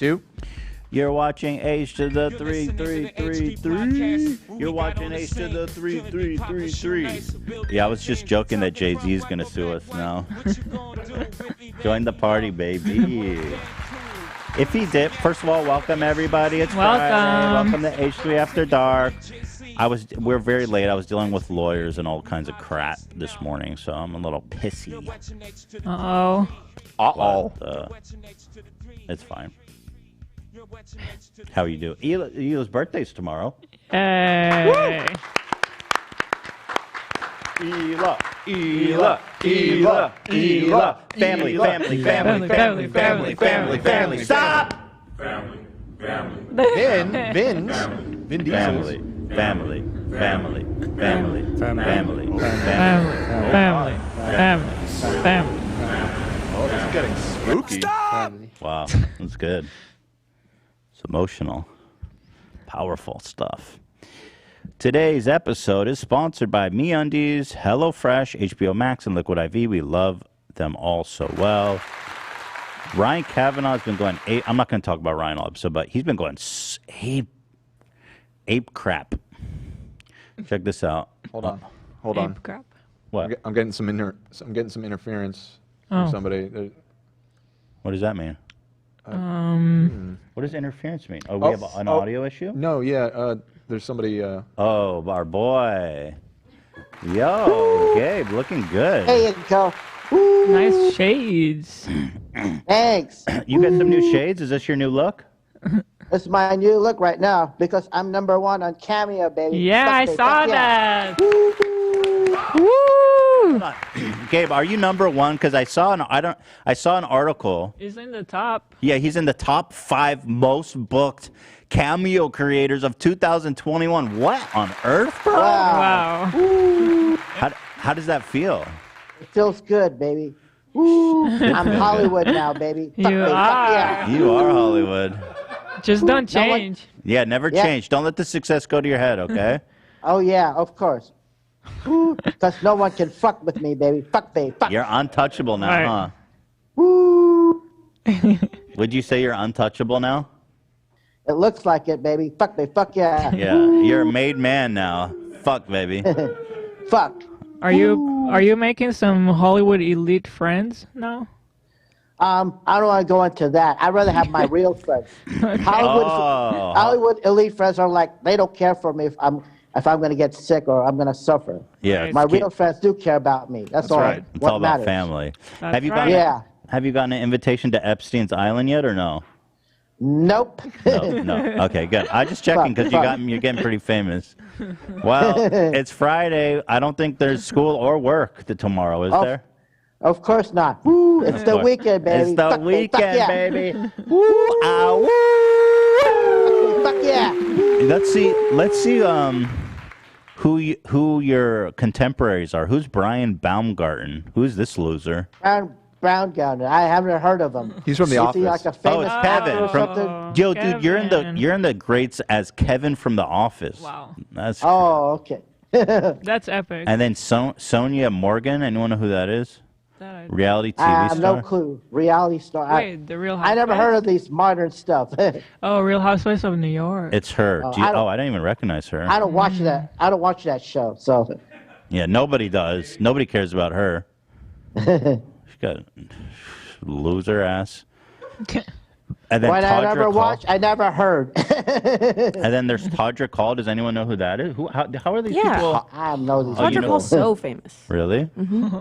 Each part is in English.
2. You're watching H to the 3333. You're watching H to the 3333. Yeah, I was just joking that Jay-Z is gonna sue us now. Join the party, baby. If he did, first of all, welcome everybody. It's Friday. Welcome to H3 After Dark. We're very late. I was dealing with lawyers and all kinds of crap this morning, so I'm a little pissy. It's fine. How you doing? Hila's birthday's tomorrow. Hey. Hila. Family. Stop! Vin Diesel. Family. Oh, this is getting spooky. Stop! Wow, that's good. It's emotional. Powerful stuff. Today's episode is sponsored by MeUndies, HelloFresh, HBO Max, and Liquid IV. We love them all so well. Ryan Kavanaugh has been going ape. I'm not going to talk about Ryan all episode, but he's been going ape crap. Check this out. Hold on. Ape crap. What? I'm getting some interference from somebody. What does that mean? What does interference mean? Oh, we have an audio issue? No, yeah. There's somebody. Oh, our boy. Yo, Gabe, looking good. There you go. Nice shades. Thanks. You got some new shades? Is this your new look? This is my new look right now because I'm #1 on Cameo, baby. Yeah, I saw that. Woo! Gabe, are you #1? Because I saw an article. He's in the top. Yeah, he's in the top 5 most booked Cameo creators of 2021. What on earth, bro? Wow. How does that feel? It feels good, baby. Woo. I'm Hollywood now, baby. You are. Yeah. You are Hollywood. Just don't change. Yeah, never change. Don't let the success go to your head, okay? Oh, yeah, of course. Because no one can fuck with me, baby. Fuck, baby. Fuck. You're untouchable now, Right. huh? Woo. Would you say you're untouchable now? It looks like it, baby. Fuck, baby. Fuck, yeah. Yeah, you're a made man now. Fuck, baby. Fuck. Are you making some Hollywood elite friends now? I don't want to go into that. I'd rather have my real friends. Hollywood elite friends are like, they don't care for me if I'm going to get sick or I'm going to suffer. Yeah. My real friends do care about me. That's all. Right. It's all about family. Have you gotten an invitation to Epstein's Island yet or no? Nope. No. Okay, good. I'm just checking because you're getting pretty famous. Well, it's Friday. I don't think there's school or work tomorrow, is there? Of course not. Woo, it's the weekend, baby. It's the weekend, baby. Woo, woo. Fuck yeah. Let's see who your contemporaries are. Who's Brian Baumgarten? Who's this loser? Baumgarten. I haven't heard of him. He's from The Office. Like a famous it's Kevin. Yo, Kevin. dude, you're in the greats as Kevin from The Office. Wow. That's okay. That's epic. And then Sonia Morgan. Anyone know who that is? Reality TV I have star? no clue. Reality star. Wait, the Real Housewives? I never heard of these modern stuff. Oh, Real Housewives of New York. It's her. I don't even recognize her. I don't watch that. I don't watch that show. So. Yeah, nobody does. Nobody cares about her. She got loser ass. And then When I never watched, I never heard. And then there's Todrick Hall. Does anyone know who that is? How are these people? I know these. Todrick Hall's so famous. Really? Mm-hmm.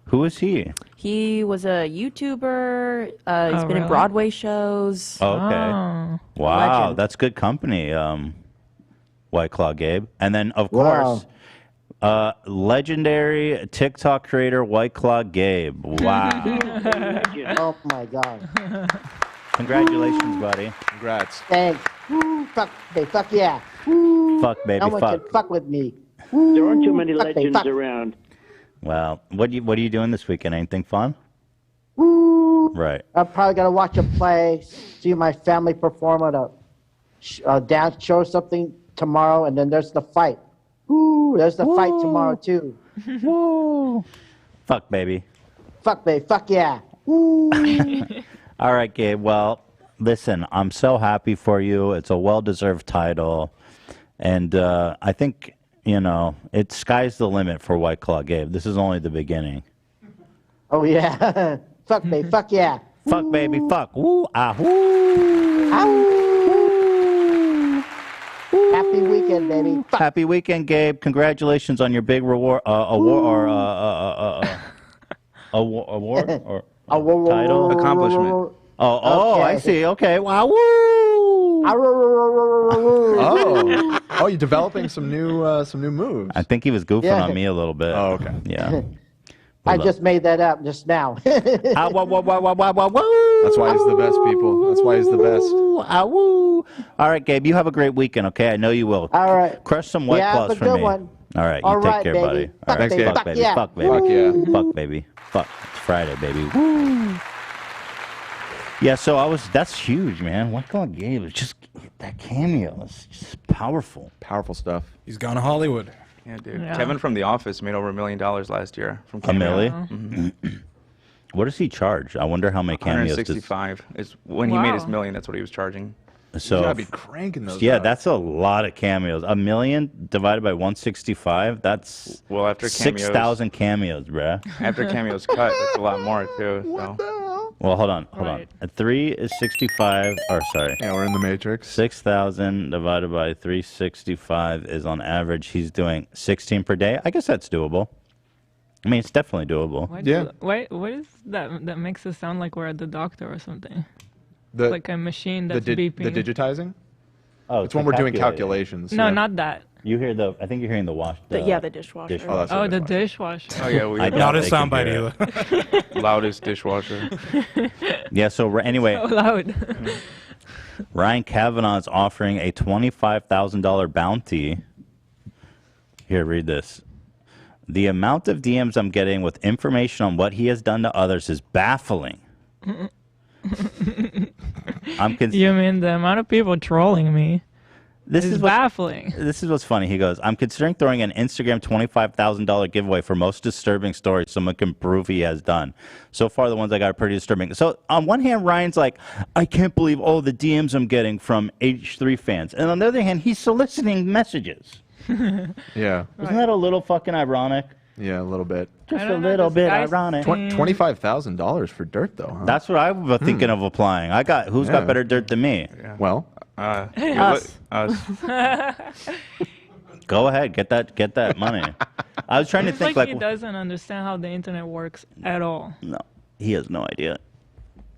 Who is he? He was a YouTuber. He's been in Broadway shows. Oh, okay. Wow, Legend. that's good company, White Claw Gabe. And then, of course, legendary TikTok creator White Claw Gabe. Wow. Oh, my God. Congratulations, buddy. Congrats. Thanks. Woo, fuck, baby. Fuck yeah. Fuck, baby, no one fuck. can fuck with me. There aren't too many legends around. Well, what are you doing this weekend? Anything fun? Woo. Right. I'm probably gonna watch a play, see my family perform at a dance show or something tomorrow, and then there's the fight. Woo! There's the fight tomorrow too. Woo! Fuck, baby. Fuck, baby. Fuck yeah. Woo! All right, Gabe. Well, listen, I'm so happy for you. It's a well-deserved title. And I think, you know, it's sky's the limit for White Claw, Gabe. This is only the beginning. Oh, yeah. Fuck me. Fuck yeah. Fuck, baby. Fuck. Woo. Ah, woo. Happy weekend, baby. Fuck. Happy weekend, Gabe. Congratulations on your big reward, award or title accomplishment. Oh, Okay. I see. Okay, wow. Woo. Oh, you're developing some new moves. I think he was goofing Yeah. on me a little bit. Oh, okay. Yeah. I just made that up just now. Ah, wah, wah, wah, wah, wah, wah, woo. That's why he's the best, people. That's why he's the best. Ah, woo. All right, Gabe, you have a great weekend, okay? I know you will. All right. Crush some White Yeah, Claws have a for good me. one. All right, you All take right, care, baby. buddy. Fuck, All right, baby. fuck, Fuck baby. yeah. Fuck, baby. Fuck yeah. Fuck, baby. Fuck. It's Friday, baby. Woo. Yeah, so that's huge, man. White Claw Gabe is just, that cameo is just powerful. Powerful stuff. He's gone to Hollywood. Yeah, dude. Yeah. Kevin from The Office made over $1 million last year from A Cameo. milli? What does he charge? I wonder how many cameos does... 165 is when he made his Wow. million. That's what he was charging. So, You gotta be cranking those. yeah, out. that's a lot of cameos. $1 million divided by 165, that's Well, after cameos, 6,000 cameos, bruh. after Cameo's cut, it's a lot more too. So. Well, hold on. Right. A 3 is 65, or sorry. Yeah, we're in the Matrix. 6,000 divided by 365 is on average, he's doing 16 per day. I guess that's doable. I mean, it's definitely doable. Yeah. Wait, what is that? That makes it sound like we're at the doctor or something. The Like a machine the, that's beeping. the digitizing. Oh, It's when we're doing calculations. No, yeah. not that. You hear I think you're hearing the wash. The dishwasher. dishwasher. Oh, that's Oh, what the it is. dishwasher. Oh yeah, we I have doubt Not a they can soundbite hear either. the loudest dishwasher. Yeah, so anyway, So loud. Ryan Kavanaugh is offering a $25,000 bounty. Here, read this. The amount of DMs I'm getting with information on what he has done to others is baffling. You mean the amount of people trolling me This is is what, baffling. This is what's funny. He goes, I'm considering throwing an Instagram $25,000 giveaway for most disturbing stories someone can prove he has done. So far, the ones I got are pretty disturbing. So on one hand, Ryan's like, I can't believe all the DMs I'm getting from H3 fans. And on the other hand, he's soliciting messages. Yeah. Isn't that a little fucking ironic? Yeah, a little bit. Just a little bit ironic. $25,000 for dirt, though, huh? That's what I was thinking of applying. Who's got Yeah. better dirt than me? Yeah. Well, Us. Us. Go ahead, get that money. I was trying to It's think like he doesn't understand how the internet works at all. No, he has no idea.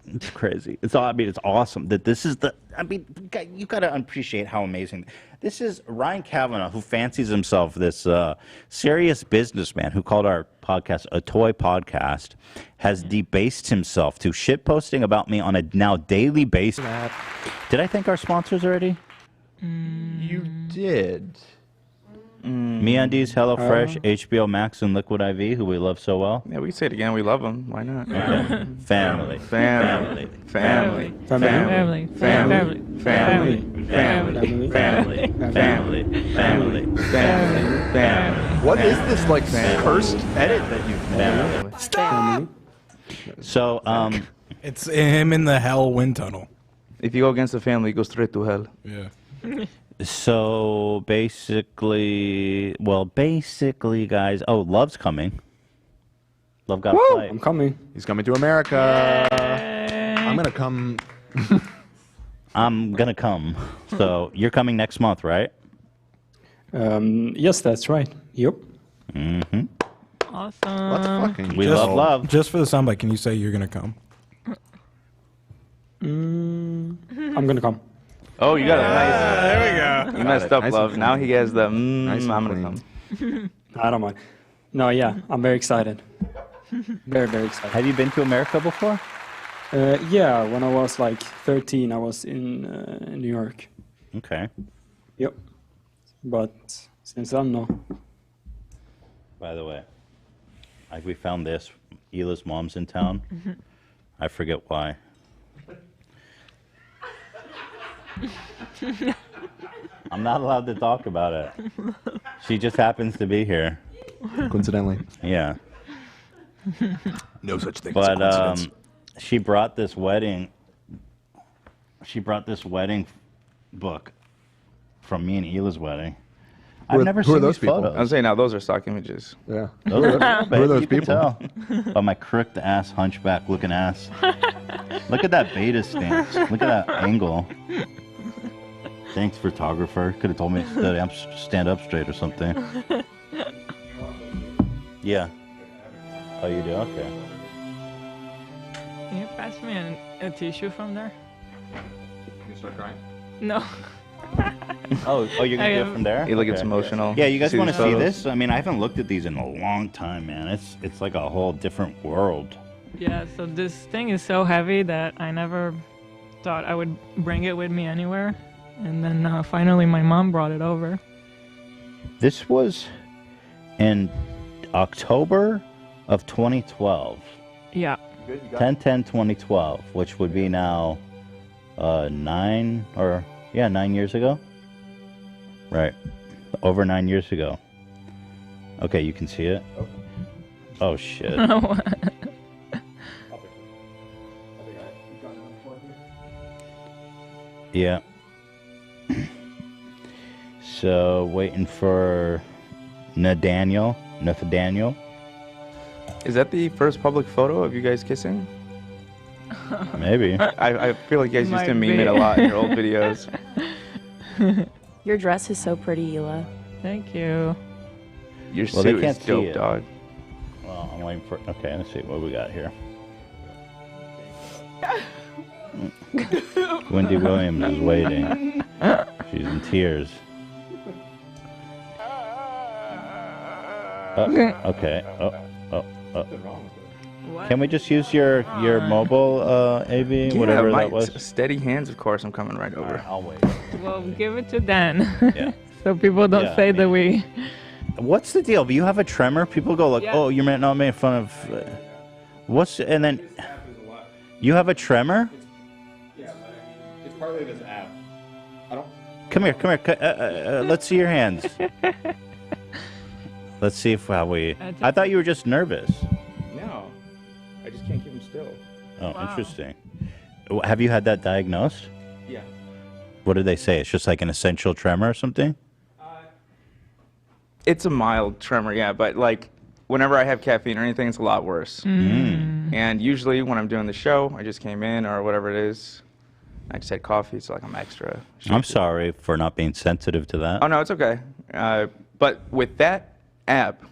It's crazy. I mean, it's awesome that this is you got to appreciate how amazing. This is Ryan Kavanaugh, who fancies himself this serious businessman who called our podcast a toy podcast, has debased himself to shitposting about me on a now daily basis. Did I thank our sponsors already? you did. MeUndies, HelloFresh, HBO Max, and Liquid IV, who we love so well. Yeah, we can say it again. We love them. Why not? Okay. Family. Family. Family. Family. Family. Family. Family. Family. Family. Family. Family. What is this, like, first edit that you've made? Stop! So, It's him in the hell wind tunnel. If you go against the family, you go straight to hell. Yeah. So basically, guys. Oh, Love's coming. Love got a flight. I'm coming. He's coming to America. I'm gonna come. I'm gonna come. So you're coming next month, right? Yes, that's right. Yep. Mm-hmm. Awesome. Let's fucking. We love Love. Just for the soundbite, can you say you're gonna come? I'm gonna come. Oh, you got a nice. There we go. You messed up, Nice and Love. clean. Now he has the. Nice and I'm gonna clean. come. I don't mind. No, yeah, I'm very excited. Very, very excited. Have you been to America before? Yeah, when I was like 13, I was in New York. Okay. Yep. But since then, no. By the way, we found this. Hila's mom's in town. I forget why. I'm not allowed to talk about it. She just happens to be here. Coincidentally. Yeah. No such thing as a But coincidence. she brought this wedding she brought this wedding book from me and Hila's wedding. Who I've are- never who are seen those these people? photos. I'm saying now those are stock images. Yeah. Those are, Who are those you can people? tell by my crooked ass, hunchback looking ass. Look at that beta stance. Look at that angle. Thanks, photographer. Could have told me to stand up straight or something. Yeah. Oh, you do? Okay. Can you pass me a tissue from there? You start crying? No. Oh, you're gonna do it from there? He gets emotional. Yeah, you guys want to these see photos? this? I mean, I haven't looked at these in a long time, man. It's like a whole different world. Yeah, so this thing is so heavy that I never thought I would bring it with me anywhere. And then finally my mom brought it over. This was in October of 2012. Yeah. 10/10/2012, which would be now 9 years ago. Right. Over 9 years ago. Okay, you can see it. Oh shit. Yeah. So waiting for Nathaniel. Is that the first public photo of you guys kissing? Maybe. I feel like you guys used to Might meme be. it a lot in your old videos. Your dress is so pretty, Hila. Thank you. Your Well, they suit can't is see dope, it. dog. Well, I'm waiting for. Okay, let's see what we got here. Wendy Williams is waiting. She's in tears. Okay. Can we just use your mobile AV, whatever that was? Steady hands, of course. I'm coming right over. I'll wait. Well, give it to Dan. Yeah. So people don't Yeah, say I that we... What's the deal? Do you have a tremor? People go like, Yeah. "Oh, you're not making fun of." What's and then you have a tremor? Yeah, it's partly this app. I don't. Come here. Let's see your hands. Let's see if how we. I thought you were just nervous. No, I just can't keep them still. Oh, Wow. interesting. Have you had that diagnosed? Yeah. What did they say? It's just like an essential tremor or something? It's a mild tremor, yeah, but like whenever I have caffeine or anything, it's a lot worse. And usually when I'm doing the show, I just came in or whatever it is, I just had coffee, so like I'm extra. I'm sorry for not being sensitive to that. Oh no, it's okay. But with that app,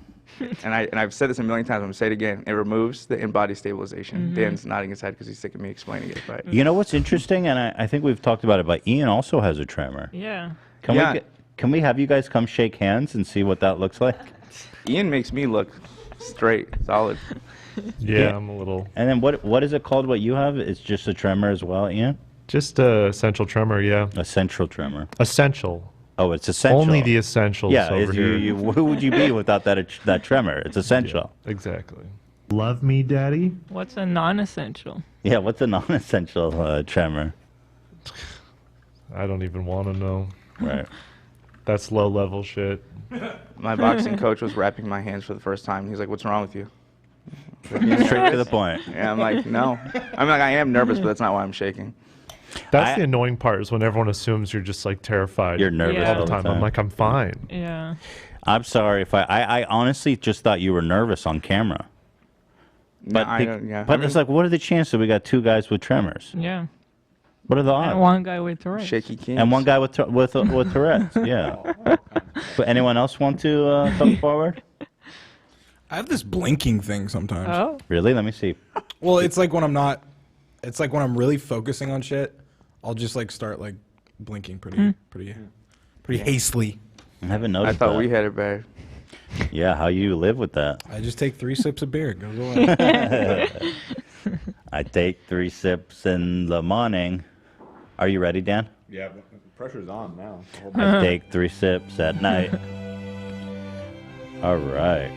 and I've said this a million times, I'm gonna say it again, it removes the in-body stabilization. Dan's nodding his head because he's sick of me explaining it. But You know what's interesting, and I think we've talked about it, but Ian also has a tremor. Yeah. Can we have you guys come shake hands and see what that looks like? Ian makes me look straight, solid. Yeah, I'm a little. And then what is it called? What you have? It's just a tremor as well, Ian. Just a essential tremor, yeah. A central tremor. Essential. Oh, it's essential. Only the essentials Yeah, over here. who would you be without that tremor? It's essential. Exactly. Love me, daddy. What's a non-essential? Yeah, what's a non-essential tremor? I don't even want to know. Right. That's low level shit. My boxing coach was wrapping my hands for the first time. He's like, "What's wrong with you?" Straight to the point. Yeah, I'm like, no. I'm like, I am nervous, but that's not why I'm shaking. That's the annoying part is when everyone assumes you're just like terrified. You're nervous Yeah. all the time. I'm like, I'm fine. Yeah. I'm sorry if I honestly just thought you were nervous on camera. But, I don't- yeah. but I it's mean, like, what are the chances we got two guys with tremors? Yeah. What are the And odds? one guy with Tourette's. shaky Keems. And one guy with Tourette's. Yeah. But anyone else want to come forward? I have this blinking thing sometimes. Oh. Really? Let me see. Well, it's like when I'm not. It's like when I'm really focusing on shit, I'll just like start like blinking pretty hastily. I haven't I noticed thought that. we had it bad. Yeah, how you live with that? I just take 3 sips of beer. It goes away. I take 3 sips in the morning. Are you ready, Dan? Yeah, the pressure's on now. I take 3 sips at night. All right.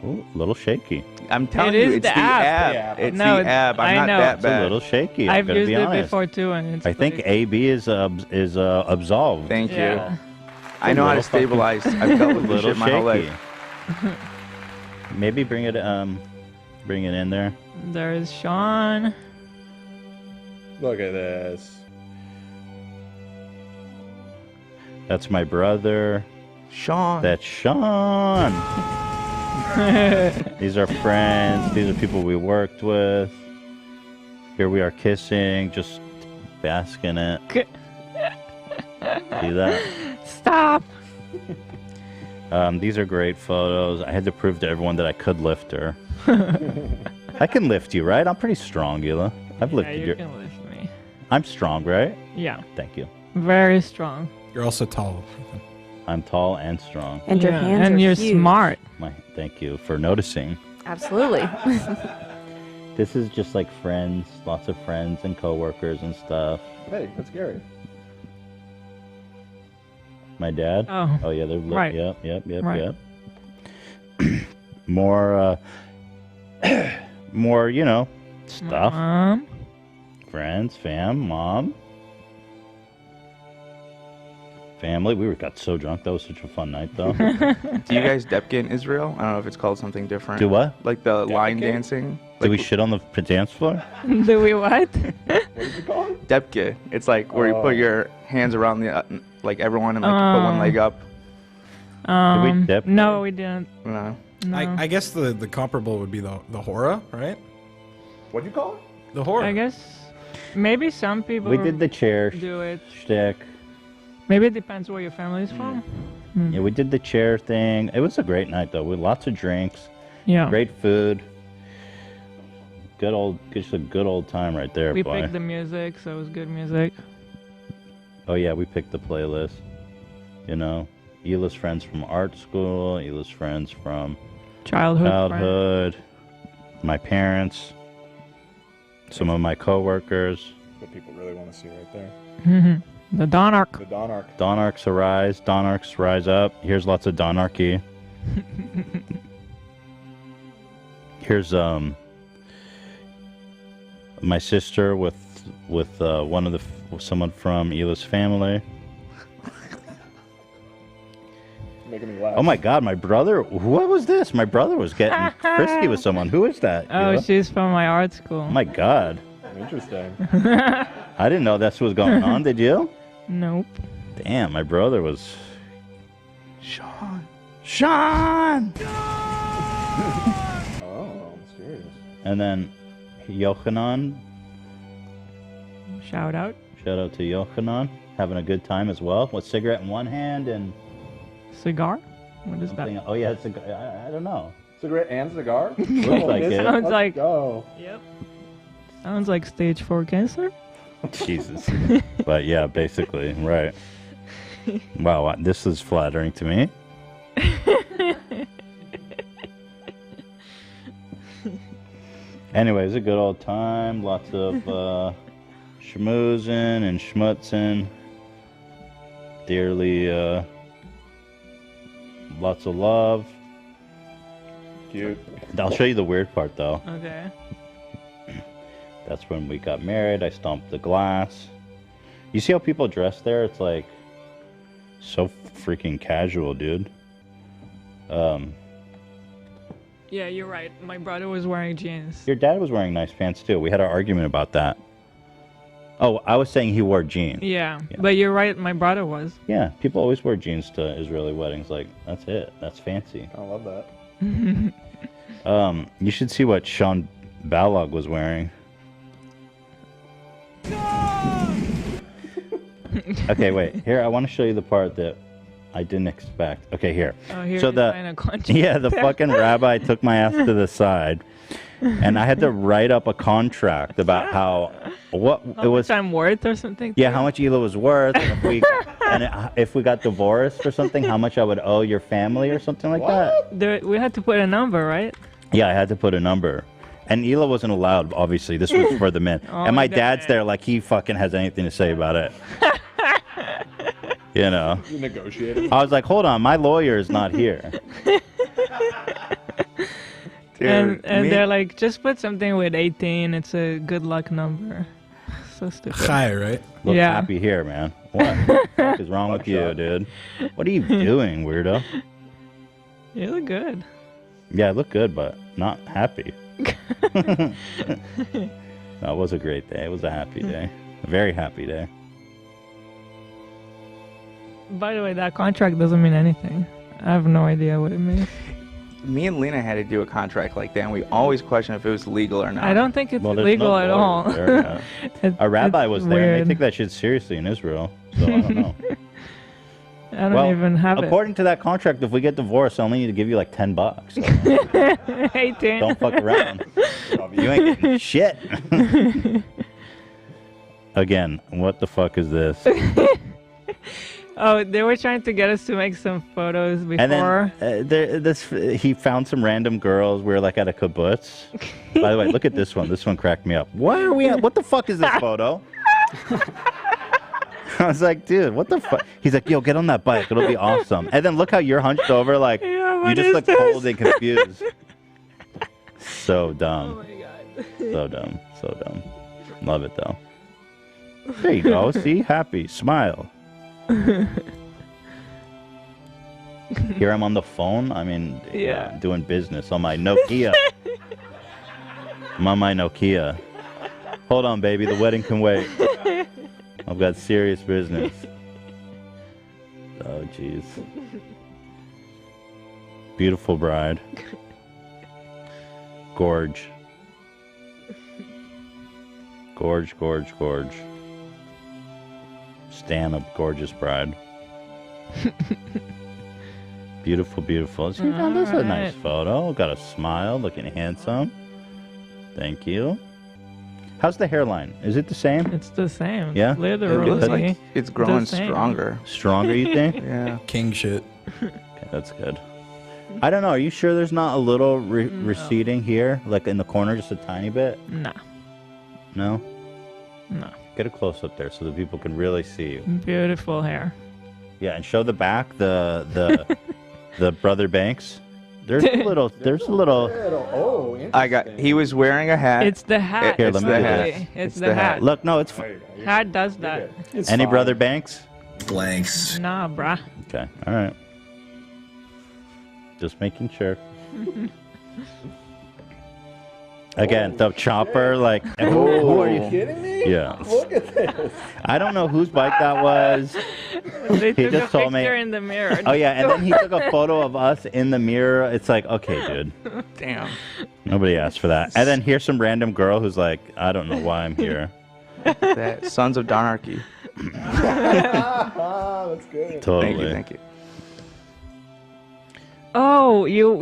Ooh, a little shaky. I'm telling It you, is it's the the app. app. It's No, the app. I'm I not know. that It's a bad. little shaky. I've I'm gonna used be it honest. before too, and it's I think like, AB is absolved. Thank you. yeah. I know how to little fucking- stabilize. I've dealt with A this little shit my whole life. shaky. Maybe bring it in there. There's Sean. Look at this. That's my brother. Sean. That's Sean. These are friends. These are people we worked with. Here we are kissing, just bask in it. See that? Stop. These are great photos. I had to prove to everyone that I could lift her. I can lift you, right? I'm pretty strong, Hila. I've lifted you can lift me. I'm strong, right? Yeah. Thank you. Very strong. You're also tall. I'm tall and strong. And your hands and are you're huge. smart. Thank you for noticing. Absolutely. This is just like friends, lots of friends and coworkers and stuff. Hey, that's Gary. My dad? Oh. Yeah, they're Right. Yep. Right. More, more, stuff. Mom. Friends, fam, mom. Family. We got so drunk. That was such a fun night, though. Do you guys depke in Israel? I don't know if it's called something different. Do what? Like the line dancing? Did we shit on the dance floor? Do we what? What is it called? Depke. It's like where you put your hands around the like everyone and like you put one leg up. Did we dip? No, we didn't. No. No. I guess the comparable would be the hora, right? What'd you call it? The hora. I guess maybe some people We did the chair do it. shtick. Maybe it depends where your family is from. Yeah, we did the chair thing. It was a great night, though. With lots of drinks. Yeah. Great food. Just a good old time right there, We boy. picked the music, so it was good music. Oh yeah, we picked the playlist. Hila's friends from art school, Hila's friends from Childhood. My parents, some of my coworkers. What people really want to see right there. The Donarch. The Donarch. Donarchs arise. Donarchs rise up. Here's lots of Donarchy. Here's my sister with someone from Hila's family. Making me laugh. Oh my God, my brother! What was this? My brother was getting frisky with someone. Who is that? Oh, Hila? she's from my art school. Oh my God! Interesting. I didn't know that's what was going on. Did you? Nope. Damn, my brother was. Sean. Oh, mysterious. And then Yochanan. Shout out. Shout out to Yochanan, having a good time as well, with cigarette in one hand and Cigar? What is something. that? Oh yeah, it's I don't know. Cigarette and cigar? Looks like it. Sounds Let's like. go. Yep. Sounds like stage 4 cancer. Jesus. But yeah, basically, right. Wow, this is flattering to me. Anyways, a good old time. Lots of schmoozing and schmutzing. Dearly, lots of love. Cute. I'll show you the weird part, though. Okay. That's when we got married. I stomped the glass. You see how people dress there? It's like so freaking casual, dude. Yeah, you're right. My brother was wearing jeans. Your dad was wearing nice pants too. We had an argument about that. Oh, I was saying he wore jeans. Yeah, but you're right. My brother was. Yeah, people always wear jeans to Israeli weddings. Like, that's it. That's fancy. I love that. You should see what Sean Balog was wearing. Okay, wait. Here, I want to show you the part that I didn't expect. Okay, here. Oh, here So you the sign a contract. yeah, the fucking rabbi took my ass to the side, and I had to write up a contract about how it was. Much I'm worth or something. Yeah, how much Hila was worth, and if we got divorced or something, how much I would owe your family or something like that. We had to put a number, right? Yeah, I had to put a number. And Hila wasn't allowed, obviously. This was for the men. Oh, and my dad's there like he fucking has anything to say about it. You know. You negotiated. I was like, hold on, my lawyer is not here. Dude, and they're like, just put something with 18. It's a good luck number. So stupid. Chai, right? Look Yeah. happy here, man. What the fuck is wrong with you, dude? What are you doing, weirdo? You look good. Yeah, I look good, but not happy. No, it was a great day. It was a happy day. A very happy day. By the way, that contract doesn't mean anything. I have no idea what it means. Me and Lena had to do a contract like that, and we always question if it was legal or not. I don't think it's Well, there's legal no at lawyer all. there, yeah. A rabbi it's was there, and they weird. take that shit seriously in Israel. So I don't know. I don't even have according to that contract, if we get divorced, I only need to give you like $10. it. 18. Don't fuck around. You ain't getting shit. Again, what the fuck is this? Oh, they were trying to get us to make some photos before. And then he found some random girls. We were like at a kibbutz. By the way, look at this one. This one cracked me up. Why are we at? What the fuck is this photo? I was like, dude, what the fuck? He's like, yo, get on that bike. It'll be awesome. And then look how you're hunched over, like, you just look cold and confused. So dumb. Oh my god. So dumb. So dumb. Love it, though. There you go. See? Happy. Smile. Here I'm on the phone. I mean, Yeah. doing business on my Nokia. I'm on my Nokia. Hold on, baby. The wedding can wait. I've got serious business. Oh, jeez. Beautiful bride. Gorge. Gorge, gorge, gorge. Stan, a gorgeous bride. Beautiful, beautiful. This is a nice photo. Got a smile, looking handsome. Thank you. How's the hairline? Is it the same? It's the same. Yeah? Literally. It looks like it's growing the same. stronger. Stronger, you think? Yeah. King shit. Okay, that's good. I don't know. Are you sure there's not a little receding here? Like in the corner, just a tiny bit? No. No? No. Get a close up there so that people can really see you. Beautiful hair. Yeah, and show the back, the Brother Banks. There's a little. He was wearing a hat. It's the hat. Here, let me do really. this. It's the hat. Look, no, it's Hat does that. any Brother Banks? Blanks. Nah, bruh. Okay, all right. Just making sure. Again, the chopper, like, who are you kidding me? Yeah. Look at this. I don't know whose bike that was. They He took just a told me. picture in the mirror. Oh yeah, and then he took a photo of us in the mirror. It's like, okay, dude. Damn. Nobody asked for that. And then here's some random girl who's like, I don't know why I'm here. That Sons of Donarchy. That's good. Totally. Thank you. Oh, you.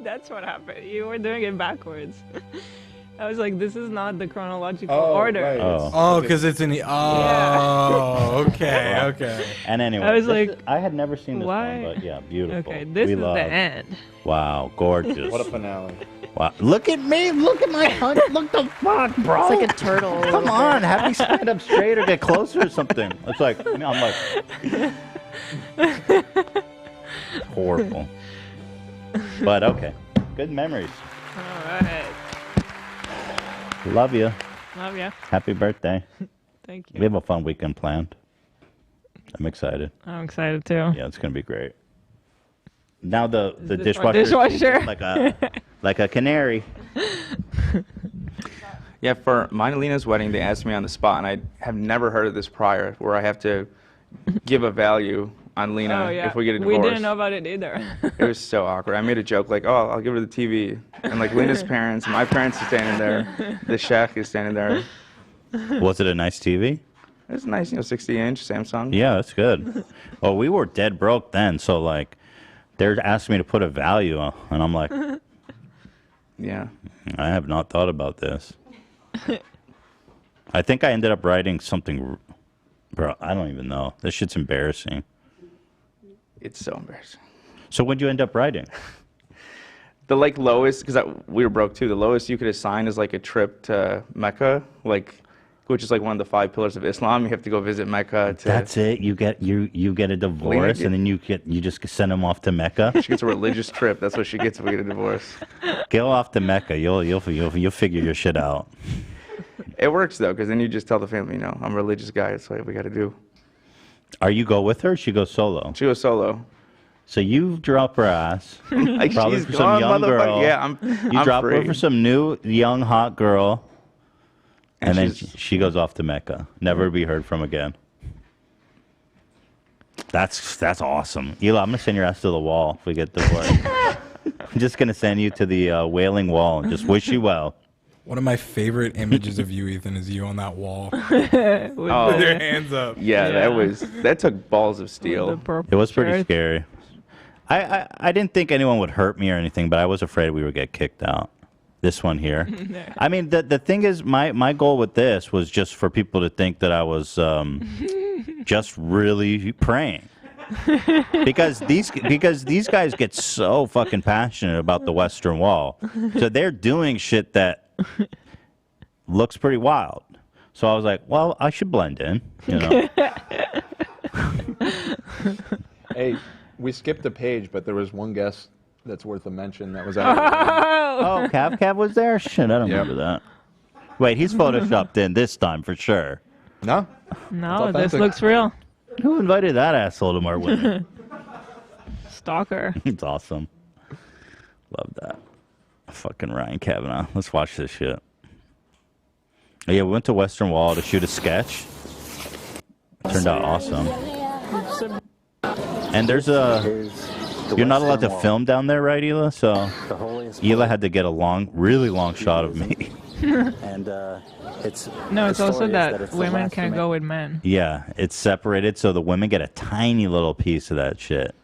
That's what happened. You were doing it backwards. I was like, this is not the chronological order. Right. Oh, because it's in the. Oh, okay, okay. And anyway, I was like, I had never seen this why? one, but yeah, beautiful. Okay, this is the end. Wow, gorgeous. What a finale. Wow, look at me, look at my hunt, look the fuck, bro. It's like a turtle. Come on, have me stand up straight or get closer or something. It's like, I'm like, horrible. But okay, good memories. All right. Love you. Love ya. Happy birthday. Thank We you. have a fun weekend planned. I'm excited. I'm excited too. Yeah, it's gonna be great. Now the this dishwasher, dishwasher. like a canary. Yeah, for mine and Lena's wedding, they asked me on the spot, and I have never heard of this prior, where I have to give a value on Lena Oh, yeah. if we get a divorce. We didn't know about it either. It was so awkward. I made a joke like, "Oh, I'll give her the TV," and like Lena's parents, and my parents are standing there. The chef is standing there. Was it a nice TV? It's nice, 60-inch Samsung. Yeah, that's good. Well, we were dead broke then, so like, they're asking me to put a value on, and I'm like, Yeah. I have not thought about this. I think I ended up writing something, bro. I don't even know. This shit's embarrassing. It's so embarrassing. So what'd you end up writing? The like lowest, because we were broke too. The lowest you could assign is like a trip to Mecca, which is like one of the 5 pillars of Islam. You have to go visit Mecca. That's it. You get a divorce, and then you just send them off to Mecca. She gets a religious trip. That's what she gets if we get a divorce. Go off to Mecca. You'll figure your shit out. It works though, because then you just tell the family, I'm a religious guy. That's what we got to do. Are you go with her? Or she goes solo. She goes solo. So you drop her ass. Like probably she's for some gone, young girl. Yeah, You I'm drop free. her for some new young hot girl, and then she's- she goes off to Mecca, never to be heard from again. That's awesome. Hila, I'm going to send your ass to the wall if we get divorced. I'm just going to send you to the Wailing Wall and just wish you well. One of my favorite images of you, Ethan, is you on that wall with your hands up. Yeah, that took balls of steel. It was pretty scary. I didn't think anyone would hurt me or anything, but I was afraid we would get kicked out. This one here. I mean, the thing is, my goal with this was just for people to think that I was just really praying. because these guys get so fucking passionate about the Western Wall. So they're doing shit that looks pretty wild. So I was like, well, I should blend in, you know. Hey, we skipped a page, but there was one guest that's worth a mention that was out. Oh, Cav was there? Shit, I don't remember that. Wait, he's photoshopped in this time for sure. No? No, this looks real. Who invited that asshole to my wedding? Stalker. It's awesome. Love that. Fucking Ryan Kavanaugh. Let's watch this shit. Oh, yeah, we went to Western Wall to shoot a sketch. Turned out awesome. And there's you're not allowed to film down there, right, Hila? So Hila had to get a really long shot of me. And it's also that women can't go with men. Yeah, it's separated, so the women get a tiny little piece of that shit,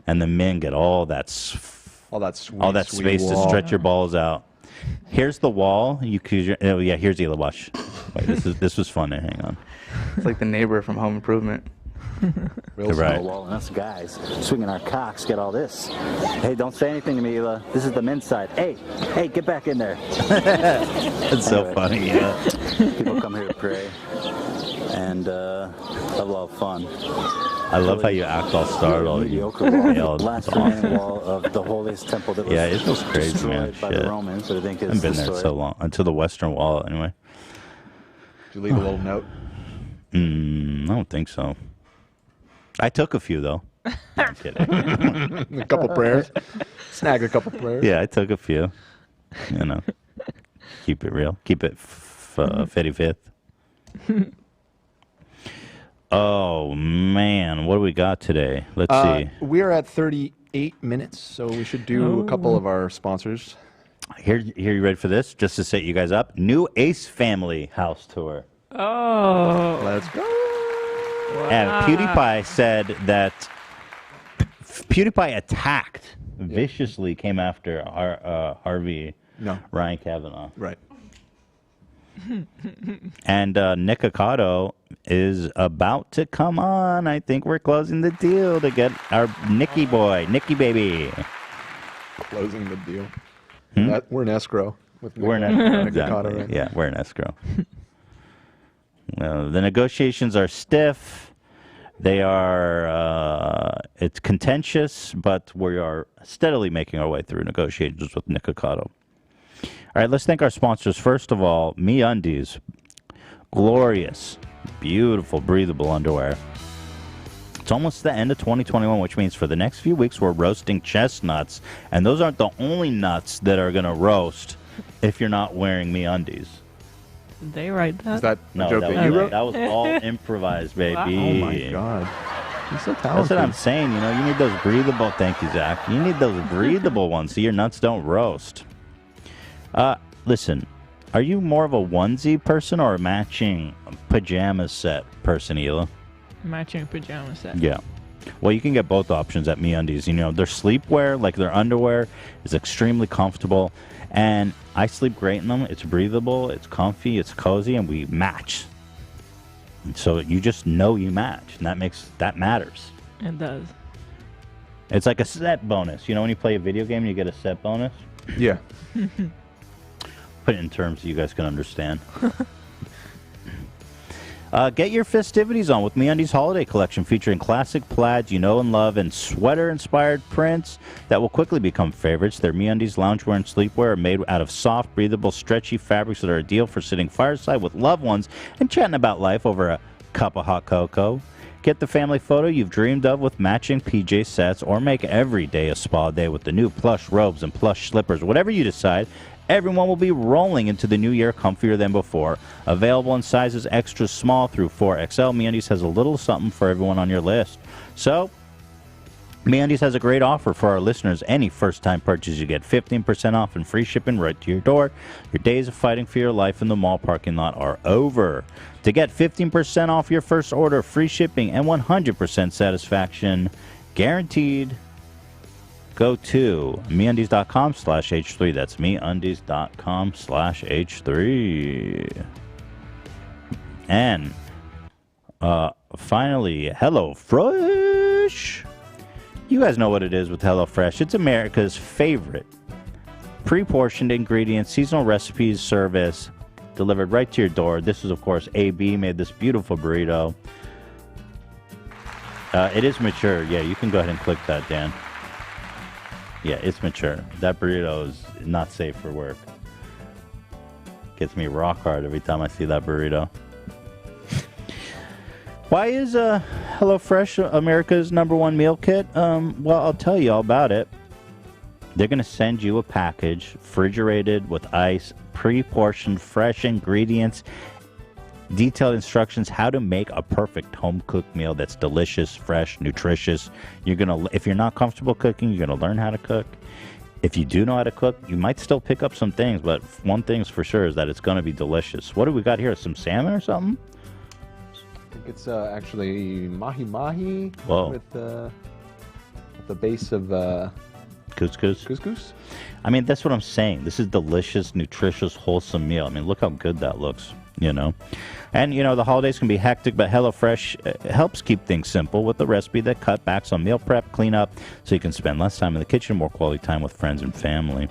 and the men get all that space to stretch your balls out. Here's the wall. Oh yeah, here's Hila. Watch. Wait, this was fun. Hang on. It's like the neighbor from Home Improvement. Real right. Wall, and us guys swinging our cocks get all this. Hey, don't say anything to me, Hila. This is the men's side. Hey, get back in there. It's so funny. Yeah. People come here to pray and have a lot of fun. I love how you act all startled. Mediocre wall, last remaining wall of the holiest temple that was it feels crazy, man. by the Romans. So I think I haven't been there so long. Until the Western Wall, anyway. Did you leave a little note? I don't think so. I took a few, though. I'm kidding. A couple prayers. Snag a couple prayers. Yeah, I took a few. You know. Keep it real. Keep it 55th. Oh, man. What do we got today? Let's see. We are at 38 minutes, so we should do a couple of our sponsors. Here, you ready for this? Just to set you guys up. New Ace Family house tour. Oh. Let's go. Wow. And PewDiePie said that PewDiePie attacked, viciously came after Ryan Kavanaugh. Right. And Nikocado is about to come on. I think we're closing the deal to get our Nicky baby. Closing the deal. We're in escrow. We're in escrow. Exactly. Right? Yeah, we're in escrow. The negotiations are stiff. They are, it's contentious, but we are steadily making our way through negotiations with Nikocado. All right, let's thank our sponsors. First of all, MeUndies. Glorious, beautiful, breathable underwear. It's almost the end of 2021, which means for the next few weeks we're roasting chestnuts. And those aren't the only nuts that are going to roast if you're not wearing MeUndies. Did they write that? Is that No, a joke that you wrote? that was all improvised, baby. Oh my God. He's so talented. That's what I'm saying. You know, you need those breathable. Thank you, Zach. You need those breathable ones so your nuts don't roast. Listen, are you more of a onesie person or a matching pajama set person, Hila? Matching pajama set. Yeah. Well, you can get both options at MeUndies. You know, their sleepwear, like their underwear, is extremely comfortable. And I sleep great in them. It's breathable, it's comfy, it's cozy, and we match. And so you just know you match, and that matters. It does. It's like a set bonus. You know when you play a video game and you get a set bonus? Yeah. Put it in terms so you guys can understand. Get your festivities on with MeUndies Holiday Collection featuring classic plaids you know and love and sweater-inspired prints that will quickly become favorites. Their MeUndies loungewear and sleepwear are made out of soft, breathable, stretchy fabrics that are ideal for sitting fireside with loved ones and chatting about life over a cup of hot cocoa. Get the family photo you've dreamed of with matching PJ sets, or make every day a spa day with the new plush robes and plush slippers. Whatever you decide, everyone will be rolling into the new year comfier than before. Available in sizes extra small through 4XL, MeUndies has a little something for everyone on your list. So, MeUndies has a great offer for our listeners. Any first-time purchase, you get 15% off and free shipping right to your door. Your days of fighting for your life in the mall parking lot are over. To get 15% off your first order, free shipping, and 100% satisfaction guaranteed, go to MeUndies.com/H3. That's MeUndies.com/H3. And finally, HelloFresh. You guys know what it is with HelloFresh. It's America's favorite pre-portioned ingredients, seasonal recipes, service delivered right to your door. This is, of course, AB made this beautiful burrito. It is mature. Yeah, you can go ahead and click that, Dan. Yeah, it's mature. That burrito is not safe for work. Gets me rock hard every time I see that burrito. Why is HelloFresh America's #1 meal kit? Well, I'll tell you all about it. They're going to send you a package, refrigerated with ice, pre-portioned fresh ingredients, detailed instructions how to make a perfect home-cooked meal that's delicious, fresh, nutritious. If you're not comfortable cooking, you're going to learn how to cook. If you do know how to cook, you might still pick up some things, but one thing's for sure is that it's going to be delicious. What do we got here? Some salmon or something? I think it's actually mahi-mahi with the base of couscous. Couscous? I mean, that's what I'm saying. This is delicious, nutritious, wholesome meal. I mean, look how good that looks, And, the holidays can be hectic, but HelloFresh helps keep things simple with a recipe that cut back on meal prep, cleanup, so you can spend less time in the kitchen, more quality time with friends and family.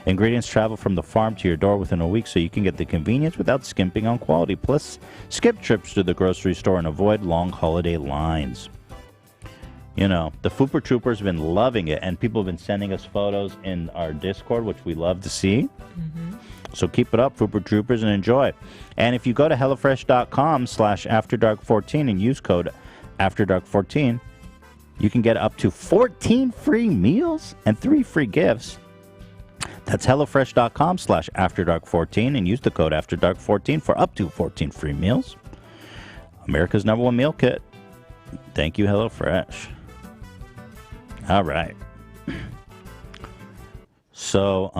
Ingredients travel from the farm to your door within a week, so you can get the convenience without skimping on quality. Plus, skip trips to the grocery store and avoid long holiday lines. The Fooper Troopers have been loving it, and people have been sending us photos in our Discord, which we love to see. Mm-hmm. So keep it up, Fooper Troopers, and enjoy. And if you go to HelloFresh.com/AfterDark14 and use code AfterDark14, you can get up to 14 free meals and 3 free gifts. That's HelloFresh.com/AfterDark14 and use the code AfterDark14 for up to 14 free meals. America's #1 meal kit. Thank you, HelloFresh. All right. So,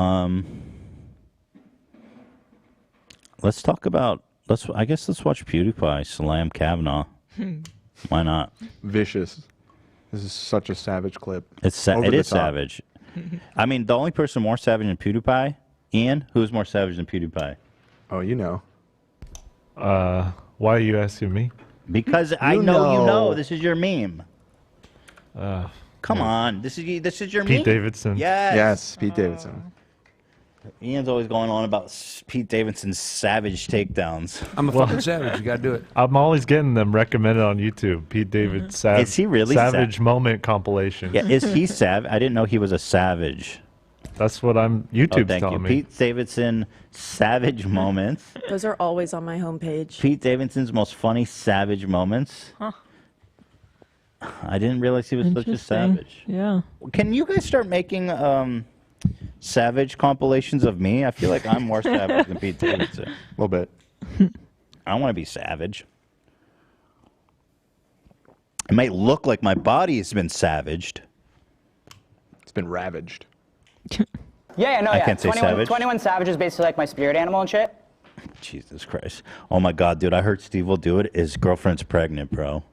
let's talk about, let's watch PewDiePie slam Kavanaugh. Why not? Vicious. This is such a savage clip. It is savage. I mean, the only person more savage than PewDiePie, Ian, who's more savage than PewDiePie? Oh, you know. Why are you asking me? Because I know you know. This is your meme. Come on, this is your meme. Pete Davidson. Yes, Pete Davidson. Ian's always going on about Pete Davidson's savage takedowns. I'm a fucking savage. You gotta do it. I'm always getting them recommended on YouTube. Pete Davidson. Is he really savage moment compilation? Yeah, is he savage? I didn't know he was a savage. That's what YouTube's thank telling you. me. Pete Davidson savage moments. Those are always on my homepage. Pete Davidson's most funny savage moments. Huh. I didn't realize he was such a savage. Yeah. Can you guys start making savage compilations of me? I feel like I'm more savage than Pete Davidson. A little bit. I want to be savage. It might look like my body has been savaged. It's been ravaged. Yeah, no, I can't say 21, savage. 21 Savage is basically like my spirit animal and shit. Jesus Christ. Oh my God, dude, I heard Steve will do it. His girlfriend's pregnant, bro.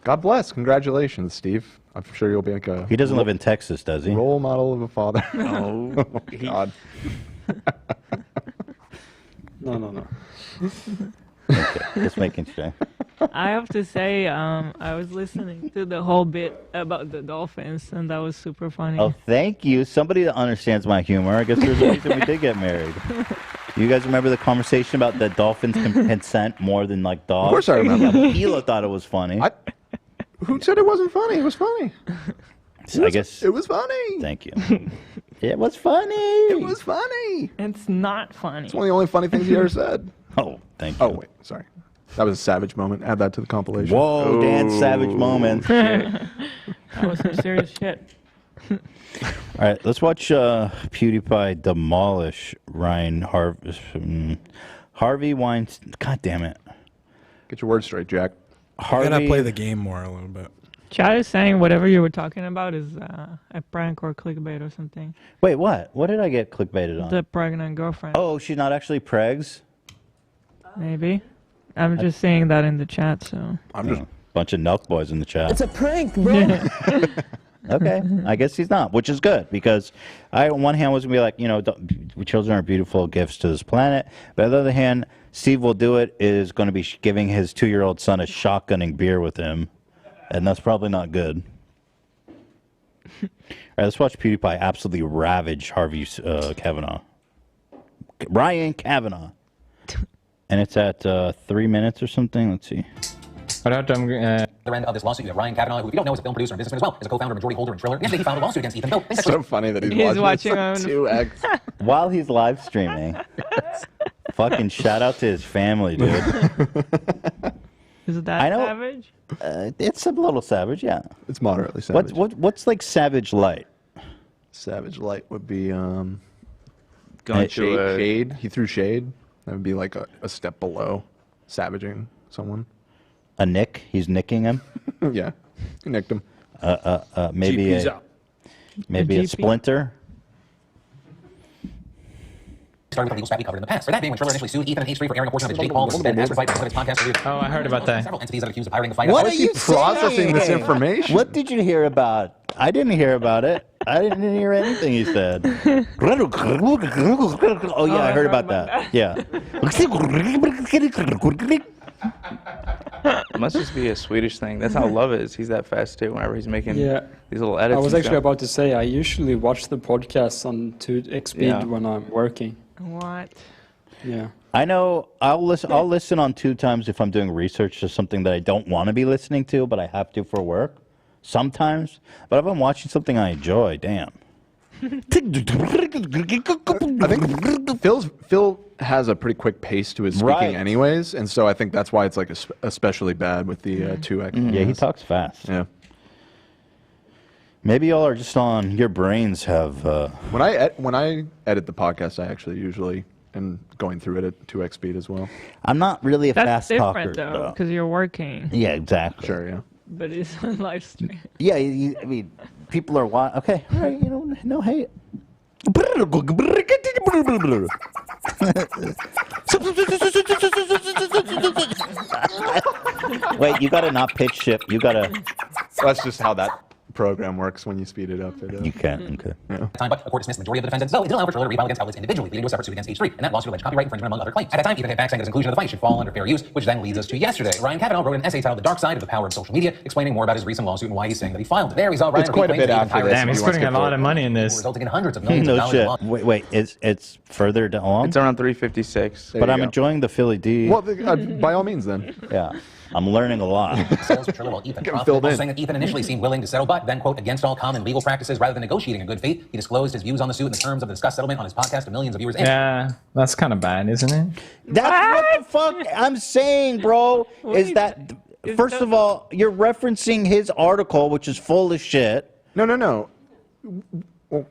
God bless. Congratulations, Steve. I'm sure you'll be like a... He doesn't live in Texas, does he? Role model of a father. Oh, oh God. No. Okay, just making sure. I have to say, I was listening to the whole bit about the dolphins, and that was super funny. Oh, thank you. Somebody that understands my humor. I guess there's a reason we did get married. You guys remember the conversation about that dolphins can consent more than like dogs? Of course I remember. Hila thought it was funny. Who said it wasn't funny? It was funny. So I guess it was funny. Thank you. It was funny. It was funny. It's not funny. It's one of the only funny things he ever said. Oh, thank you. Oh, wait. Sorry. That was a savage moment. Add that to the compilation. Whoa, Dan Savage moments. That was some serious shit. All right, let's watch PewDiePie demolish Harvey Weinstein. God damn it. Get your words straight, Jack. I gotta play the game more a little bit. Chad is saying whatever you were talking about is a prank or clickbait or something. Wait, what? What did I get clickbaited on? The pregnant girlfriend. Oh, she's not actually pregs? Maybe. I'm just saying that in the chat, so. I'm just bunch of Nelk boys in the chat. It's a prank, bro. Okay, I guess he's not, which is good because on one hand was gonna be like, children are beautiful gifts to this planet, but on the other hand, Steve will do it is going to be giving his 2-year-old son a shotgunning beer with him, and that's probably not good. All right, let's watch PewDiePie absolutely ravage Harvey Kavanaugh, Ryan Kavanaugh, and it's at 3 minutes or something. Let's see. The other end of this lawsuit, you have Ryan Kavanaugh, who if you don't know is a film producer and businessman as well, is a co-founder and majority holder in Triller. Yesterday, he filed a lawsuit against Ethan Bill. It's so funny that he's watching on 2X. While he's live streaming. Fucking shout out to his family, dude. Is it that savage? It's a little savage, yeah. It's moderately savage. What's like savage light? Savage light would be Going shade. He threw shade. That would be like a step below savaging someone. A nick? He's nicking him? Yeah, he nicked him. Maybe maybe a splinter. Started with a legal spat we covered in the past. For that being when Triller initially sued Ethan and H3 for airing a portion of his Jake Paul versus Ben Askren fight on his podcast. Oh, I heard about that. Several entities that accused of pirating the fight. What are you processing this information? What did you hear about? I didn't hear about it. I didn't hear anything he said. Oh yeah, I heard about that. Yeah. It must just be a Swedish thing. That's how Love is. He's that fast too. Whenever he's making these little edits. I was actually about to say I usually watch the podcast on 2x speed when I'm working. What? Yeah. I know. I'll listen on 2 times if I'm doing research to something that I don't want to be listening to, but I have to for work. Sometimes, but if I'm watching something I enjoy, damn. I think Phil has a pretty quick pace to his speaking anyways, and so I think that's why it's like especially bad with the 2X. Yeah, he talks fast. Yeah. Maybe y'all are just on your brains have. When I edit the podcast, I actually usually am going through it at 2X speed as well. I'm not really a That's fast different talker though, because you're working. Yeah, exactly. Sure, yeah. But it's on live stream. Yeah, I mean, people are watching. Okay, all right, no hate. Wait, you gotta not pitch shift. You gotta. That's just how that program works when you speed it up. You can, okay. Yeah. Time, but the court dismissed the majority of the defendants. Though it did allow for Triller to refile against outlets individually, leading to a separate suit against H3, and that lawsuit alleged copyright infringement among other claims. At that time, Ethan hit back saying that his inclusion of the fight should fall under fair use, which then leads us to yesterday. Ryan Kavanaugh wrote an essay titled "The Dark Side of the Power of Social Media," explaining more about his recent lawsuit and why he's saying that he filed it. There, we saw Ryan. It's quite a bit after this. Damn, he's putting a lot of money in this. Resulting in hundreds of millions of No dollars. shit. Wait, it's further down. It's around 356. But I'm enjoying the Philly D. Well, by all means, then. Yeah, I'm learning a lot. Sales for Triller, while Ethan profited, saying that Ethan initially seemed willing to settle, but then, quote, against all common legal practices, rather than negotiating in good faith, he disclosed his views on the suit and the terms of the discussed settlement on his podcast to millions of viewers. Yeah, that's kind of bad, isn't it? That's what the fuck I'm saying, bro. Is that first of all, you're referencing his article, which is full of shit. No. Well,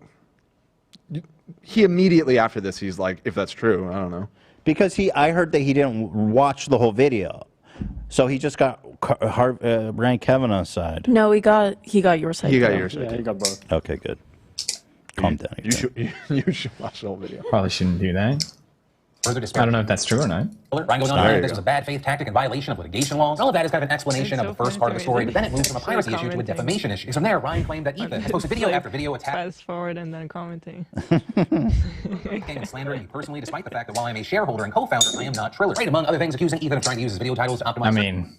he immediately after this, he's like, if that's true, I don't know. Because I heard that he didn't watch the whole video, so he just got Ryan Kavanaugh's side. No, he got your side. He got your side. Yeah, he got both. Okay, good. Calm down. You should watch the whole video. Probably shouldn't do that. Further I don't know if that's true or not. Ryan goes on to say this was a bad faith tactic and violation of litigation laws. All of that is kind of an explanation of the first part of the story, but then it moves from a piracy issue to a defamation issue. From there, Ryan claimed that Ethan has posted video after video attacking. Fast forward and then commenting. And slandering me personally, despite the fact that while I'm a shareholder and co-founder, I am not Triller. Right, among other things, accusing Ethan of trying to use his video titles to optimize. I mean,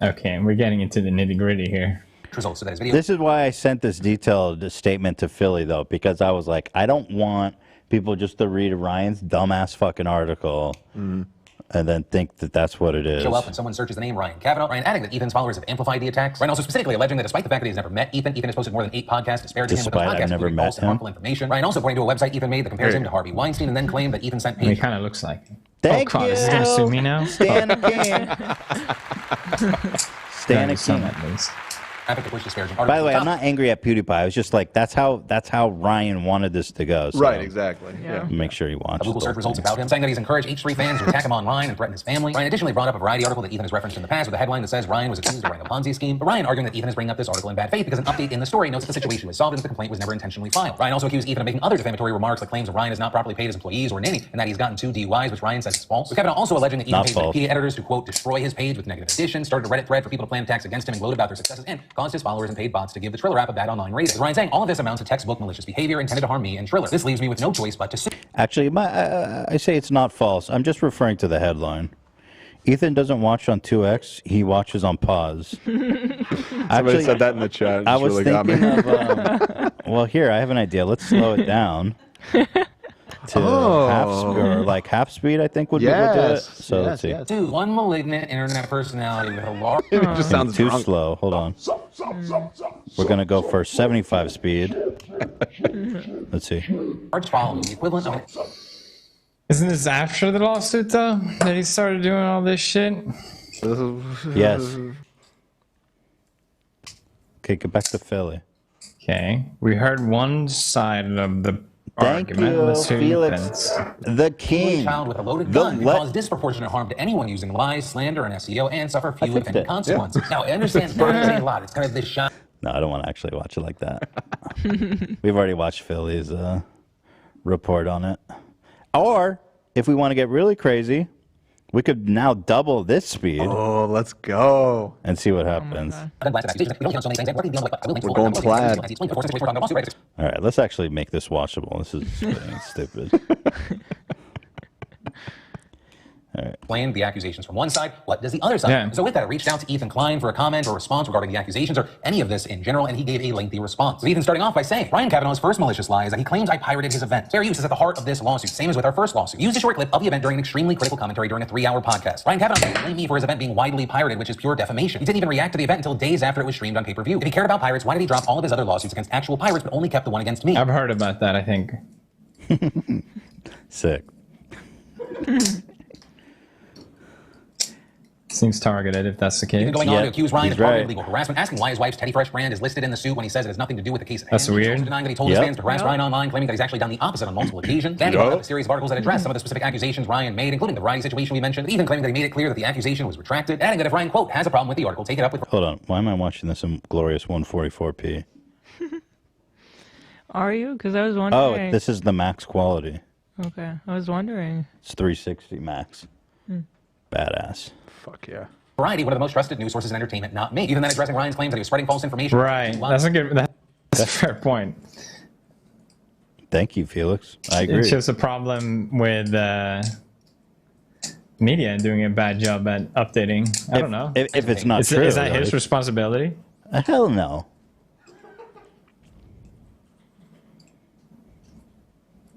okay, we're getting into the nitty-gritty here. So that his video. This is why I sent this detailed statement to Philly, though, because I was like, I don't want people just to read Ryan's dumbass fucking article and then think that that's what it is. Show up when someone searches the name Ryan Kavanaugh. Ryan adding that Ethan's followers have amplified the attacks. Ryan also specifically alleging that despite the fact that he's never met Ethan, Ethan has posted more than 8 podcasts disparaging him with those Despite I've podcasts never including met false and him. harmful information. Ryan also pointing to a website Ethan made that compares him to Harvey Weinstein and then claimed that Ethan sent He pages. kind of looks like him. Thank God, you. Is he gonna sue me now? Stan again. Stan again. By the way, I'm not angry at PewDiePie. I was just like, that's how Ryan wanted this to go. So Right, exactly. Yeah. Make sure you watch. Google search results about him, saying that he's encouraged H3 fans to attack him online and threaten his family. Ryan additionally brought up a Variety article that Ethan has referenced in the past with a headline that says Ryan was accused of running a Ponzi scheme. But Ryan arguing that Ethan is bringing up this article in bad faith because an update in the story notes that the situation was solved and that the complaint was never intentionally filed. Ryan also accused Ethan of making other defamatory remarks like claims that Ryan has not properly paid his employees or nanny and that he's gotten 2 DUIs, which Ryan says is false. With Kavanaugh also alleging that Ethan Not paid false. Wikipedia editors to, quote, destroy his page with negative additions, started a Reddit thread for people to plan attacks against him and gloat about their successes, and caused his followers and paid bots to give the Triller app a bad online rating. With Ryan saying all of this amounts to textbook malicious behavior intended to harm me and Triller. This leaves me with no choice but to sue. Actually, I say it's not false. I'm just referring to the headline. Ethan doesn't watch on 2x. He watches on pause. Somebody said that in the chat. It I just was really got me. thinking of. Well, here I have an idea. Let's slow it down to half speed. I think would be what do it. So let's see. Dude, one malignant internet personality with a large... It just sounds too drunk. slow. Hold on. We're gonna go for 75 speed. Let's see. large following, the equivalent of... Isn't this after the lawsuit though that he started doing all this shit? Yes. Okay, get back to Philly. Okay, we heard one side of the Thank argument. you, Let's hear Felix, the king. Child with a loaded gun can cause disproportionate harm to anyone using lies, slander, and SEO, and suffer few if any consequences. Now, I understand that is a lot. It's kind of this shot. No, I don't want to actually watch it like that. We've already watched Philly's report on it. Or, if we want to get really crazy, we could now double this speed. Oh, let's go. And see what happens. We're going plaid. All right, let's actually make this watchable. This is getting stupid. Explain the accusations from one side. What does the other side? Yeah. So with that, I reached out to Ethan Klein for a comment or response regarding the accusations or any of this in general, and he gave a lengthy response. With Ethan starting off by saying, Ryan Kavanaugh's first malicious lie is that he claims I pirated his event. Fair use is at the heart of this lawsuit, same as with our first lawsuit. He used a short clip of the event during an extremely critical commentary during a 3-hour podcast. Ryan Kavanaugh blamed me for his event being widely pirated, which is pure defamation. He didn't even react to the event until days after it was streamed on pay-per-view. If he cared about pirates, why did he drop all of his other lawsuits against actual pirates but only kept the one against me? I've heard about that, I think. Sick. Seems targeted if that's the case. Even going on to accuse Ryan of targeted legal harassment, asking why his wife's Teddy Fresh brand is listed in the suit when he says it has nothing to do with the case at hand. That's weird. He's also denying that he told his fans to harass Ryan online, claiming that he's actually done the opposite on multiple occasions. Then he brought up a series of articles that address some of the specific accusations Ryan made, including the variety situation we mentioned, even claiming that he made it clear that the accusation was retracted, adding that if Ryan, quote, has a problem with the article, take it up with... Hold on. Why am I watching this in glorious 144p? Are you? Because I was wondering. Oh, this is the max quality. Okay, I was wondering. It's 360 max. Hmm. Badass. Fuck yeah. Variety, one of the most trusted news sources in entertainment, not me. Even then addressing Ryan's claims that he was spreading false information. Right. That's a good. That's a fair point. Thank you, Felix. I agree. It's just a problem with media and doing a bad job at updating. I don't know. If it's not true. Is that his responsibility? Hell no.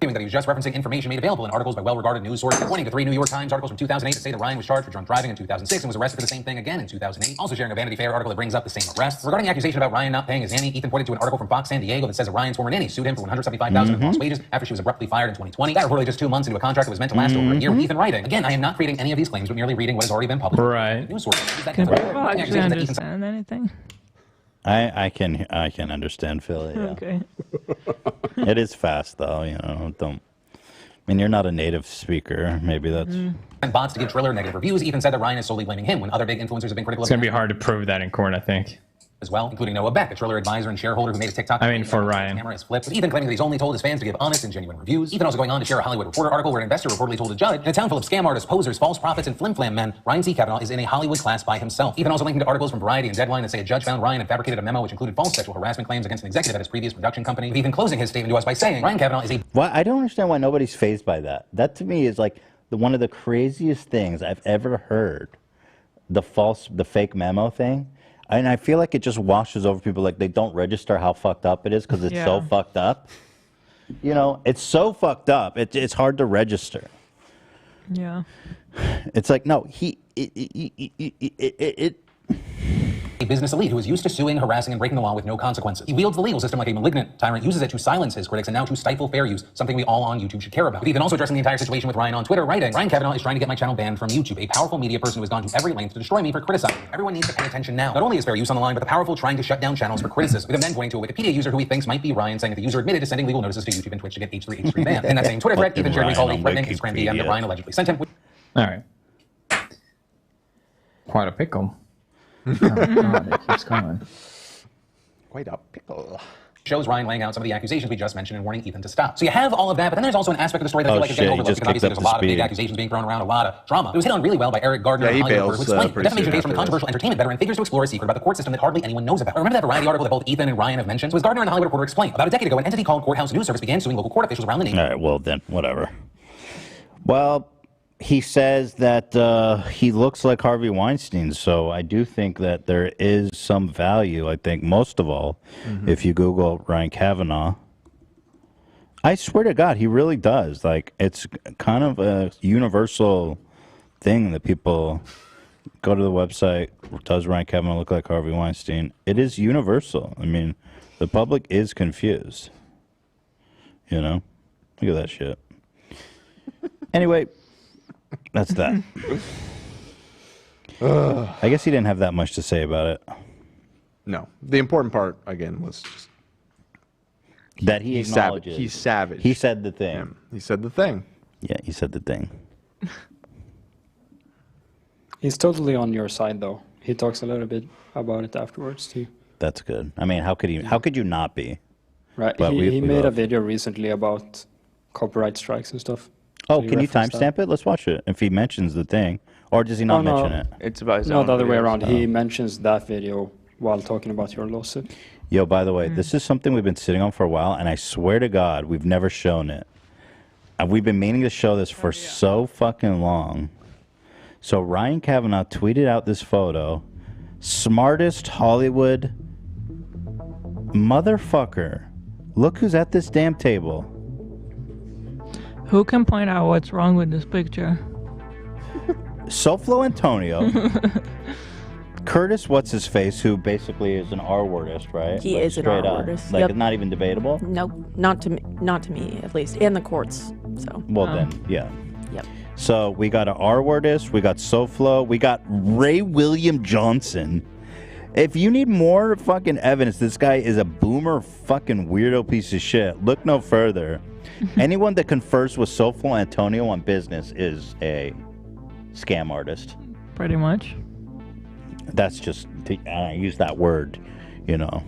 That he was just referencing information made available in articles by well-regarded news sources, pointing to 3 New York Times articles from 2008 that say that Ryan was charged for drunk driving in 2006 and was arrested for the same thing again in 2008. Also sharing a Vanity Fair article that brings up the same arrests. Regarding the accusation about Ryan not paying his nanny, Ethan pointed to an article from Fox San Diego that says that Ryan's former nanny sued him for $175,000 in lost wages after she was abruptly fired in 2020. That reportedly just 2 months into a contract that was meant to last over a year, with Ethan writing. Again, I am not creating any of these claims, but merely reading what has already been published. Right. News sources. Can people actually understand anything? I can understand Philly. Yeah. Okay. It is fast though, you know. Don't. I mean, you're not a native speaker. Maybe that's. And bots to give Triller negative reviews. Ethan said that Ryan is solely blaming him when other big influencers have been critical It's of going to be hard to prove that in court, I think. as well, including Noah Beck, a Triller advisor and shareholder who made a TikTok. I mean, for Ryan. Camera is flipped, with Ethan claiming that he's only told his fans to give honest and genuine reviews. Ethan also going on to share a Hollywood Reporter article where an investor reportedly told a judge, in a town full of scam artists, posers, false prophets, and flim-flam men, Ryan C. Kavanaugh is in a Hollywood class by himself. Ethan also linking to articles from Variety and Deadline that say a judge found Ryan had fabricated a memo which included false sexual harassment claims against an executive at his previous production company. Ethan closing his statement to us by saying, Ryan Kavanaugh is a... Why, I don't understand why nobody's fazed by that. That to me is like one of the craziest things I've ever heard. The fake memo thing. And I feel like it just washes over people, like they don't register how fucked up it is because it's so fucked up. You know, it's so fucked up. It's hard to register. Yeah. It's like, no, A business elite who is used to suing, harassing, and breaking the law with no consequences. He wields the legal system like a malignant tyrant, uses it to silence his critics, and now to stifle fair use, something we all on YouTube should care about. With Ethan also addressing the entire situation with Ryan on Twitter, writing, Ryan Kavanaugh is trying to get my channel banned from YouTube, a powerful media person who has gone to every length to destroy me for criticizing. Everyone needs to pay attention now. Not only is fair use on the line, but the powerful trying to shut down channels for criticism. With him then pointing to a Wikipedia user who he thinks might be Ryan, saying that the user admitted to sending legal notices to YouTube and Twitch to get H3 banned. In that same Twitter thread, Ethan shared a recall threatening his friend DM that Ryan allegedly sent him. All right. Quite a pickle. Oh, God, it keeps going. Quite a pickle. Shows Ryan laying out some of the accusations we just mentioned and warning Ethan to stop. So you have all of that, but then there's also an aspect of the story that I feel like is getting overlooked because obviously there's a lot of big accusations being thrown around, a lot of drama. It was hit on really well by Eric Gardner and Hollywood, who explained the defamation case from the controversial entertainment veteran figures to explore a secret about the court system that hardly anyone knows about. I remember that Variety article that both Ethan and Ryan have mentioned was Gardner and Hollywood Reporter explained. About a decade ago, an entity called Courthouse News Service began suing local court officials around the nation. All right, well then, whatever. Well, he says that he looks like Harvey Weinstein, so I do think that there is some value. I think most of all, if you Google Ryan Kavanaugh, I swear to God, he really does. Like, it's kind of a universal thing that people go to the website, does Ryan Kavanaugh look like Harvey Weinstein? It is universal. I mean, the public is confused. You know? Look at that shit. Anyway... That's that. I guess he didn't have that much to say about it. No. The important part, again, was just... That he acknowledges. He's savage. He said the thing. Yeah, he said the thing. Yeah, he said the thing. He's totally on your side, though. He talks a little bit about it afterwards, too. That's good. I mean, how could you not be? Right. But He made a video recently about copyright strikes and stuff. Oh, So can you referenced timestamp it? Let's watch it. If he mentions the thing. Or does he not mention it? It's about his No, own the other way videos. around. He mentions that video while talking about your lawsuit. Yo, by the way, this is something we've been sitting on for a while, and I swear to God, we've never shown it. And we've been meaning to show this for so fucking long. So Ryan Kavanaugh tweeted out this photo. Smartest Hollywood motherfucker. Look who's at this damn table. Who can point out what's wrong with this picture? Soflo Antonio. Curtis, what's his face, who basically is an R-wordist, right? He Like, is an straight up. R-wordist. Like, Yep. it's not even debatable? Nope, not to me at least, and the courts. So. Well, then, yeah. Yep. So we got an R-wordist, we got Soflo, we got Ray William Johnson. If you need more fucking evidence, this guy is a boomer fucking weirdo piece of shit. Look no further. Anyone that confers with Soflo Antonio on business is a scam artist. Pretty much. That's just, I use that word, you know,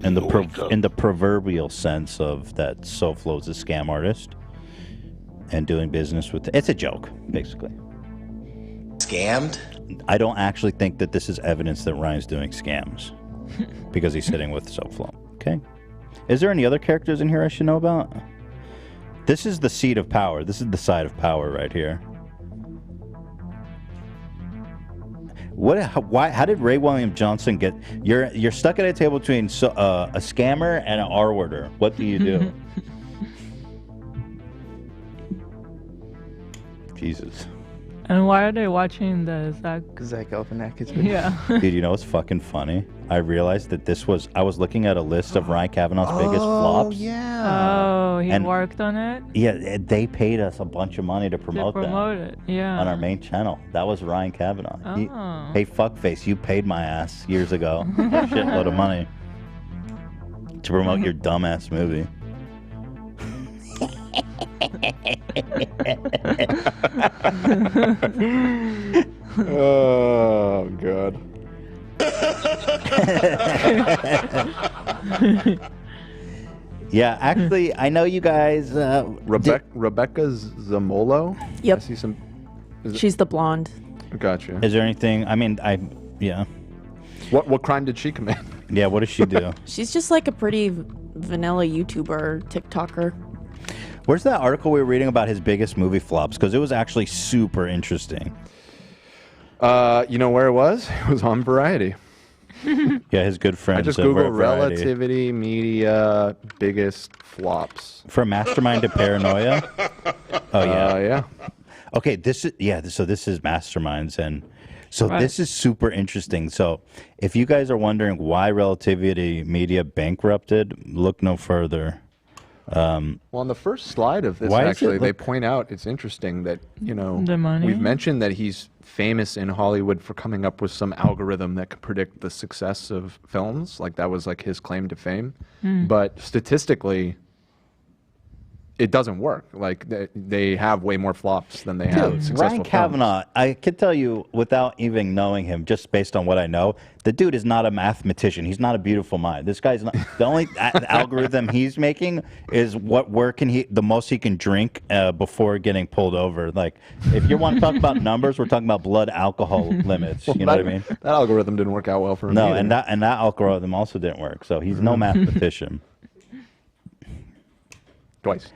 in the proverbial sense of that Soflo's a scam artist and doing business with, it's a joke, basically. Scammed? I don't actually think that this is evidence that Ryan's doing scams because he's sitting with Soflo. Okay. Is there any other characters in here I should know about? This is the seat of power. This is the side of power right here. How did Ray William Johnson get? You're stuck at a table between a scammer and an R-worder. What do you do? Jesus. And why are they watching the Zach Galifianakis video? Yeah. Dude, you know what's fucking funny? I realized that I was looking at a list of Ryan Kavanaugh's biggest flops. Oh, he And- worked on it? Yeah, they paid us a bunch of money to promote it, yeah. on our main channel. That was Ryan Kavanaugh. Oh. Hey, fuckface, you paid my ass years ago. Shitload of money to promote your dumbass movie. Oh, God. Yeah, actually, I know you guys. Rebecca Zamolo? Yep. I see some. She's the blonde. Gotcha. Is there anything? I mean, yeah. What crime did she commit? Yeah, what does she do? She's just like a pretty vanilla YouTuber, TikToker. Where's that article we were reading about his biggest movie flops? Because it was actually super interesting. You know where it was? It was on Variety. Yeah, his good friends. I just over Googled at Variety. Relativity Media biggest flops. From Mastermind to Paranoia? Oh, yeah. Yeah. Okay, this is so this is Masterminds, and so Right. this is super interesting. So if you guys are wondering why Relativity Media bankrupted, look no further. Well, on the first slide of this, Why is it actually, they look- point out it's interesting that, you know, The money? we've mentioned that he's famous in Hollywood for coming up with some algorithm that could predict the success of films. Like, that was like his claim to fame. Hmm. But statistically, it doesn't work. Like, they have way more flops than they have Dude, successful Ryan films. Kavanaugh, I can tell you without even knowing him, just based on what I know, the dude is not a mathematician. He's not a beautiful mind. This guy's not. The only algorithm he's making is the most he can drink before getting pulled over. Like, if you want to talk about numbers, we're talking about blood alcohol limits. You know what I mean? That algorithm didn't work out well for him. No, either. and that algorithm also didn't work. So he's no mathematician. Twice.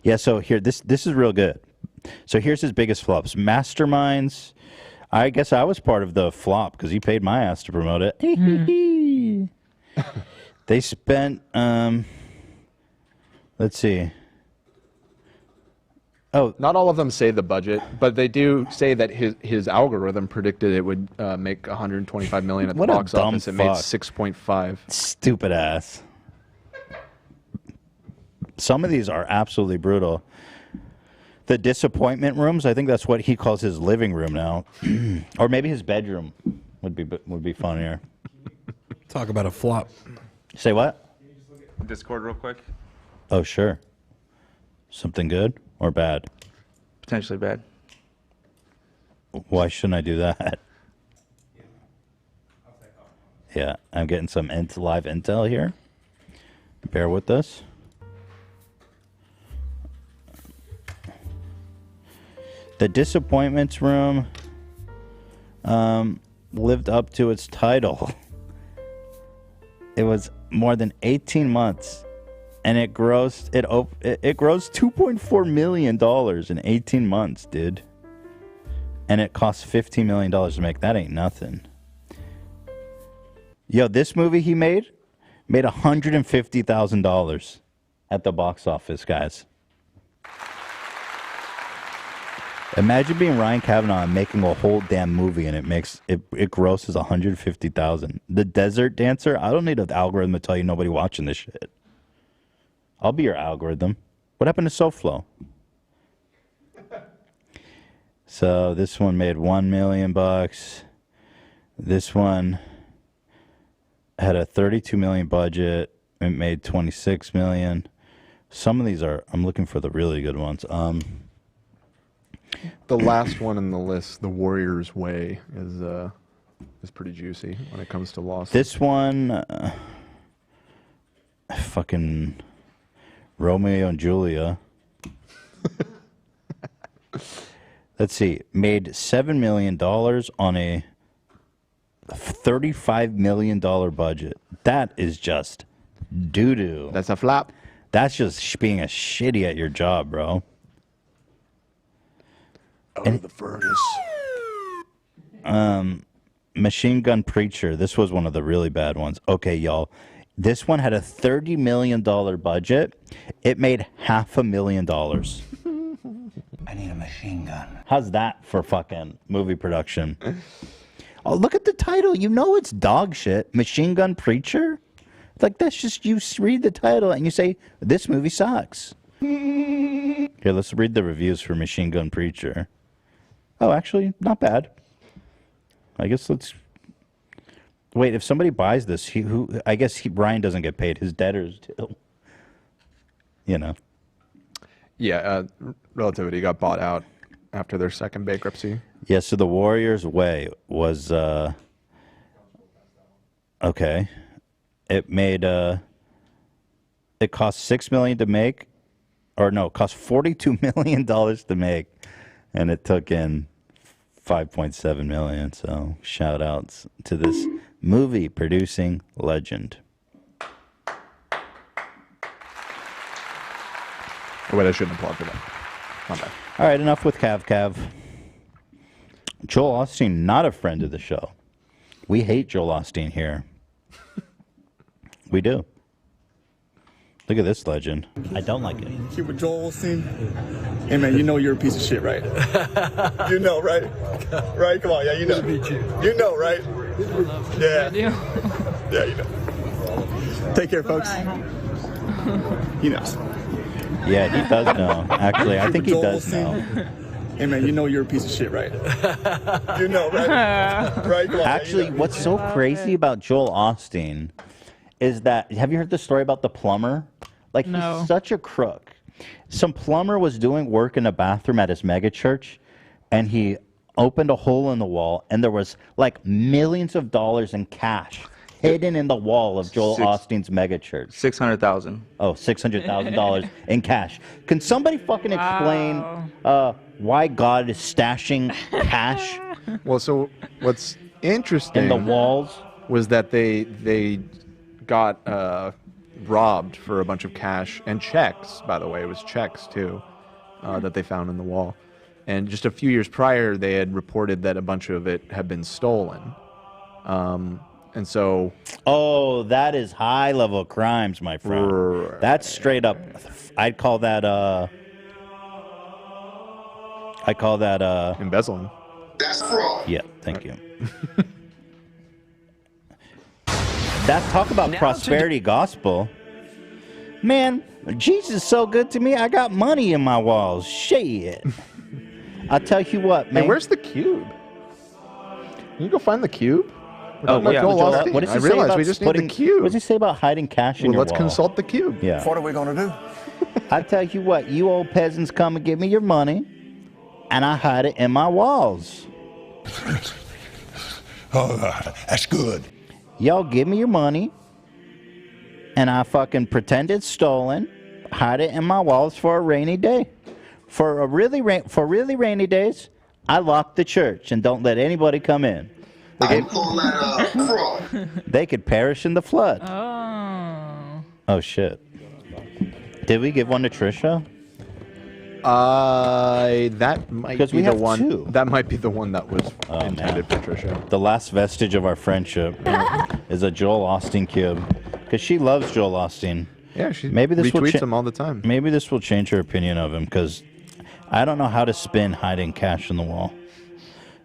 Yeah, so here, this is real good. So here's his biggest flops. Masterminds, I guess I was part of the flop because he paid my ass to promote it. They spent, let's see. Oh, not all of them say the budget, but they do say that his algorithm predicted it would make 125 million at the What a box dumb office. It made fuck. 6.5. Stupid ass. Some of these are absolutely brutal. The disappointment rooms, I think that's what he calls his living room now. Or maybe his bedroom would be funnier. Talk about a flop. Say what? Discord real quick. Oh, sure. Something good or bad? Potentially bad. Why shouldn't I do that? Yeah, I'm getting some live intel here. Bear with us. The Disappointments Room lived up to its title. It was more than 18 months, and it grossed it grossed $2.4 million in 18 months, dude. And it cost $15 million to make. That ain't nothing. Yo, this movie he made $150,000 at the box office, guys. Imagine being Ryan Kavanaugh and making a whole damn movie and it grosses $150,000. The Desert Dancer, I don't need an algorithm to tell you nobody watching this shit. I'll be your algorithm. What happened to SoFlo? So this one made $1 million. This one had a $32 million budget. It made $26 million. Some of these I'm looking for the really good ones. The last one in the list, The Warrior's Way, is pretty juicy when it comes to losses. This one, fucking Romeo and Julia. Let's see, made $7 million on a $35 million budget. That is just doo-doo. That's a flop. That's just being a shitty at your job, bro. The furnace. Machine Gun Preacher. This was one of the really bad ones. Okay, y'all. This one had a $30 million budget. It made $500,000. I need a machine gun. How's that for fucking movie production? Oh, look at the title. You know it's dog shit. Machine Gun Preacher? Like, that's just, you read the title and you say, this movie sucks. Here, let's read the reviews for Machine Gun Preacher. Oh, actually, not bad. I guess let's... Wait, if somebody buys this, I guess Brian doesn't get paid. His debtors do. You know. Yeah, Relativity got bought out after their second bankruptcy. Yeah, so The Warrior's Way was... okay. It made... it cost $6 million to make. Or no, it cost $42 million to make. And it took in $5.7 million. So shout outs to this movie producing legend. Oh, wait, I shouldn't applaud for that. My bad. All right, enough with Cav. Joel Osteen, not a friend of the show. We hate Joel Osteen here. We do. Look at this legend. I don't like it. Keep with Joel Osteen. Hey man, you know you're a piece of shit, right? You know, right? Right? Come on, yeah, you know. You know, right? Yeah. Yeah, you know. Take care, folks. He knows. Yeah, he does know. Actually, I think he does know. Hey man, you know you're a piece of shit, right? You know, right? Right? Come on, Actually, yeah, you know. what's so crazy about Joel Osteen is that, have you heard the story about the plumber? Like, No. he's such a crook. Some plumber was doing work in a bathroom at his mega church, and he opened a hole in the wall, and there was like millions of dollars in cash hidden in the wall of Joel Osteen's mega church. 600,000. Oh, $600,000 in cash. Can somebody fucking explain why God is stashing cash? Well, so what's interesting in the walls was that they got robbed for a bunch of cash and checks. By the way, it was checks too that they found in the wall. And just a few years prior, they had reported that a bunch of it had been stolen. And so, oh, that is high level crimes, my friend. That's straight up. I'd call that embezzling. That's fraud. Yeah, thank you. That talk about prosperity gospel. Man, Jesus is so good to me. I got money in my walls. Shit. I'll tell you what, man. Hey, where's the cube? Can you go find the cube? Oh, yeah. What does he say about the cube? What does he say about hiding cash in your let's wall? consult the cube. Yeah. What are we going to do? I tell you what, you old peasants come and give me your money, and I hide it in my walls. Oh, that's good. Y'all give me your money, and I fucking pretend it's stolen, hide it in my walls for a rainy day. For really rainy days, I lock the church and don't let anybody come in. I call that fraud. They could perish in the flood. Oh. Oh shit. Did we give one to Trisha? That might Because be we the have one. two. That might be the one that was intended for Trisha. The last vestige of our friendship is a Joel Osteen cube. Because she loves Joel Osteen. Yeah, she will retweets him all the time. Maybe this will change her opinion of him, because I don't know how to spin hiding cash in the wall.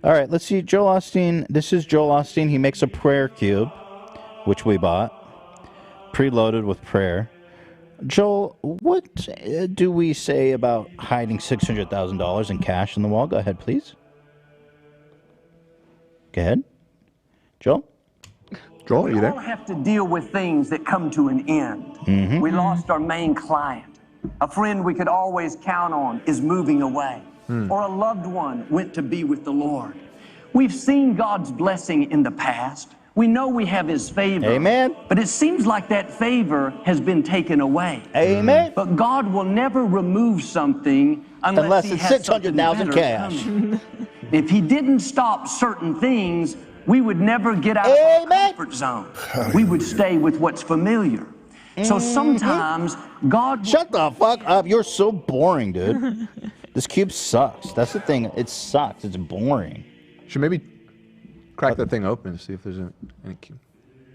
All right, let's see. Joel Osteen. This is Joel Osteen. He makes a prayer cube, which we bought, preloaded with prayer. Joel, what do we say about hiding $600,000 in cash in the wall? Go ahead, please. Go ahead. Joel? Joel, are you We there? all have to deal with things that come to an end. Mm-hmm. We lost our main client. A friend we could always count on is moving away. Or a loved one went to be with the Lord. We've seen God's blessing in the past. We know we have His favor. Amen. But it seems like that favor has been taken away. Amen. But God will never remove something unless He it's has something $600,000 better cash. coming. If He didn't stop certain things, we would never get out of our comfort zone. We would stay with what's familiar. So sometimes God... Shut the fuck up. You're so boring, dude. This cube sucks. That's the thing. It sucks. It's boring. Should maybe crack that thing open and see if there's any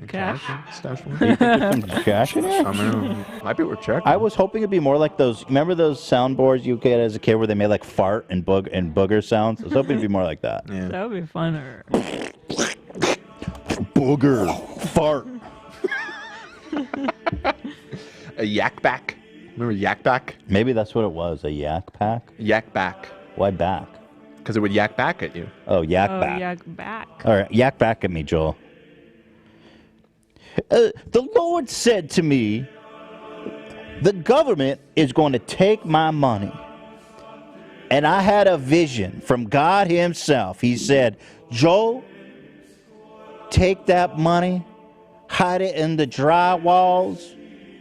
Cash? Stash You think there's some cash in it? I mean, might be worth checking. I was hoping it'd be more like those. Remember those soundboards you get as a kid where they made like fart and booger sounds? I was hoping it'd be more like that. Yeah. That would be funner. Booger. Fart. A yak back. Remember yak back? Maybe that's what it was. A yak pack? Yak back. Why back? Because it would yak back at you. Oh, yak Oh, back. yak back. All right, yak back at me, Joel. The Lord said to me, the government is going to take my money. And I had a vision from God Himself. He said, Joel, take that money, hide it in the dry walls,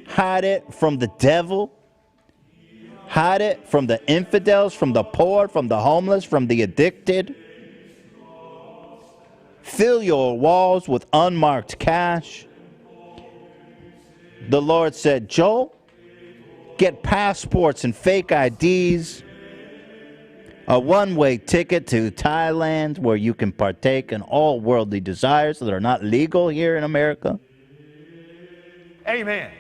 hide it from the devil, hide it from the infidels, from the poor, from the homeless, from the addicted. Fill your walls with unmarked cash. The Lord said, Joel, get passports and fake IDs, a one-way ticket to Thailand where you can partake in all worldly desires that are not legal here in America. Amen.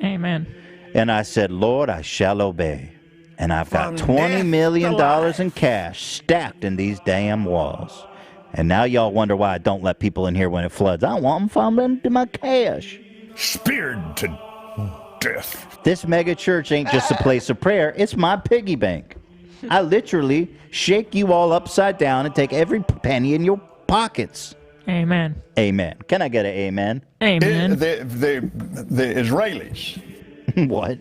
Amen. And I said, Lord, I shall obey. And I've got $20 million in cash stacked in these damn walls. And now y'all wonder why I don't let people in here when it floods. I want them fumbling into my cash. Speared to death. This mega church ain't just a place of prayer. It's my piggy bank. I literally shake you all upside down and take every penny in your pockets. Amen. Amen. Can I get an amen? Amen. The Israelis. What?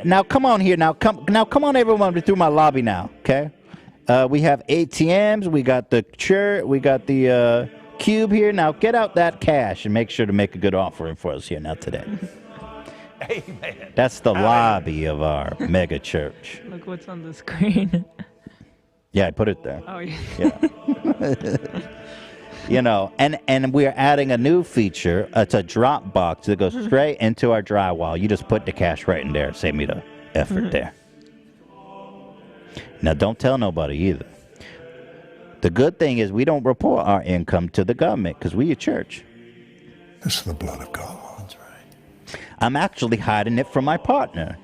Now come on here. Now come on, everyone, through my lobby now. Okay. We have ATMs. We got the church. We got the cube here. Now get out that cash and make sure to make a good offering for us here now today. Amen. That's the lobby of our mega church. Look what's on the screen. Yeah, I put it there. Oh, yeah. Yeah. You know, and we're adding a new feature. It's a drop box that goes straight into our drywall. You just put the cash right in there. Save me the effort there. Now, don't tell nobody either. The good thing is we don't report our income to the government because we a church. This is the blood of God. That's right. I'm actually hiding it from my partner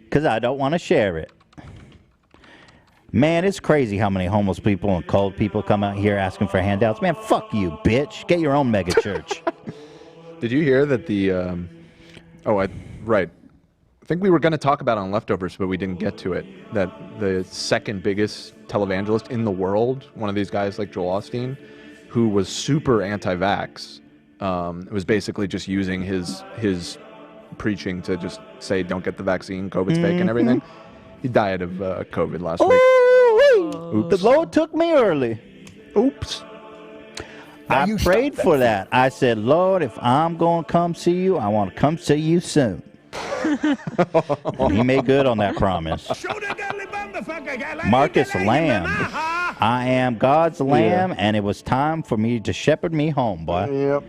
because I don't want to share it. Man, it's crazy how many homeless people and cold people come out here asking for handouts. Man, fuck you, bitch. Get your own mega church. Did you hear that the... right. I think we were going to talk about it on Leftovers, but we didn't get to it. That the second biggest televangelist in the world, one of these guys like Joel Osteen, who was super anti-vax, was basically just using his preaching to just say, don't get the vaccine, COVID's fake and everything. He died of COVID last week. The Lord took me early. Oops. I prayed for that. I said, Lord, if I'm going to come see you, I want to come see you soon. And he made good on that promise. Marcus Lamb. I am God's lamb, and it was time for me to shepherd me home, boy. Yep.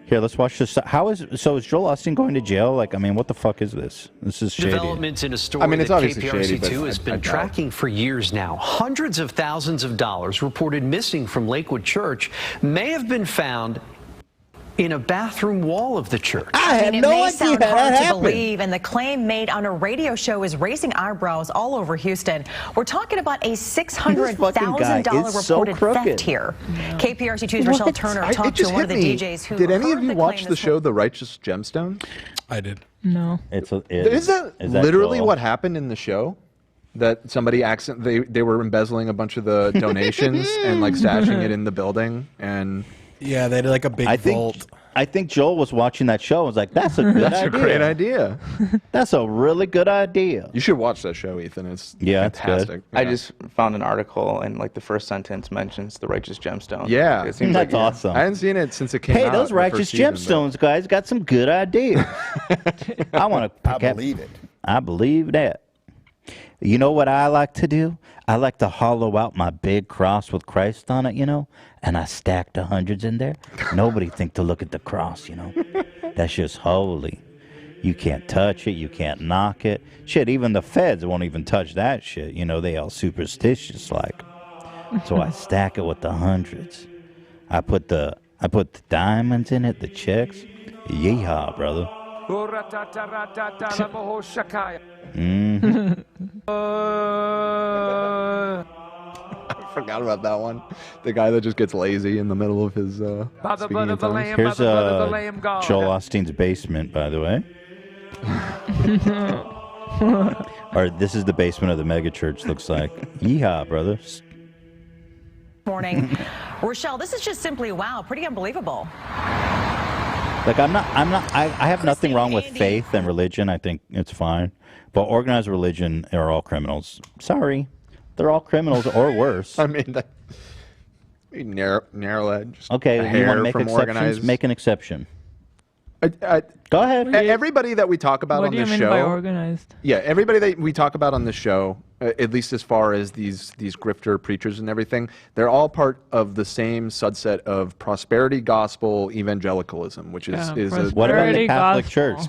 Here, let's watch this. Is Joel Osteen going to jail? Like, I mean, what the fuck is this? This is shady. Developments in a story that KPRC2 has been tracking for years now. Hundreds of thousands of dollars reported missing from Lakewood Church may have been found in a bathroom wall of the church. I it may sound hard to believe, and the claim made on a radio show is raising eyebrows all over Houston. We're talking about a $600,000 reported theft here. KPRC2's Rochelle Turner talked to one of the DJs who Did any of you watch the show The Righteous Gemstones? I did. No. Is that literally what happened in the show? That somebody they were embezzling a bunch of the donations and like stashing it in the building and... Yeah, they did like a big vault. I think Joel was watching that show and was like, that's a good idea. That's a great idea. That's a really good idea. You should watch that show, Ethan. It's fantastic. It's good. Yeah. I just found an article and like the first sentence mentions the righteous gemstone. Yeah. It seems That's like, awesome. I hadn't seen it since it came out. Hey, those righteous gemstones guys got some good ideas. I believe it. I believe that. You know what I like to do? I like to hollow out my big cross with Christ on it, you know, and I stack the hundreds in there. Nobody think to look at the cross, you know. That's just holy. You can't touch it. You can't knock it. Shit, even the feds won't even touch that shit. You know, they all superstitious like. So I stack it with the hundreds. I put the diamonds in it, the checks. Yeehaw, brother. I forgot about that one. The guy that just gets lazy in the middle of his speaking in tongues. Here's Joel Osteen's basement, by the way. Or this is the basement of the mega church, looks like. Yeehaw, brothers. Morning. Rochelle, this is just simply wow, pretty unbelievable. Like I have nothing wrong with faith and religion. I think it's fine. But organized religion are all criminals. Sorry. They're all criminals or worse. I mean, narrow edge. Okay, you want to make exceptions? Organized. Make an exception. Go ahead. Everybody that we talk about on this show. What do you mean by organized? Yeah, everybody that we talk about on the show, at least as far as these grifter preachers and everything, they're all part of the same subset of prosperity gospel evangelicalism, which is what about the Catholic Church?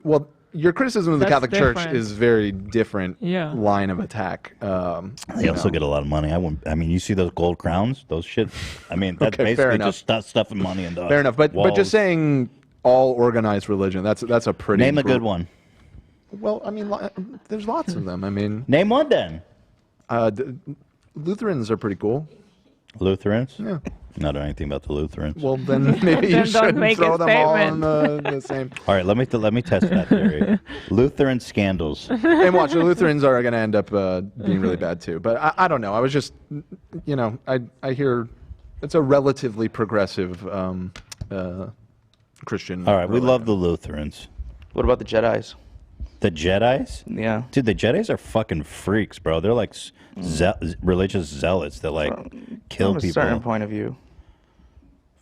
Well, your criticism of the That's Catholic Church different. is very different Yeah. line of attack. They also get a lot of money. I mean, you see those gold crowns, those shit. I mean, that's Okay, fair basically enough. just stuffing money into Fair enough, but walls. just saying all organized religion, that's a pretty... Name a good one. Well, I mean, there's lots of them. I mean... Name one then. Lutherans are pretty cool. Lutherans? Yeah. Not know anything about the Lutherans. Well, then maybe you shouldn't throw them all on the same... All right, let me test that theory. Lutheran scandals. And watch, the Lutherans are going to end up being really bad too. But I don't know. I was just, you know, I hear it's a relatively progressive Christian. All right, we love the Lutherans. What about the Jedis? The Jedis? Yeah. Dude, the Jedis are fucking freaks, bro. They're like religious zealots that like kill From a people. certain point of view.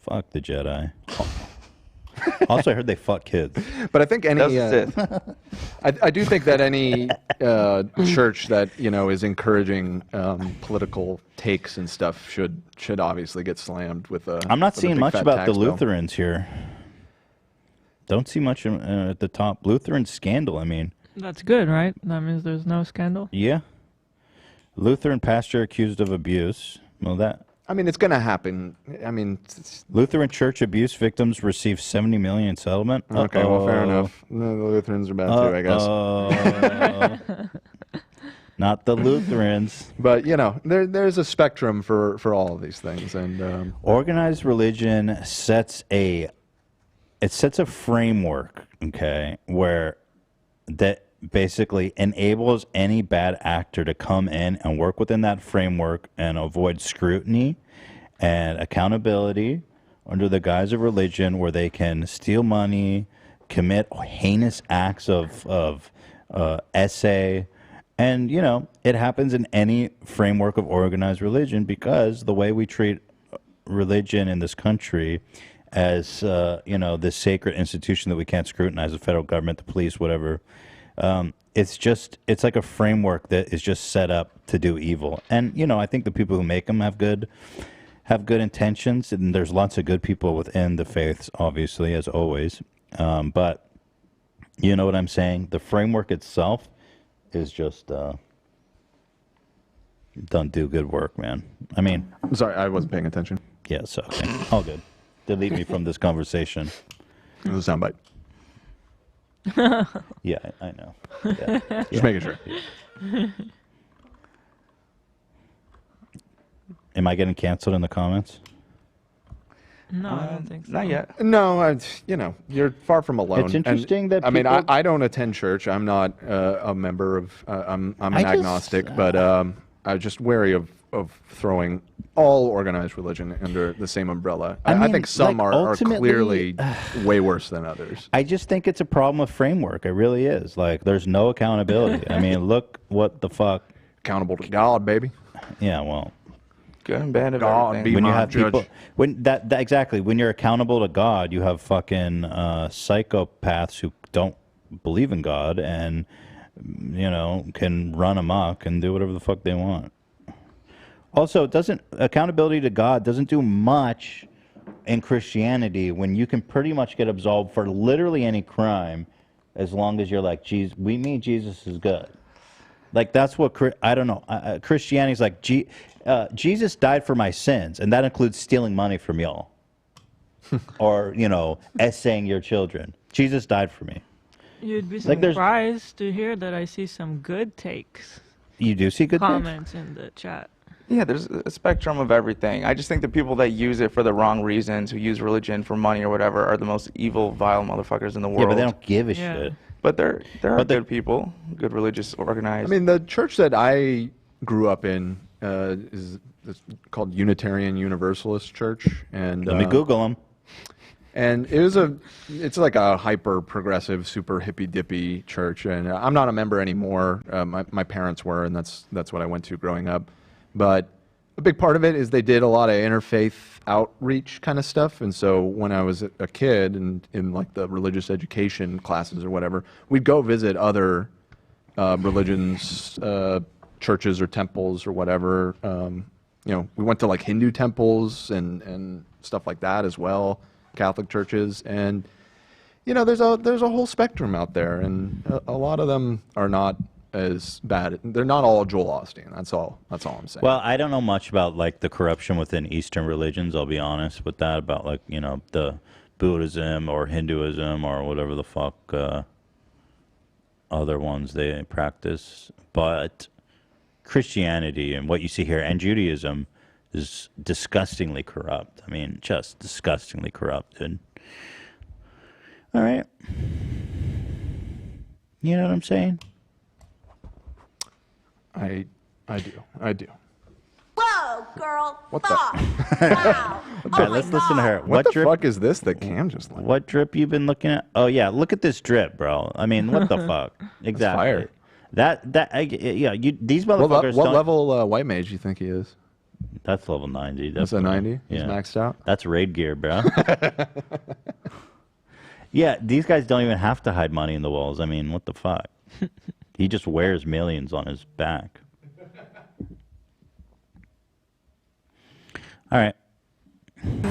Fuck the Jedi. Also, I heard they fuck kids. But I think any, That's the I do think that any church that is encouraging political takes and stuff should obviously get slammed with a. I'm not with a seeing big much fat about tax the bill. Lutherans here. Don't see much at the top. Lutheran scandal, I mean. That's good, right? That means there's no scandal. Yeah. Lutheran pastor accused of abuse. Well, that. I mean, it's going to happen. I mean, Lutheran church abuse victims receive $70 million in settlement. Okay, well, fair enough. No, the Lutherans are bad too, I guess. Not the Lutherans. But there's a spectrum for all of these things, and organized religion sets a framework, okay, where that basically enables any bad actor to come in and work within that framework and avoid scrutiny and accountability under the guise of religion, where they can steal money, commit heinous acts of essay. And, it happens in any framework of organized religion, because the way we treat religion in this country as, this sacred institution that we can't scrutinize, the federal government, the police, whatever, it's like a framework that is just set up to do evil. And, I think the people who make them have good intentions, and there's lots of good people within the faiths, obviously, as always. But you know what I'm saying? The framework itself is just don't do good work, man. I mean, I'm sorry, I wasn't paying attention. Yes, okay, all good. Delete me from this conversation. It was a soundbite. Yeah, I know. Yeah. Just making sure. Am I getting canceled in the comments? No, I don't think so. Not yet. No, you're far from alone. It's interesting that I mean, people- I don't attend church. I'm not a member of. I'm an I just- agnostic, but I'm just wary of throwing all organized religion under the same umbrella. I mean, think some like, are ultimately- clearly way worse than others. I just think it's a problem of framework. It really is. Like, there's no accountability. I mean, look what the fuck. Accountable to God, baby. Yeah, well. Good and bad of God everything. be When you my have judge. people, when that exactly, when you're accountable to God, you have fucking psychopaths who don't believe in God and can run amok and do whatever the fuck they want. Also, accountability to God doesn't do much in Christianity when you can pretty much get absolved for literally any crime, as long as you're like, Jesus, Jesus is good. Like, that's what I don't know. Christianity's like, Jesus died for my sins, and that includes stealing money from y'all, or essaying your children. Jesus died for me. You'd be Like, there's- surprised to hear that I see some good takes. You do see good things? comments in the chat. Yeah, there's a spectrum of everything. I just think the people that use it for the wrong reasons, who use religion for money or whatever, are the most evil, vile motherfuckers in the world. Yeah, but they don't give a shit. But there are good people, good religious organized. I mean, the church that I grew up in is called Unitarian Universalist Church, and Let me Google them. And it's like a hyper progressive, super hippy dippy church, and I'm not a member anymore. My parents were, and that's what I went to growing up. But a big part of it is they did a lot of interfaith outreach kind of stuff, and so when I was a kid and in like the religious education classes or whatever, we'd go visit other religions, churches or temples or whatever. We went to like Hindu temples and stuff like that as well, Catholic churches, and you know, there's a whole spectrum out there, and a lot of them are not as bad. They're not all Joel Osteen. That's all I'm saying. Well, I don't know much about like the corruption within Eastern religions. I'll be honest with that, about like, you know, the Buddhism or Hinduism or whatever the fuck other ones they practice. But Christianity and what you see here, and Judaism, is disgustingly corrupt. I mean, just disgustingly corrupted. All right. You know what I'm saying? I do. Whoa, girl. What Fuck. the? Wow. All right, let's listen to her. What the drip, fuck is this that Cam just like? What drip you been looking at? Oh yeah, look at this drip, bro. I mean, what the fuck? Exactly. Fire. Yeah, these motherfuckers. What don't, level white mage do you think he is? That's level 90. That's a 90? He's Yeah. maxed out? That's raid gear, bro. Yeah, these guys don't even have to hide money in the walls. I mean, what the fuck? He just wears millions on his back. All right.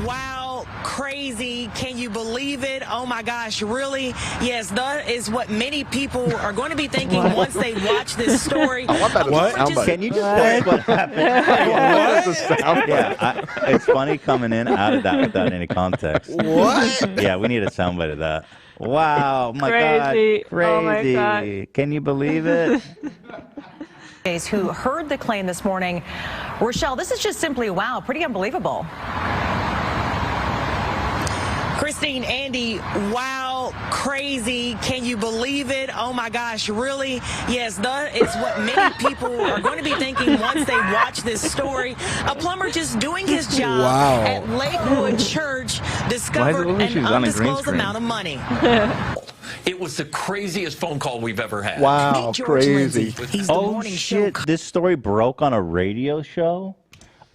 Wow, crazy. Can you believe it? Oh my gosh, really? Yes, that is what many people are going to be thinking once they watch this story. I want that as a soundbite. Can you just tell us what happened? Yeah, it's funny coming in out of that without any context. What? Yeah, we need a soundbite of that. Wow, my Crazy. God, crazy. Oh my God. Can you believe it? Who heard the claim this morning. Rochelle, this is just simply wow, pretty unbelievable. Christine, Andy, wow, crazy. Can you believe it? Oh my gosh, really? Yes, that is what many people are going to be thinking once they watch this story. A plumber just doing his job at Lakewood Church discovered an undisclosed amount of money. It was the craziest phone call we've ever had. Wow, crazy. Oh shit, this story broke on a radio show?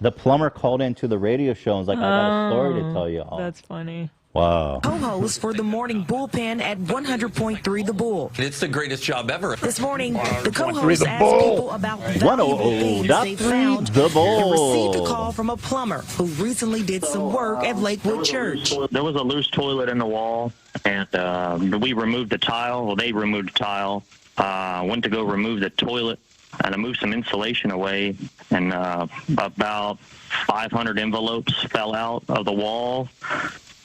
The plumber called into the radio show and was like, I got a story to tell you all. That's funny. Wow. Co-host for the morning bullpen at 100.3 The Bull. It's the greatest job ever. This morning, the co-host asked people about valuable things they found The Bull. and received a call from a plumber who recently did some work at Lakewood Church. There was a loose toilet in the wall, and we removed the tile. Well, they removed the tile. Went to go remove the toilet, and I moved some insulation away, and about 500 envelopes fell out of the wall.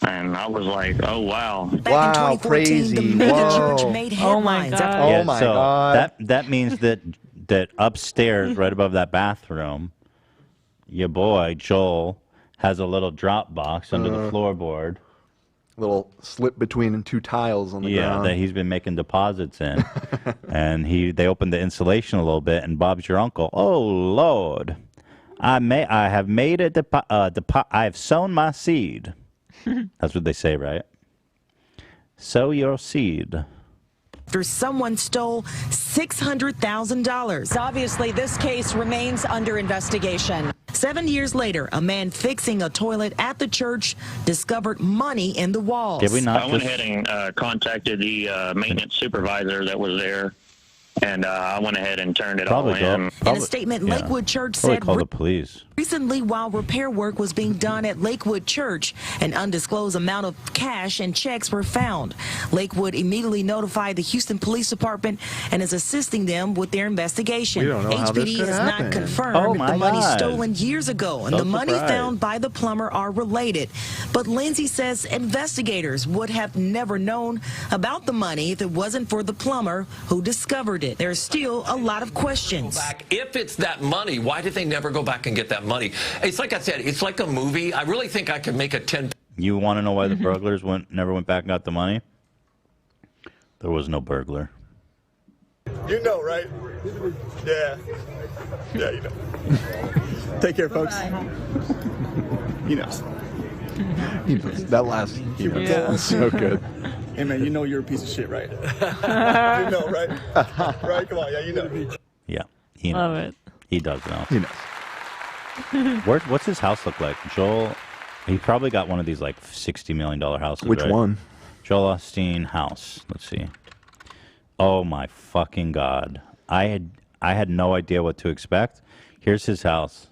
And I was like, oh, wow. Wow, crazy. Whoa. Made oh, my God. Oh, my God. That means that upstairs, right above that bathroom, your boy, Joel, has a little drop box under the floorboard. Little slip between two tiles on the ground. Yeah, that he's been making deposits in. And they opened the insulation a little bit, and Bob's your uncle. Oh, Lord. I have made a I have sown my seed. That's what they say, right? Sow your seed. After someone stole $600,000. Obviously, this case remains under investigation. 7 years later, a man fixing a toilet at the church discovered money in the walls. Did we not I went ahead and contacted the maintenance supervisor that was there, and I went ahead and turned it all in. In a statement, Lakewood Church Probably said call the police. recently, while repair work was being done at Lakewood Church, an undisclosed amount of cash and checks were found. Lakewood immediately notified the Houston Police Department and is assisting them with their investigation. We don't know how this HPD could has happen. not confirmed Oh, if my the money God. stolen years ago and So the money surprised. found by the plumber are related. But Lindsay says investigators would have never known about the money if it wasn't for the plumber who discovered it. There's still a lot of questions. If it's that money, why did they never go back and get that money? It's like I said, it's like a movie. I really think I could make a 10. You want to know why the burglars never went back and got the money? There was no burglar. You know, right? Yeah. Yeah, you know. Take care, folks. You know. That last was so good. Hey, man, you know you're a piece of shit, right? You know, right? Right? Come on, yeah, you know. Yeah, he knows. Love it. He does know. He knows. What's his house look like? Joel, he probably got one of these like $60 million houses. Which right? one? Joel Osteen house. Let's see. Oh my fucking God! I had no idea what to expect. Here's his house.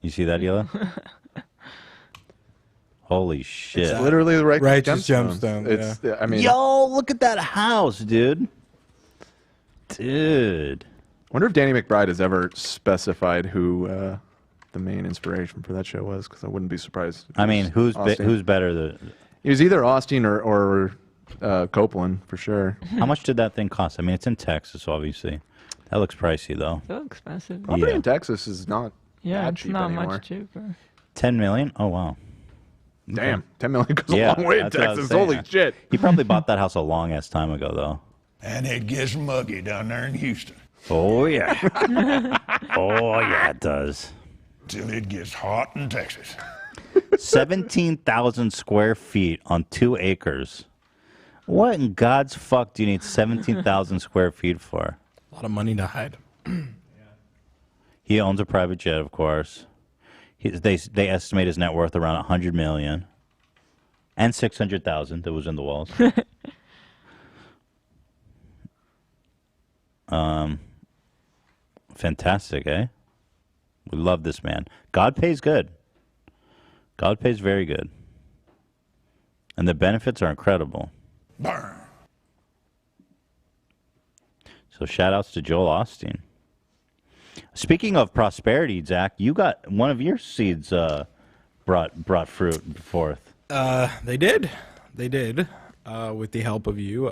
You see that, Hila? Holy shit! It's literally the righteous gemstone. It's, I mean, yo, look at that house, dude. Dude. Wonder if Danny McBride has ever specified who the main inspiration for that show was, because I wouldn't be surprised. I mean, who's better? It was either Osteen or Copeland for sure. How much did that thing cost? I mean, it's in Texas, obviously. That looks pricey, though. So expensive. Property in Texas is not yeah, that it's cheap not anymore. much cheaper. 10 million? Oh, wow. Damn, 10 million goes a long way in that's what I was Texas. saying. Holy shit. He probably bought that house a long ass time ago, though. And it gets muggy down there in Houston. Oh, yeah. Oh, yeah, it does. Till it gets hot in Texas. 17,000 square feet on 2 acres. What in God's fuck do you need 17,000 square feet for? A lot of money to hide. He owns a private jet, of course. They estimate his net worth around 100 million, and 600,000 that was in the walls. Fantastic, eh? We love this man. God pays good. God pays very good, and the benefits are incredible. Burn. So shout outs to Joel Osteen. Speaking of prosperity, Zach, you got one of your seeds brought fruit forth. They did. They did. With the help of you,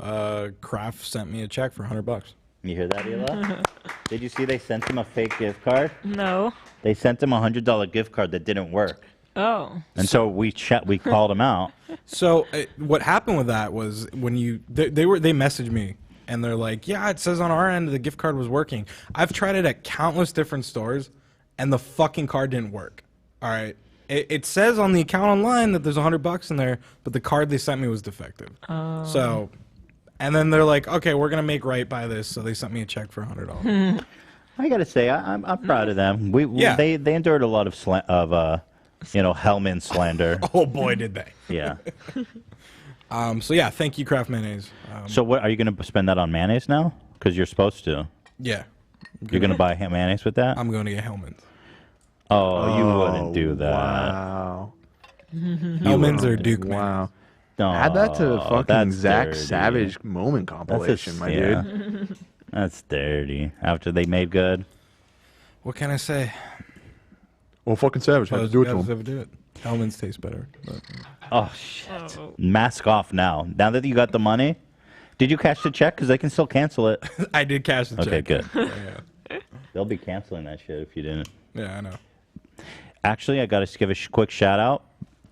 Kraft sent me a check for $100. You hear that, Hila? Did you see they sent him a fake gift card? No. They sent him a $100 gift card that didn't work. Oh. And so we called him out. So what happened with that was when they messaged me. And they're like, yeah, it says on our end the gift card was working. I've tried it at countless different stores, and the fucking card didn't work. All right. It says on the account online that there's $100 in there, but the card they sent me was defective. Oh. So, and then they're like, okay, we're going to make right by this. So they sent me a check for $100. I got to say, I'm proud of them. They endured a lot of Hellman slander. Oh, boy, did they. Yeah. So yeah, thank you, Kraft Mayonnaise. So what are you going to spend that on mayonnaise now? Because you're supposed to. Yeah. You're going to buy mayonnaise with that? I'm going to get Hellman's. Oh, you wouldn't do that. Wow. Hellman's or Duke Wow. No, Add that to the fucking that's Zach dirty. Savage moment compilation, my dude. That's dirty. After they made good. What can I say? Well, fucking Savage, how to do it to him. Do it. Hellman's tastes better. But. Oh, shit. Mask off now. Now that you got the money, did you cash the check? Because they can still cancel it. I did cash the check. Okay, good. Yeah. They'll be canceling that shit if you didn't. Yeah, I know. Actually, I got to give a quick shout out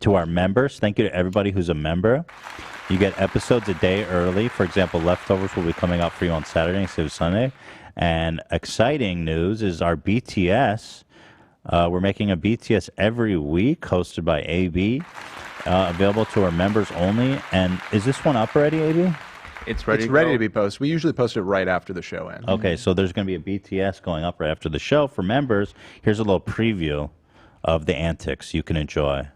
to our members. Thank you to everybody who's a member. You get episodes a day early. For example, Leftovers will be coming out for you on Saturday instead of Sunday. And exciting news is our BTS. We're making a BTS every week, hosted by AB. Available to our members only. And is this one up already, AB? It's ready to be posted. We usually post it right after the show ends. Okay, so there's going to be a BTS going up right after the show. For members, here's a little preview of the antics you can enjoy.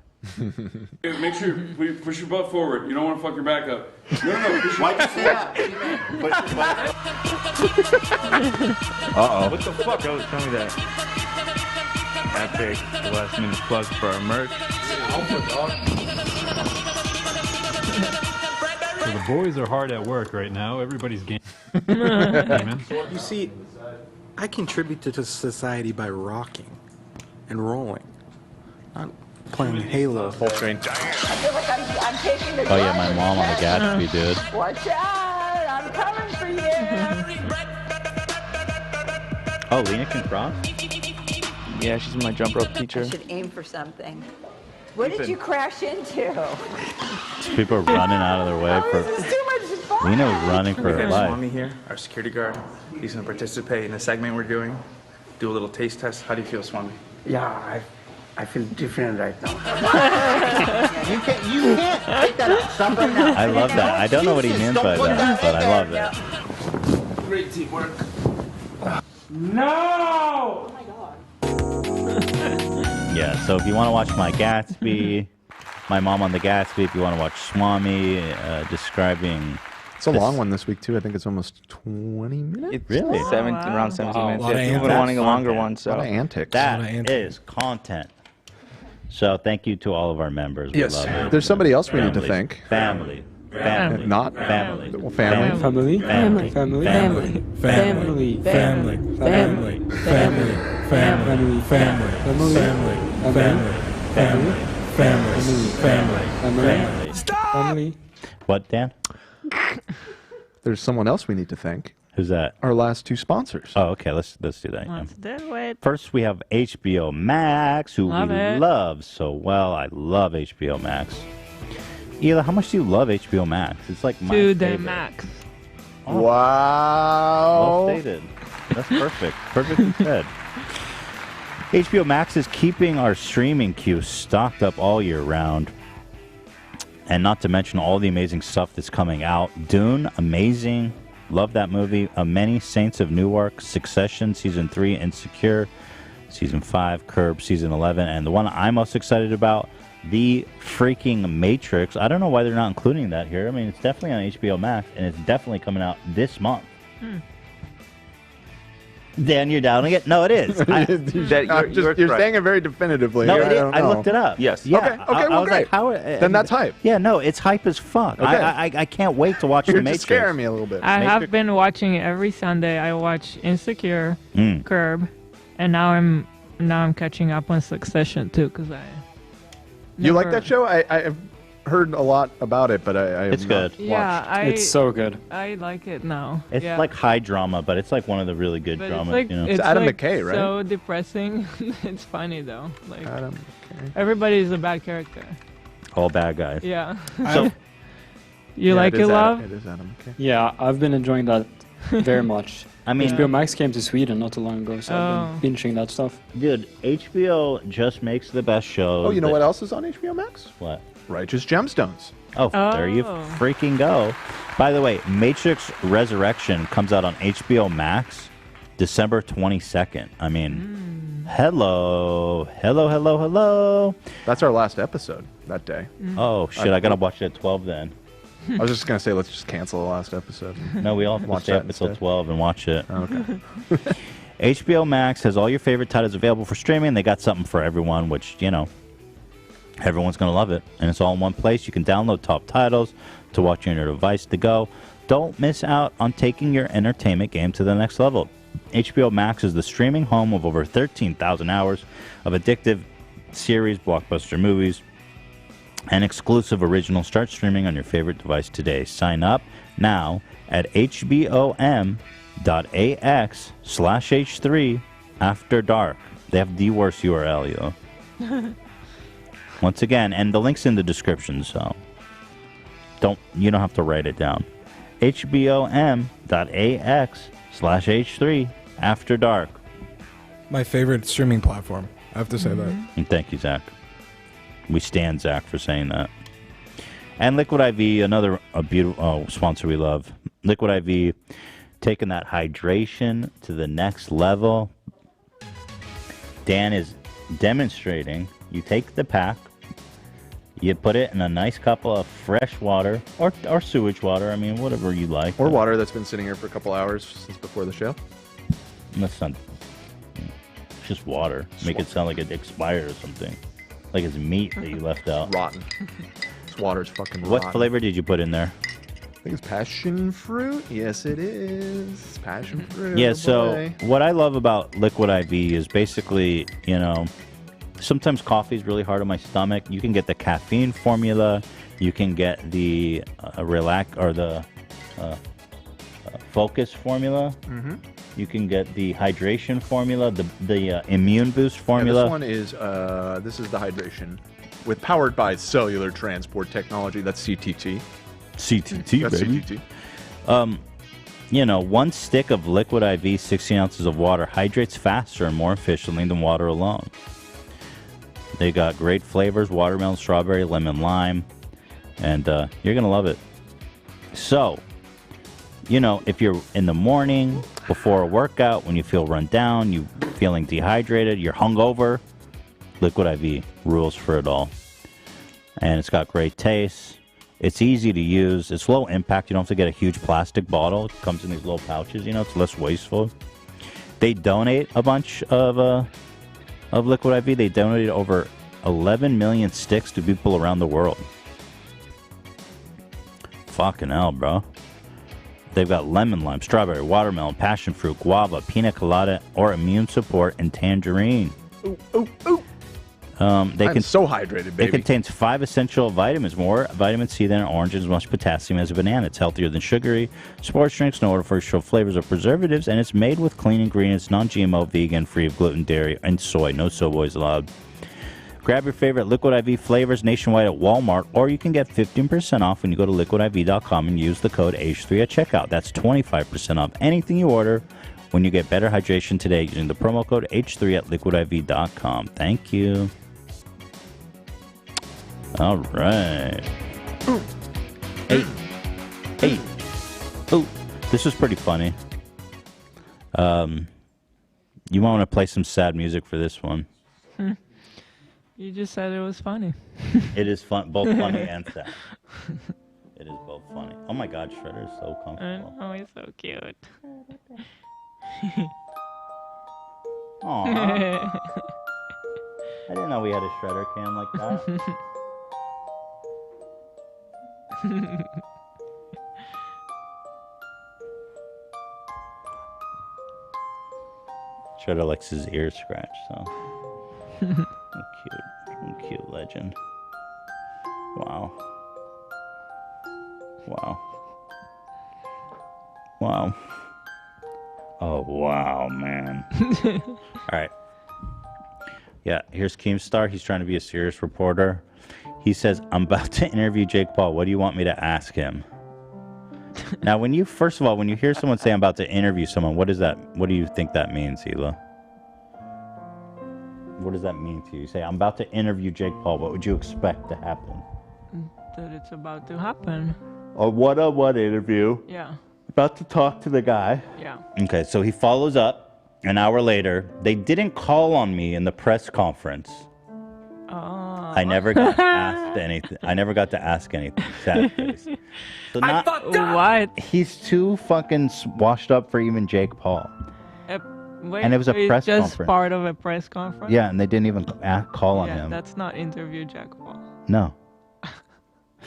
Make sure you push your butt forward. You don't want to fuck your back up. No. Push your Uh-oh. What the fuck? Tell me that. Epic. The last minute plug for our merch. So the boys are hard at work right now. Everybody's game. You see, I contribute to society by rocking and rolling, not playing Halo. Full screen. I feel like I'm taking the Oh yeah, my mom on the Gatsby, dude. Watch out! I'm coming for you! Oh, Lena can cross? Yeah, she's my jump rope teacher. I should aim for something. What did you crash into? People are running out of their way for. This is too much fun! Lena was running for her life. Swami here, our security guard. He's going to participate in the segment we're doing. Do a little taste test. How do you feel, Swami? Yeah, I feel different right now. You can't take that out. Stop right now. I love that. I don't know what he means by that, but I love it. Great teamwork. No! Yeah, so if you want to watch my Gatsby, my mom on the Gatsby, if you want to watch Swami describing... It's a long one this week, too. I think it's almost 20 minutes. It's really? Around 17 minutes. A lot of People been wanting a longer one, so. A lot of antics. That is content. So thank you to all of our members. We Yes. love it. There's somebody else we need to Families. thank. Family. Family. Not family. Well, family. Family. Family. Family. Family. Family. Family. Family. Family. Family. Family. Family. Family. Family. What, Dan? There's someone else we need to thank. Who's that? Our last two sponsors. Oh, okay. Let's do that. Let's do it. First, we have HBO Max, who Love we it. love so well. I love HBO Max. Hila, how much do you love HBO Max? It's like my To the favorite. max. Oh. Wow. Well stated. That's perfect. Perfectly said. HBO Max is keeping our streaming queue stocked up all year round. And not to mention all the amazing stuff that's coming out. Dune, amazing. Love that movie. Many Saints of Newark, Succession, Season 3, Insecure, Season 5, Curb, Season 11. And the one I'm most excited about, The freaking Matrix. I don't know why they're not including that here. I mean, it's definitely on HBO Max, and it's definitely coming out this month. Dan, you're doubting it? No, it is. You're saying it very definitively. No, I it is. don't I know. looked it up. Yes. Yeah. Okay, I well, was great. like, how? Then that's hype. Yeah, no, it's hype as fuck. Okay. I can't wait to watch You're The just Matrix. scaring me a little bit. I Matrix- have been watching it every Sunday. I watch Insecure, Mm. Curb, and now I'm catching up on Succession too because I. You like never- that show? I've heard a lot about it, but I It's have good. not Yeah, watched. It's so good. I like it now. It's yeah. like high drama, but it's like one of the really good But dramas. it's like you know? it's Adam like McKay, right? So depressing. It's funny though. Like Adam McKay. everybody's a bad character. All bad guys. Yeah. So You Yeah, like it it, is love? Adam, it is Adam McKay. Yeah, I've been enjoying that very much. I mean, HBO Max came to Sweden not too long ago, so I've been binging that stuff. dude, HBO just makes the best shows. Oh, you know that- what else is on HBO Max? What? Righteous Gemstones. Oh, there you Oh. freaking go. By the way, Matrix Resurrection comes out on HBO Max December 22nd. I mean, hello. That's our last episode that day. Oh, shit, I gotta watch it at 12 then. I was just going to say, let's just cancel the last episode. No, we all have to Watch stay that up until instead. 12 and watch it. Okay. HBO Max has all your favorite titles available for streaming. They got something for everyone, which, you know, everyone's going to love it. And it's all in one place. You can download top titles to watch on your device to go. Don't miss out on taking your entertainment game to the next level. HBO Max is the streaming home of over 13,000 hours of addictive series, blockbuster movies, and exclusive originals. Start streaming on your favorite device today. Sign up now at hbom.ax/h3 after dark. They have the worst URL, yo. Once again, and the link's in the description, so you don't have to write it down. hbom.ax/h3 after dark. My favorite streaming platform. I have to say that. And thank you, Zach. We stand Zach for saying that. And Liquid IV, another beautiful sponsor we love. Liquid IV, taking that hydration to the next level. Dan is demonstrating. You take the pack, you put it in a nice cup of fresh water or sewage water. I mean, whatever you like. Or water that's been sitting here for a couple hours since before the show. That's not. It's just water. Make it sound like it expired or something. Like it's meat that you left out. Rotten. This water's fucking rotten. What flavor did you put in there? I think it's passion fruit. Yes, it is. Passion fruit. Yeah, oh so boy. what I love about Liquid IV is basically, you know, sometimes coffee is really hard on my stomach. You can get the caffeine formula. You can get the focus formula. Mhm. You can get the hydration formula, the immune boost formula. Yeah, this one is this is the hydration powered by cellular transport technology. That's CTT. CTT, That's baby. CTT. You know, one stick of Liquid IV, 60 ounces of water, hydrates faster and more efficiently than water alone. They got great flavors: watermelon, strawberry, lemon, lime, and you're gonna love it. So, you know, if you're in the morning before a workout, when you feel run down, you feeling dehydrated, you're hungover, Liquid IV rules for it all. And it's got great taste. It's easy to use. It's low impact. You don't have to get a huge plastic bottle. It comes in these little pouches. You know, it's less wasteful. They donate a bunch of Liquid IV. They donated over 11 million sticks to people around the world. Fucking hell, bro. They've got lemon, lime, strawberry, watermelon, passion fruit, guava, pina colada, or immune support, and tangerine. Ooh, ooh, ooh. I'm so hydrated, baby. It contains 5 essential vitamins, more vitamin C than an orange, and as much potassium as a banana. It's healthier than sugary sports drinks, no artificial flavors or preservatives, and it's made with clean ingredients, non-GMO, vegan, free of gluten, dairy, and soy. No soy boys allowed. Grab your favorite Liquid IV flavors nationwide at Walmart, or you can get 15% off when you go to liquidiv.com and use the code H3 at checkout. That's 25% off anything you order when you get better hydration today using the promo code H3 at liquidiv.com. Thank you. All right. Hey. Oh, this is pretty funny. You want to play some sad music for this one? You just said it was funny. It is fun, both funny and sad. It is both funny. Oh my God, Shredder is so comfortable. Oh, he's so cute. Aww. I didn't know we had a Shredder cam like that. Shredder likes his ear scratched, so. Cute legend. Wow. Oh, wow, man. All right. Yeah, here's Keemstar. He's trying to be a serious reporter. He says, I'm about to interview Jake Paul. What do you want me to ask him? Now, first of all, when you hear someone say I'm about to interview someone, what do you think that means, Hila? What does that mean to you? You say, I'm about to interview Jake Paul. What would you expect to happen? That it's about to happen. A one-on-one interview. Yeah. About to talk to the guy. Yeah. Okay, so he follows up an hour later. They didn't call on me in the press conference. I never got asked anything. I never got to ask anything. Sad face. So I fucked up. What? He's too fucking washed up for even Jake Paul. Wait, And it was a it's press just conference. part of a press conference? Yeah, and they didn't even call on Yeah, him. that's not interview Jack Paul. No.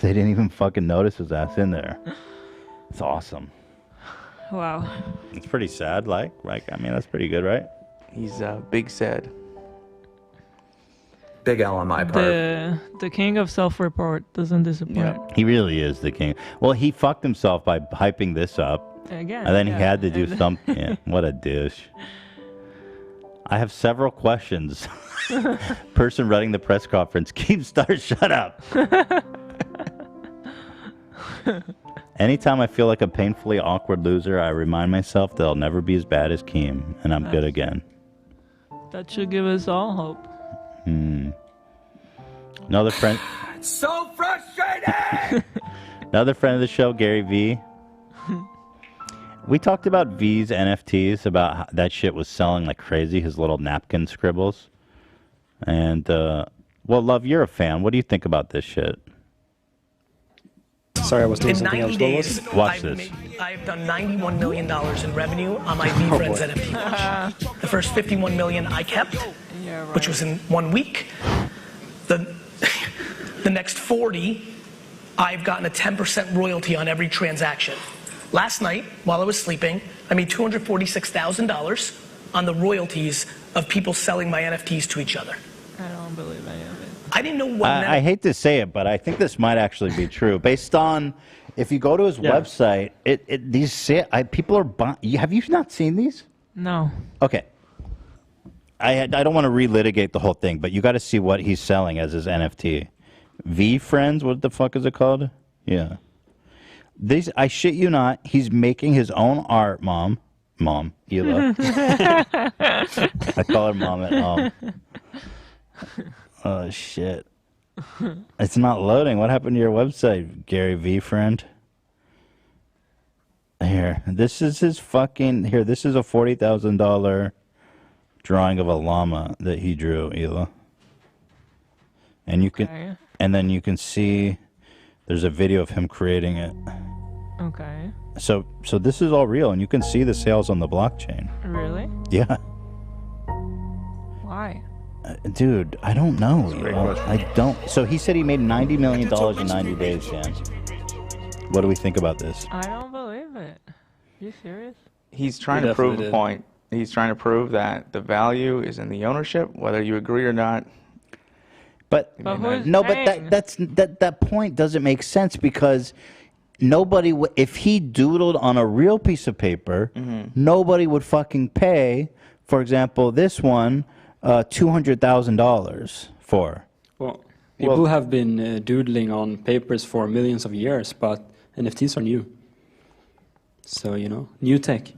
They didn't even fucking notice his ass in there. It's awesome. Wow. It's pretty sad, I mean, that's pretty good, right? He's big sad. Big L on my part. The king of self-report doesn't disappoint. He really is the king. Well, he fucked himself by hyping this up. Again, And then he yeah. had to do something. Yeah, what a douche. I have several questions. Person running the press conference, Keemstar, shut up. Anytime I feel like a painfully awkward loser, I remind myself that I'll never be as bad as Keem, and I'm good again. That should give us all hope. Another friend, It's so frustrating! another friend of the show, Gary Vee. We talked about Vee's NFTs, about how that shit was selling like crazy, his little napkin scribbles. And, well, Love, you're a fan. What do you think about this shit? Sorry, I was doing In something 90 else. days, Watch this. I've done $91 million in revenue on my VFriends NFT launch. The first $51 million I kept, which was in 1 week. The next 40, I've gotten a 10% royalty on every transaction. Last night, while I was sleeping, I made $246,000 on the royalties of people selling my NFTs to each other. I don't believe any of it. I didn't know what. I hate to say it, but I think this might actually be true. Based on, if you go to his website, people are buying. Have you not seen these? No. Okay. I don't want to relitigate the whole thing, but you got to see what he's selling as his NFT. VFriends, what the fuck is it called? Yeah. These, I shit you not, he's making his own art, Mom, Hila. I call her Mom at home. Oh, shit. It's not loading. What happened to your website, Gary VFriend? Here, this is his fucking... Here, this is a $40,000 drawing of a llama that he drew, Hila. And you can... And then you can see there's a video of him creating it. Okay. So this is all real, and you can see the sales on the blockchain. Really? Yeah. Why? Dude, I don't know. Great question. I don't. So he said he made $90 million in 90 days, Dan. What do we think about this? I don't believe it. You serious? He's trying to prove a point. He's trying to prove that the value is in the ownership, whether you agree or not. But no, but that point doesn't make sense because nobody if he doodled on a real piece of paper, nobody would fucking pay. For example, this one, $200,000 for. Well, people have been doodling on papers for millions of years, but NFTs are new. So, you know, new tech.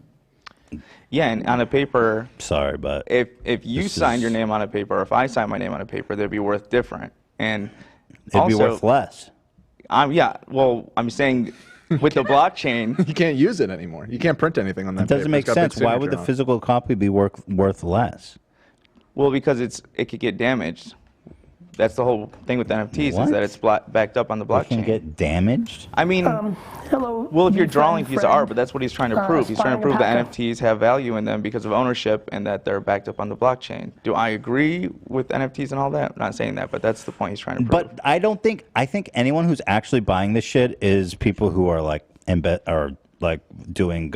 Yeah, and on a paper. Sorry, but if you signed your name on a paper, or if I signed my name on a paper, they'd be worth different, and it'd be worth less. Yeah, well, I'm saying with the blockchain, you can't use it anymore. You can't print anything on that. It doesn't make sense. Why would the signature on it. physical copy be worth less? Well, because it could get damaged. That's the whole thing with NFTs is that it's backed up on the blockchain. It can get damaged? I mean, hello. well, if you're drawing a piece of art, but that's what he's trying to prove. He's trying to prove that NFTs have value in them because of ownership and that they're backed up on the blockchain. Do I agree with NFTs and all that? I'm not saying that, but that's the point he's trying to prove. But I think anyone who's actually buying this shit is people who are like doing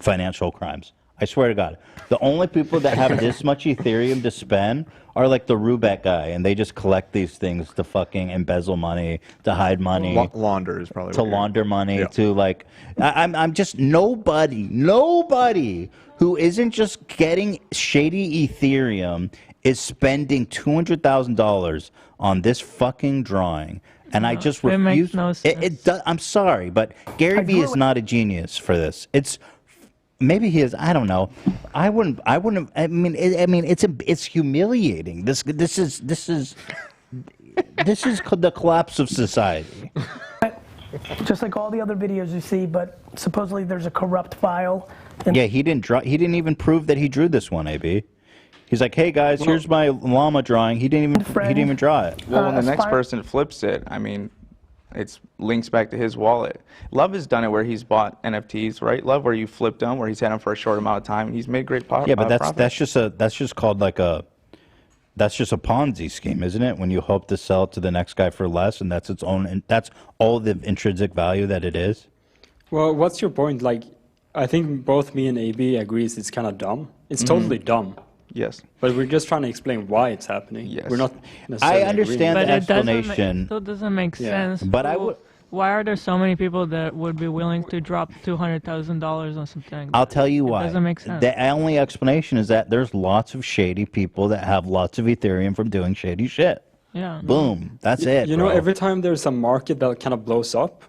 financial crimes. I swear to God. The only people that have this much Ethereum to spend are like the Rubeck guy, and they just collect these things to fucking embezzle money, to hide money. Launder is probably to launder money, to like. I'm just nobody who isn't just getting shady Ethereum is spending $200,000 on this fucking drawing. And I just refuse. It makes no sense. I'm sorry, but Gary Vee is not a genius for this. Maybe he is. I don't know. I wouldn't. I mean, it's humiliating. This is the collapse of society. Just like all the other videos you see, but supposedly there's a corrupt file. Yeah, he didn't even prove that he drew this one. AB. He's like, hey guys, here's my llama drawing. He didn't even draw it. Well, when the next person flips it, I mean, it links back to his wallet. Love has done it where he's bought NFTs, right? Love, where you flipped them, where he's had them for a short amount of time, and he's made great profit. Yeah, but that's just a Ponzi scheme, isn't it? When you hope to sell it to the next guy for less, and that's all the intrinsic value that it is. Well, what's your point? Like, I think both me and AB agrees it's kind of dumb. It's totally dumb. Yes. But we're just trying to explain why it's happening. Yes. We're not necessarily I understand agreeing. the explanation. It still doesn't make sense. But I would. Why are there so many people that would be willing to drop $200,000 on something? I'll tell you why. It doesn't make sense. The only explanation is that there's lots of shady people that have lots of Ethereum from doing shady shit. Yeah. Boom. That's it. You know, every time there's a market that kind of blows up,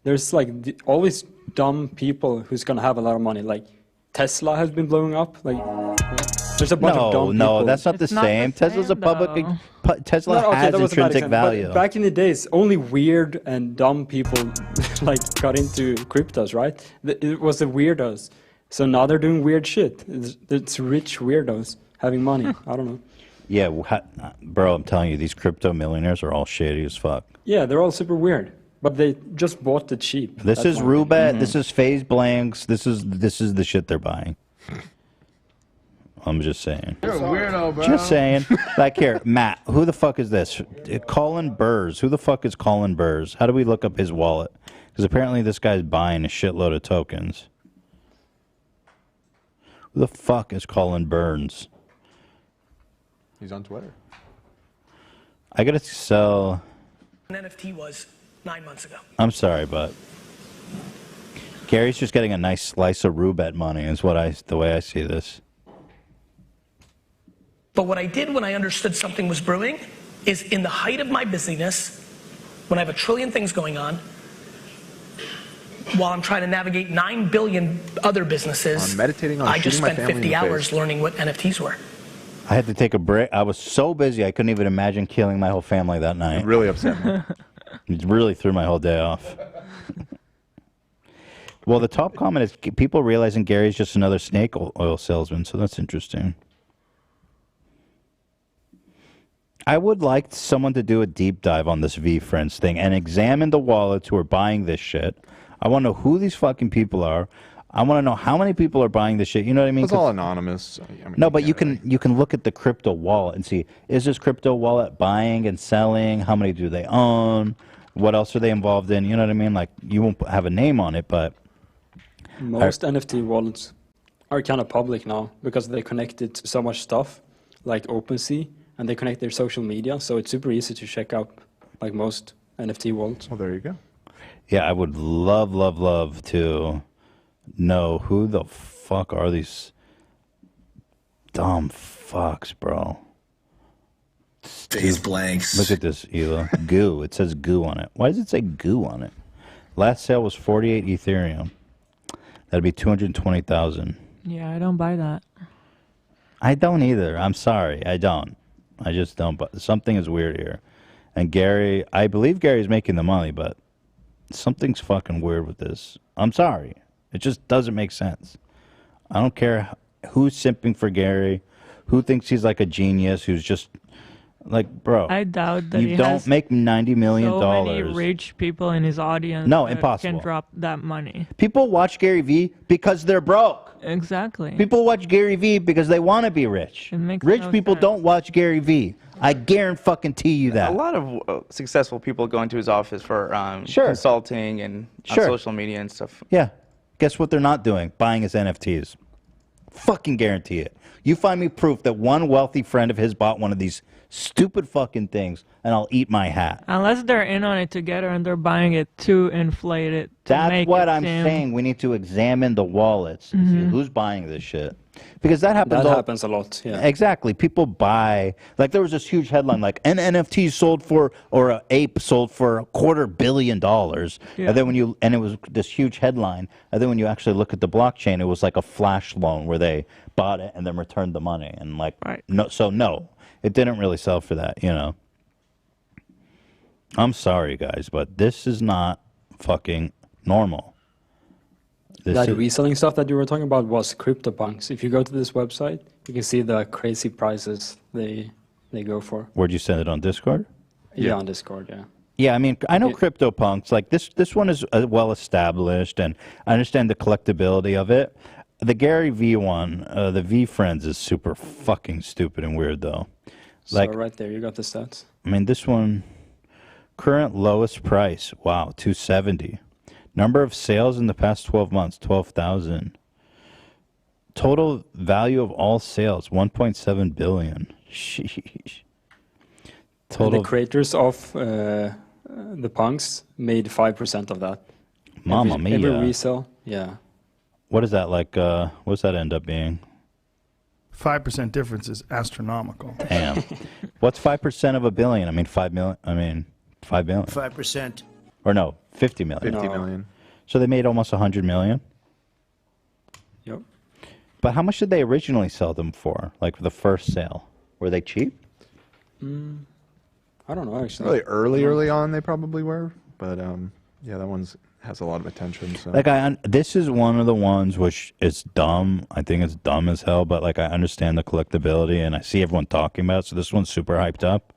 there's like always dumb people who's gonna have a lot of money. Like Tesla has been blowing up. Like there's a bunch of dumb people. No, that's not the same. Tesla's a public. Tesla has intrinsic value. But back in the days, only weird and dumb people like got into cryptos, right? It was the weirdos. So now they're doing weird shit. It's rich weirdos having money. I don't know. Yeah, bro, I'm telling you, these crypto millionaires are all shady as fuck. Yeah, they're all super weird. But they just bought it cheap. This is Rubet. This is FaZe Blanks. This is the shit they're buying. I'm just saying. You're a weirdo, bro. Just saying. Like here, Matt, who the fuck is this? Colin Burrs. Who the fuck is Colin Burrs? How do we look up his wallet? Because apparently this guy's buying a shitload of tokens. Who the fuck is Colin Burns? He's on Twitter. I gotta sell. An NFT was 9 months ago. I'm sorry, but Gary's just getting a nice slice of Rubet money. Is the way I see this. But what I did when I understood something was brewing is in the height of my busyness, when I have a trillion things going on, while I'm trying to navigate 9 billion other businesses, I'm meditating on I just shooting my spent family in 50 the hours face. learning what NFTs were. I had to take a break. I was so busy I couldn't even imagine killing my whole family that night. It really upset me. It really threw my whole day off. Well, the top comment is people realizing Gary's just another snake oil salesman, so that's interesting. I would like someone to do a deep dive on this VFriends thing and examine the wallets who are buying this shit. I want to know who these fucking people are. I want to know how many people are buying this shit. You know what I mean? It's all anonymous. I mean, No, but you can look at the crypto wallet and see, is this crypto wallet buying and selling? How many do they own? What else are they involved in? You know what I mean? Like, you won't have a name on it, but Most NFT wallets are kind of public now because they connected to so much stuff like OpenSea, and they connect their social media, so it's super easy to check out like most NFT wallets. Well, there you go. yeah, I would love to know who the fuck are these dumb fucks, bro. These blanks. Look at this, Hila. Goo. It says goo on it. Why does it say goo on it? Last sale was 48 Ethereum. That'd be 220,000. Yeah, I don't buy that. I don't either. I'm sorry. I don't. I just don't. But something is weird here. And Gary, I believe Gary's making the money, but something's fucking weird with this. I'm sorry. It just doesn't make sense. I don't care who's simping for Gary, who thinks he's like a genius, who's just like, bro. I doubt that you he don't has make $90 million. so many rich people in his audience No, that impossible. can drop that money. People watch Gary Vee because they're broke. Exactly. People watch Gary Vee because they want to be rich. Rich people don't watch Gary Vee. I guarantee you that. A lot of successful people go into his office for Sure. consulting and on Sure. social media and stuff. Yeah. Guess what they're not doing? Buying his NFTs. Fucking guarantee it. You find me proof that one wealthy friend of his bought one of these stupid fucking things, and I'll eat my hat. Unless they're in on it together and they're buying it to inflate it. To That's make what it I'm seem- saying. We need to examine the wallets and see Mhm. who's buying this shit. Because that happens. That happens a lot, yeah. Exactly. People buy. Like, there was this huge headline, like, an NFT sold for, or an ape sold for $250 million. Yeah. And then and it was this huge headline. And then when you actually look at the blockchain, it was like a flash loan where they bought it and then returned the money. And like, no, it didn't really sell for that, you know. I'm sorry, guys, but this is not fucking normal. That reselling stuff that you were talking about was CryptoPunks. If you go to this website, you can see the crazy prices they go for. Where'd you send it, on Discord? Yeah, on Discord, yeah. Yeah, I mean, I know CryptoPunks. Like, this one is well established, and I understand the collectability of it. The Gary Vee one, the VFriends, is super fucking stupid and weird, though. Like, So right there, you got the stats. I mean, this one, current lowest price, wow, 270. Number of sales in the past 12 months, 12,000. Total value of all sales, 1.7 billion. Sheesh. And the creators of the punks made 5% of that. Mamma Every mia. resale, yeah. What is that like? What's that end up being? 5% difference is astronomical. Damn. What's 5% of a billion? I mean, 5 million. I mean, 5 billion. 5%. Or no, 50 million. 50 million. So they made almost 100 million. Yep. But how much did they originally sell them for? Like for the first sale? Were they cheap? I don't know, actually. Really early on, they probably were. But yeah, that one's has a lot of attention. So. Like this is one of the ones which is dumb. I think it's dumb as hell, but like I understand the collectability and I see everyone talking about it, so this one's super hyped up.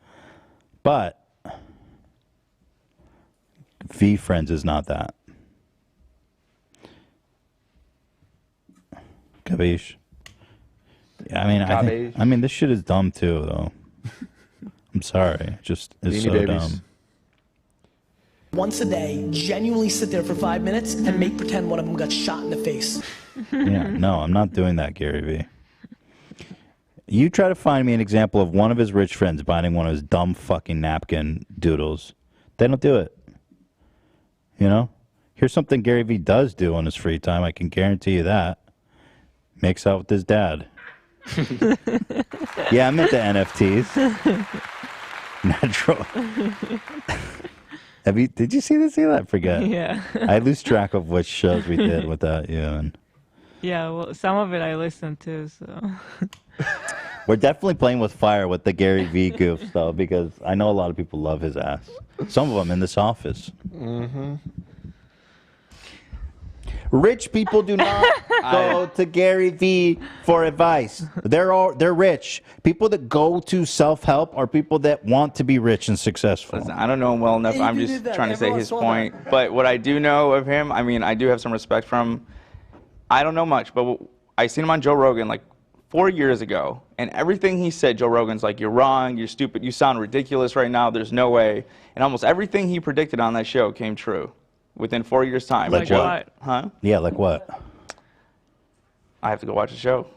But VFriends is not that. Capiche? Yeah, I mean this shit is dumb too, though. I'm sorry. Just it's Beanie so Babies. dumb. Once a day, genuinely sit there for 5 minutes and make pretend one of them got shot in the face. Yeah, no, I'm not doing that, Gary Vee. You try to find me an example of one of his rich friends buying one of his dumb fucking napkin doodles. They don't do it. You know? Here's something Gary Vee does do on his free time. I can guarantee you that. Makes out with his dad. Yeah, I'm into NFTs. Natural. Did you see this? I forget. Yeah. I lose track of which shows we did without you. And Yeah, well, some of it I listened to, so. we're definitely playing with fire with the Gary Vee goofs, though, because I know a lot of people love his ass. Some of them in this office. Mm-hmm. Rich people do not go to Gary Vee for advice. They're rich. People that go to self-help are people that want to be rich and successful. Listen, I don't know him well enough. I'm just trying to say his point. But what I do know of him, I mean, I do have some respect for him. I don't know much, but I seen him on Joe Rogan like 4 years ago, and everything he said, Joe Rogan's like, you're wrong, you're stupid, you sound ridiculous right now, there's no way. And almost everything he predicted on that show came true within 4 years' time. Like what? Huh? Yeah, like what? I have to go watch the show.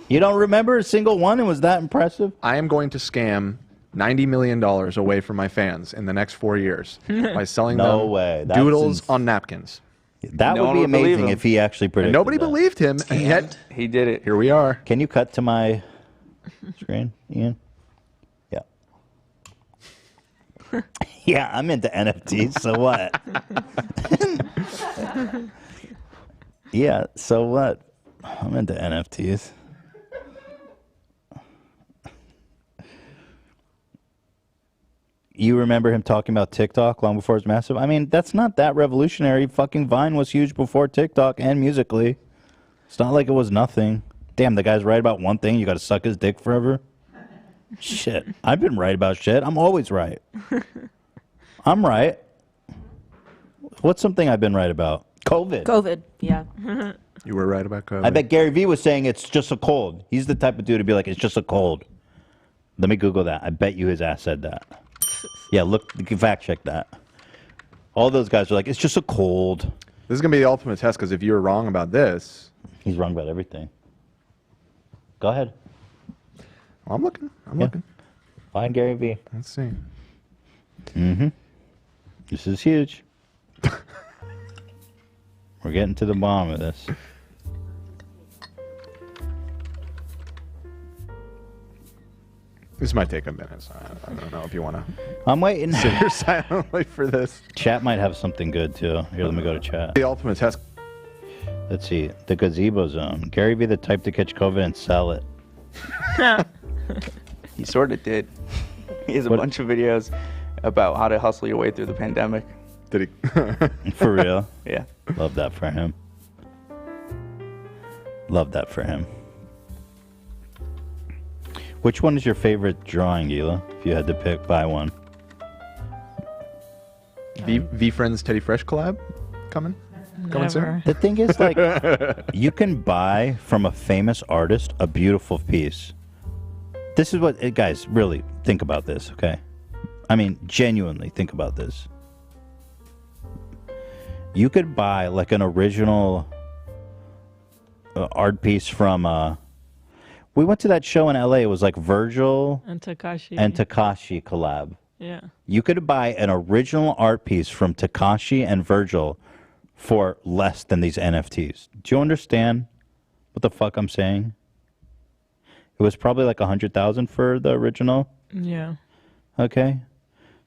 You don't remember a single one? It was that impressive? I am going to scam $90 million away from my fans in the next 4 years by selling No them way. That's doodles on napkins. That No would one be would believe amazing him. if he actually predicted And nobody that. believed him, and yet he did it. Here we are. Can you cut to my screen, Ian? Yeah. Yeah, I'm into NFTs, so what? Yeah, so what? I'm into NFTs. You remember him talking about TikTok long before it was massive? I mean, that's not that revolutionary. Fucking Vine was huge before TikTok and Musical.ly. It's not like it was nothing. Damn, the guy's right about one thing. You got to suck his dick forever? Shit. I've been right about shit. I'm always right. I'm right. What's something I've been right about? COVID. COVID, yeah. You were right about COVID. I bet Gary Vee was saying it's just a cold. He's the type of dude to be like, it's just a cold. Let me Google that. I bet you his ass said that. Yeah, look, you can fact check that. All those guys are like, it's just a cold. This is going to be the ultimate test, because if you're wrong about this... He's wrong about everything. Go ahead. I'm looking. I'm looking. Find Gary Vee. Let's see. Mm-hmm. This is huge. We're getting to the bottom of this. This might take a minute, so I don't know if you want to... I'm waiting. Sit here silently for this. Chat might have something good, too. Here, let me go to chat. The ultimate test. Let's see. The gazebo zone. Gary Vee the type to catch COVID and sell it. He sort of did. He has a bunch of videos about how to hustle your way through the pandemic. Did he? For real? Yeah. Love that for him. Love that for him. Which one is your favorite drawing, Hila? If you had to pick, buy one. VFriends Teddy Fresh collab coming soon. The thing is, like, you can buy from a famous artist a beautiful piece. This is what, guys, really think about this, okay? I mean, genuinely think about this. You could buy like an original art piece from. We went to that show in LA. It was like Virgil And Tekashi. and Tekashi collab. Yeah. You could buy an original art piece from Tekashi and Virgil for less than these NFTs. Do you understand what the fuck I'm saying? It was probably like 100,000 for the original. Yeah. Okay.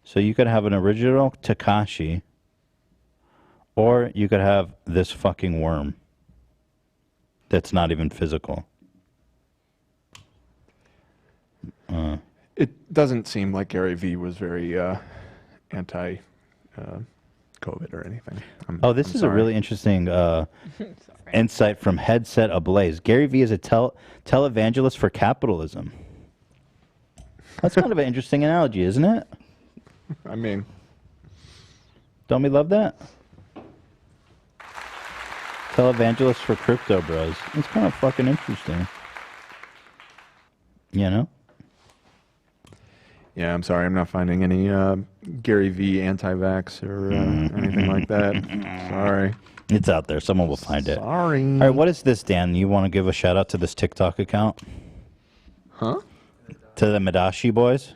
So you could have an original Tekashi, or you could have this fucking worm that's not even physical. It doesn't seem like Gary Vee was very anti COVID or anything. Oh, this I'm is sorry. a really interesting insight from Headset Ablaze. Gary Vee is a televangelist for capitalism. That's kind of an interesting analogy, isn't it? I mean, don't we love that? Televangelist for crypto bros. It's kind of fucking interesting. You know? Yeah, I'm sorry. I'm not finding any Gary Vee anti-vax or anything like that. Sorry. It's out there. Someone will find it. Sorry. All right, what is this, Dan? You want to give a shout out to this TikTok account? Huh? To the Madashi boys?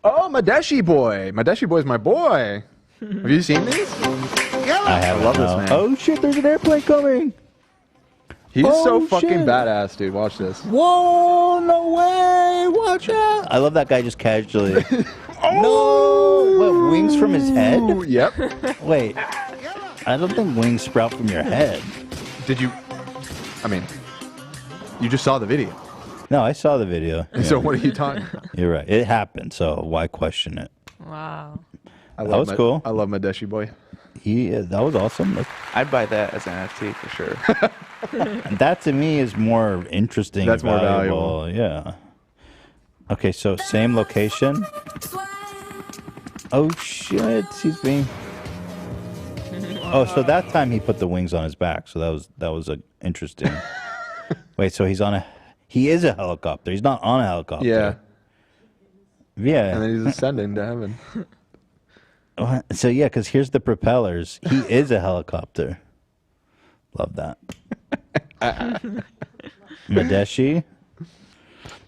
Oh, Madashi boy. Madashi boy's my boy. Have you seen these? I haven't. love this no. man. Oh shit, there's an airplane coming. He's Oh, so fucking shit. badass, dude. Watch this. Whoa, no way. Watch out. I love that guy just casually. No. What, wings from his head? Yep. Wait. I don't think wings sprout from your head. Did you? I mean, you just saw the video. No, I saw the video. So what are you talking about? You're right. It happened, so why question it? Wow. I That love was cool. I love Madashi boy. That was awesome. I'd buy that as an NFT for sure. And that to me is more interesting. That's more valuable. Yeah. Okay, so same location. Oh shit, he's being. Oh, so that time he put the wings on his back. So that was a interesting. Wait, so he is a helicopter. He's not on a helicopter. Yeah. Yeah. And then he's ascending to heaven. So yeah, because here's the propellers. He is a helicopter. Love that. Madashi.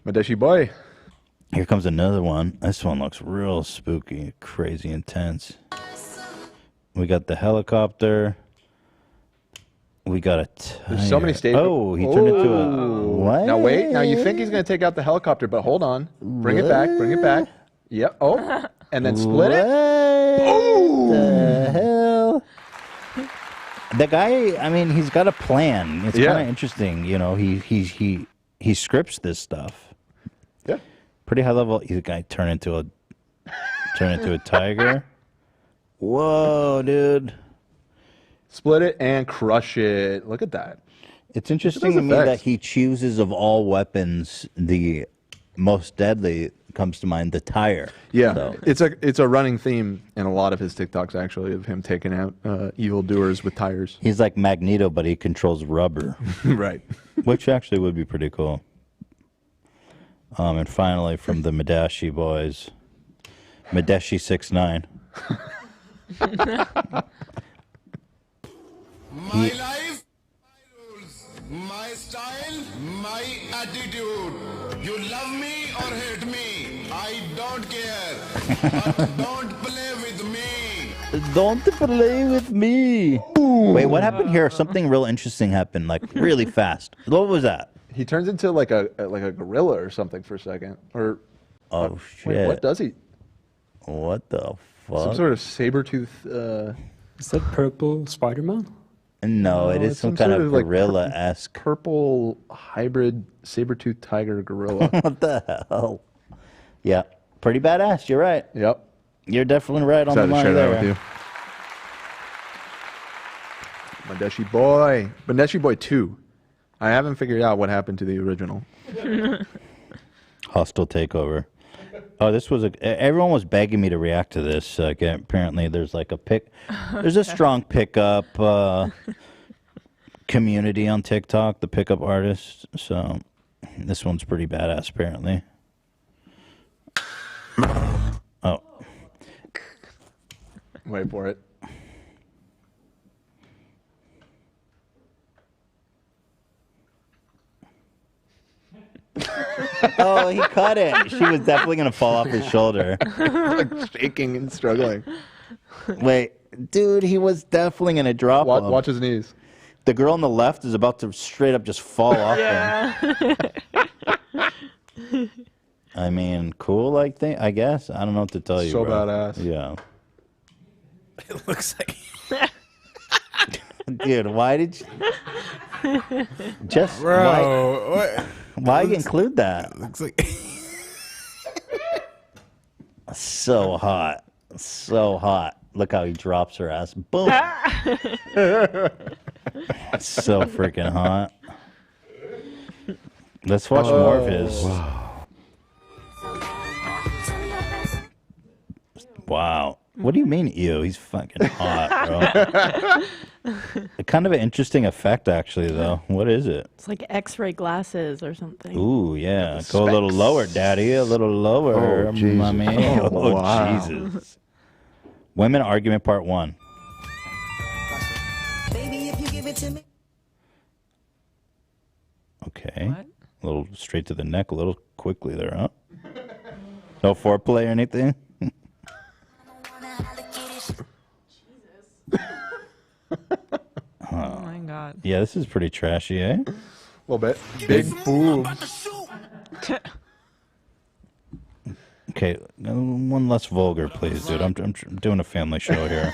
Madashi boy. Here comes another one. This one looks real spooky, crazy intense. We got the helicopter. We got a tire. There's so many stages. Oh, he turned into a... What? Now wait. Now you think he's going to take out the helicopter, but hold on. Bring it back. Bring it back. Yep. Oh. And then split it. Oh! The hell? The guy, I mean, he's got a plan. It's kind of interesting. You know, he scripts this stuff. Yeah. Pretty high level. He's a guy turn into a tiger. Whoa, dude. Split it and crush it. Look at that. It's interesting to me that he chooses of all weapons the most deadly. Comes to mind the tire. Yeah, so. it's a running theme in a lot of his TikToks actually of him taking out evildoers with tires. He's like Magneto, but he controls rubber. Right. Which actually would be pretty cool. And finally, from the Madashi boys, Madashi 6'9". My life, my rules, my style, my attitude. You love me or hate me, I don't care. But don't play with me. Don't play with me. Wait, what happened here? Something real interesting happened, like really fast. What was that? He turns into like a gorilla or something for a second. Or oh shit! Wait, what does he? What the fuck? Some sort of saber-tooth. Is that purple Spider-Man? No, it is some kind of gorilla-esque. Purple hybrid saber-tooth tiger gorilla. What the hell? Yeah, pretty badass. You're right. Yep. You're definitely right on the Excited to money share there. that with you. Madashi boy. Madashi boy 2. I haven't figured out what happened to the original. Hostile takeover. Oh, this was everyone was begging me to react to this. Apparently, there's like there's a strong pickup community on TikTok, the pickup artists. So this one's pretty badass, apparently. Oh, wait for it. Oh, he cut it. She was definitely gonna fall off his shoulder. Like shaking and struggling. Wait, dude, he was definitely gonna drop him. Watch his knees. The girl on the left is about to straight up just fall off him. I mean, cool, I guess. I don't know what to tell you. So bro. badass. Yeah. It looks like. Dude, why did you? Just bro, why include that? Looks like. So hot, so hot. Look how he drops her ass. Boom. So freaking hot. Let's watch more of his. Wow. What do you mean, ew? He's fucking hot, bro. Kind of an interesting effect, actually, though. What is it? It's like X-ray glasses or something. Ooh, yeah. Go a little lower, daddy. A little lower, Oh, Jesus. mommy. Oh, wow. Jesus. Women argument part 1. Baby, if you give it to me. Okay. A little straight to the neck, a little quickly there, huh? No foreplay or anything? Oh my god. Yeah, this is pretty trashy, eh? A little bit. Big boobs. Okay, one less vulgar, please, dude. I'm doing a family show here.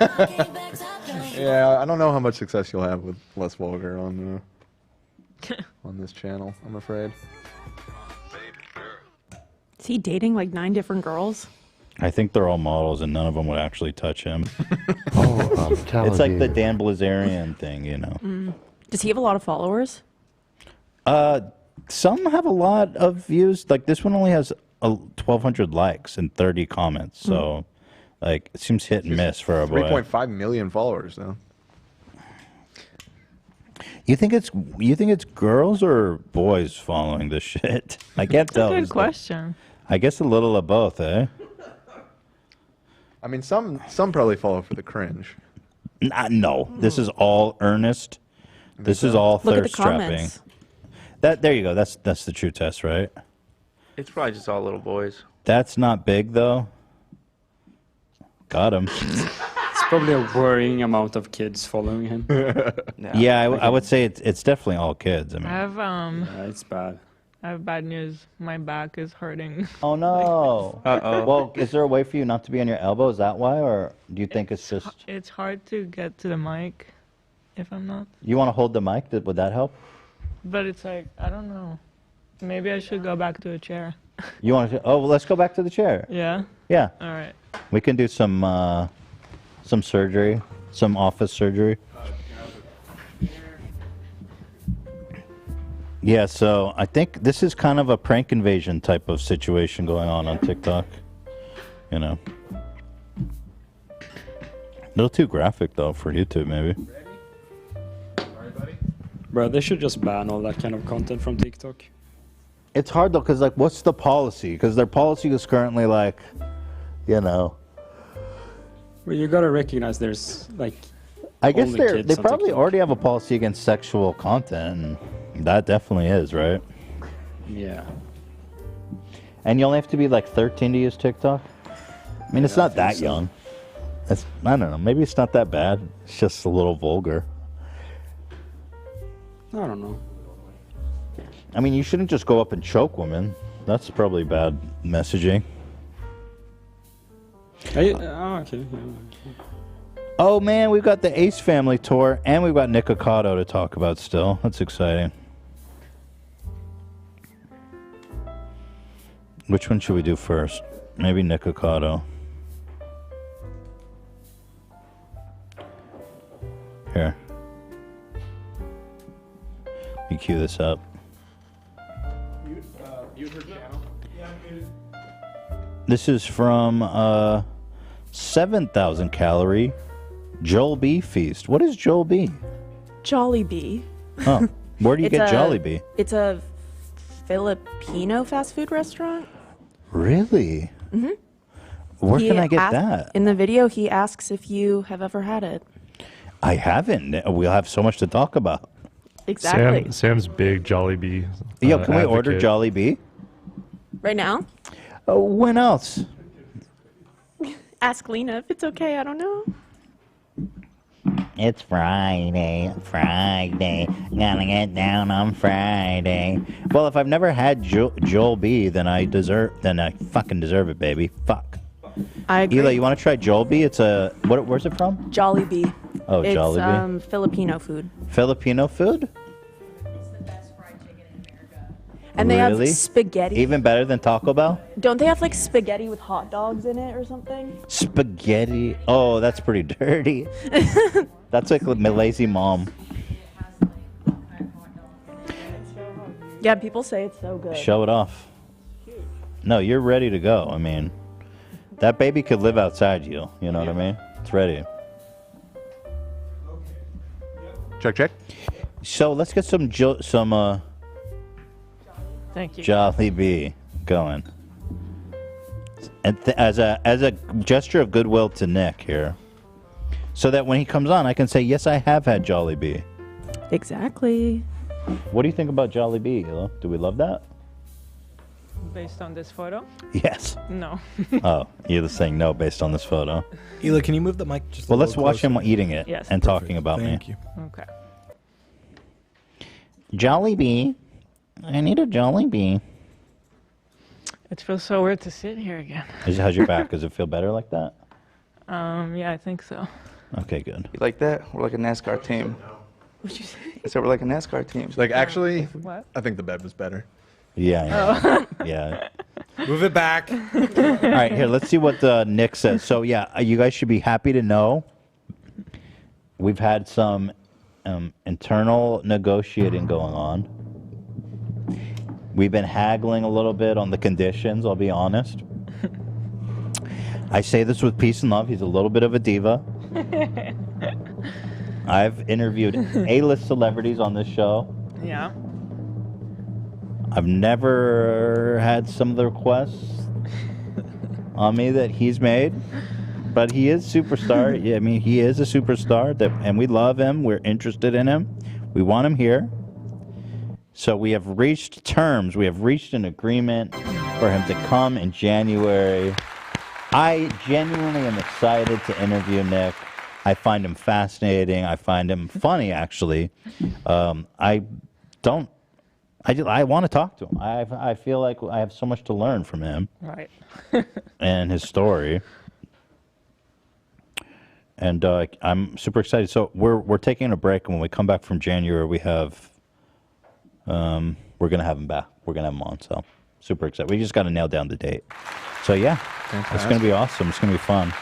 Yeah, I don't know how much success you'll have with less vulgar on this channel, I'm afraid. Is he dating like 9 different girls? I think they're all models, and none of them would actually touch him. Oh, I'm telling It's like you. the Dan Blazarian thing, you know. Mm. Does he have a lot of followers? Some have a lot of views. Like this one only has 1,200 likes and 30 comments. So, like, it seems hit and miss for a boy. 3.5 million followers, though. You think it's girls or boys following this shit? I can't tell. Good question. I guess a little of both, eh? I mean, some probably follow for the cringe. No, this is all earnest. This is all Look at the thirst trapping. comments. There you go. That's the true test, right? It's probably just all little boys. That's not big though. Got him. It's probably a worrying amount of kids following him. Yeah, I would say it's definitely all kids. I I mean, have Yeah, it's bad. I have bad news. My back is hurting. oh no. Well, is there a way for you not to be on your elbow? Is that why, or do you think it's just It's hard to get to the mic if I'm not. you want to hold the mic? Would that help? But it's like, I don't know. Maybe I should go back to a chair. You want to? Oh, well, let's go back to the chair. Yeah? Yeah. All right. We can do some surgery, some office surgery. Yeah, so I think this is kind of a prank invasion type of situation going on TikTok. You know. A little too graphic, though, for YouTube, maybe. Bro, they should just ban all that kind of content from TikTok. It's hard, though, because, like, what's the policy? Because their policy is currently, like, you know... Well, you gotta recognize there's, like... I guess only they kids on probably TikTok. already have a policy against sexual content, and that definitely is, right? Yeah. And you only have to be, like, 13 to use TikTok? I mean, it's Yeah, I not that think so. young. It's, I don't know, maybe it's not that bad. It's just a little vulgar. I don't know. I mean, you shouldn't just go up and choke women. That's probably bad messaging. Okay. Yeah. Oh man, we've got the Ace Family tour, and we've got Nikocado to talk about still. That's exciting. Which one should we do first? Maybe Nikocado. Here. Let me cue this up. This is from 7,000 calorie Jollibee feast. What is Jollibee? Jollibee. Oh, where do you It's get a- Jollibee? It's a Filipino fast food restaurant. Really? Mm-hmm. Where can I get that? In the video, he asks if you have ever had it. I haven't. We'll have so much to talk about. Exactly. Sam's big Jollibee. Yo, can we order advocate. Jollibee? Right now? When else? Ask Lena if it's okay. I don't know. It's Friday. Gotta get down on Friday. Well, if I've never had Jollibee, then I fucking deserve it, baby. Fuck. I agree. Hila, you want to try Jollibee? It's a where's it from? Jollibee. Oh, it's, Jollibee. Filipino food. Filipino food? And they Really? have spaghetti. Even better than Taco Bell? Don't they have like spaghetti with hot dogs in it or something? Spaghetti. Oh, that's pretty dirty. That's like my lazy mom. Yeah, people say it's so good. Show it off. No, you're ready to go. I mean, that baby could live outside you. You know what I mean? It's ready. Check. So let's get some Thank you. Jollibee going. And as a gesture of goodwill to Nick here, so that when he comes on, I can say, yes, I have had Jollibee. Exactly. What do you think about Jollibee, Hila? Do we love that? Based on this photo? Yes. No. Oh, you're saying no based on this photo. Hila, can you move the mic just a Well, let's little watch him closer? eating it Yes. and talking about Thank me. you. Okay. Jollibee. I need a Jollibee. It feels so weird to sit here again. How's your back? Does it feel better like that? Yeah, I think so. Okay, good. You like that? We're like a NASCAR team. What'd you say? I said we're like a NASCAR team. Like, actually, What? I think the bed was better. Yeah. Yeah. Move it back. All right, here, let's see what Nick says. So, yeah, you guys should be happy to know we've had some internal negotiating going on. We've been haggling a little bit on the conditions, I'll be honest. I say this with peace and love. He's a little bit of a diva. I've interviewed A-list celebrities on this show. Yeah. I've never had some of the requests on me that he's made, but he is superstar. Yeah, I mean, he is a superstar, and we love him. We're interested in him. We want him here. So we have reached terms. We have reached an agreement for him to come in January. I genuinely am excited to interview Nick. I find him fascinating. I find him funny, actually. I want to talk to him. I feel like I have so much to learn from him. Right. And his story. And I'm super excited. So we're taking a break, and when we come back from January, we have we're gonna have him back. We're gonna have him on. So super excited. We just got to nail down the date. So yeah, it's gonna be awesome. It's gonna be fun.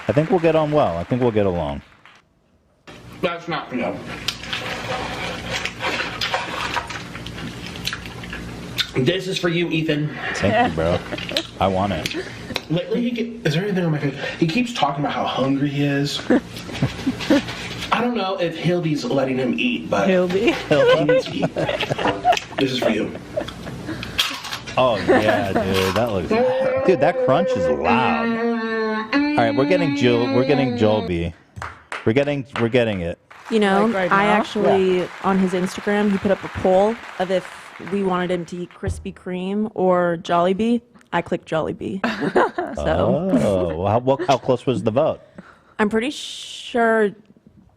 I think we'll get on well. I think we'll get along. That's not for you. This is for you, Ethan. Thank you, bro. I want it. Lately, is there anything on my face? He keeps talking about how hungry he is. I don't know if Hildy's letting him eat, but he needs to eat. This is for you. Oh yeah, dude, that looks. Dude, that crunch is loud. All right, we're getting Jollibee. We're getting it. You know, Like right I now? actually, on his Instagram, he put up a poll of if we wanted him to eat Krispy Kreme or Jollibee. I clicked Jollibee. So How close was the vote? I'm pretty sure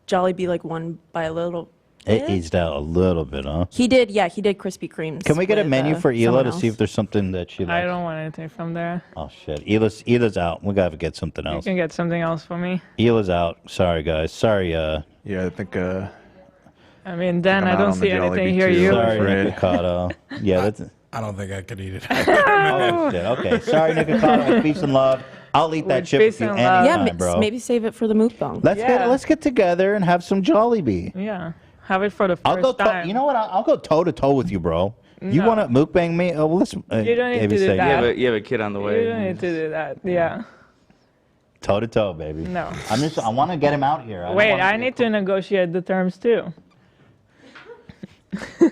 Jollibee won by a little. It eased out a little bit, huh? He did Krispy Kremes. Can we get a with, menu for Hila someone to else. see if there's something that she likes? I don't want anything from there. Oh shit, Hila's out. We gotta get something You else. can get something else for me. Hila's out. Sorry guys. Sorry. Yeah, I think. I mean, Dan, I'm I out don't on the see anything Jollibee here. too, You. Sorry, afraid. Nikocado. Yeah, that's. I don't think I could eat it. Oh shit. Okay. Sorry, Nikocado. Peace and love. I'll eat that With shit with peace you and love. Yeah, anytime, bro. maybe save it for the mukbang. Let's get together and have some Jollibee. Yeah. Have it for the 1st I'll go. time. You know what? I'll go toe to toe with you, bro. You No. want to mukbang me? Oh, well, listen. You don't need to do that. You have a kid on the way. You don't need to do that. Yeah. Toe to toe, baby. No. I want to get him out here. Wait, I need to negotiate the terms too.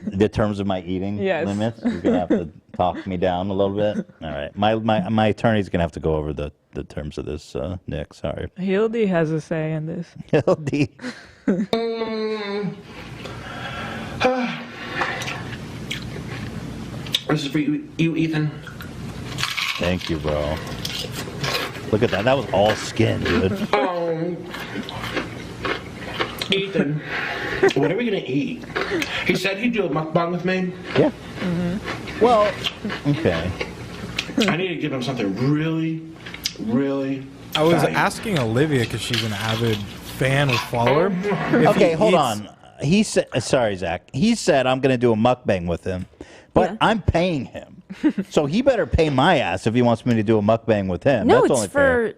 The terms of my eating Yes. limits. You're gonna have to talk me down a little bit. All right. My attorney's gonna have to go over the terms of this, Nick. Sorry. Hildy has a say in this. Hildy. This is for you, Ethan. Thank you, bro. Look at that. That was all skin, dude. Ethan, what are we gonna eat? He said he'd do a mukbang with me. Yeah. Well, okay. I need to give him something really, really. I was fatty. asking Olivia because she's an avid fan or follower. Okay, hold on. He said, sorry, Zach. He said I'm gonna do a mukbang with him, but I'm paying him, so he better pay my ass if he wants me to do a mukbang with him. No, That's it's only fair.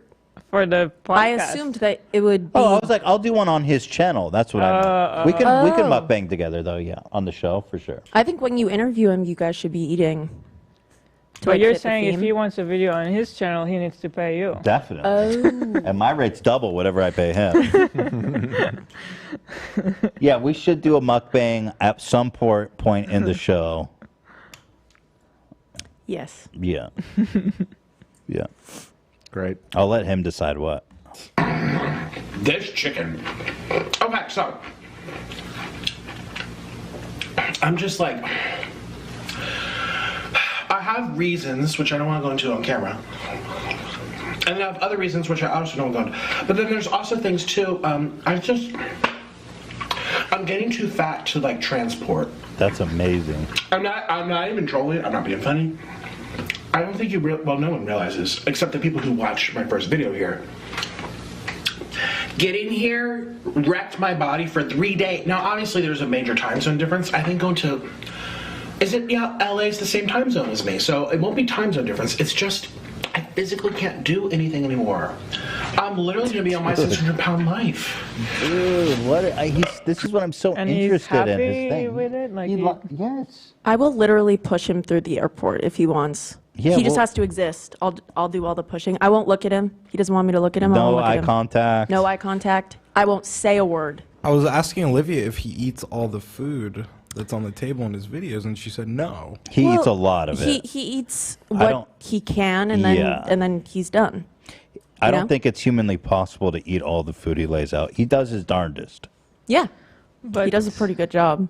for the podcast. I assumed that it would be. Oh, I was like, I'll do one on his channel. That's what I meant. We can mukbang together though. Yeah, on the show for sure. I think when you interview him, you guys should be eting. But you're fit the saying if theme. he wants a video on his channel, he needs to pay you. Definitely. Oh. And my rate's double whatever I pay him. Yeah, we should do a mukbang at some point in the show. Yes. Yeah. Yeah. Great. I'll let him decide what. This chicken. Okay, so I'm just like, I have reasons which I don't want to go into on camera, and I have other reasons which I also don't want to go into. But then there's also things too. I'm getting too fat to like transport. That's amazing. I'm not even trolling. I'm not being funny. I don't think well, no one realizes, except the people who watched my first video here. Getting here wrecked my body for 3 days. Now, obviously, there's a major time zone difference. I think going to, LA is the same time zone as me, so it won't be time zone difference. It's just, I physically can't do anything anymore. I'm literally going to be on my 600-pound life. Dude, this is what I'm so And interested in. he's His happy thing. with it? Like yes. I will literally push him through the airport if he wants. Yeah, he just well- has to exist. I'll do all the pushing. I won't look at him. He doesn't want me to look at him. I No won't look at eye him. contact. No eye contact. I won't say a word. I was asking Olivia if he eats all the food that's on the table in his videos, and she said no. He eats a lot of it. He eats what he can, and then he's done. I don't think it's humanly possible to eat all the food he lays out. He does his darndest. Yeah, But he does a pretty good job.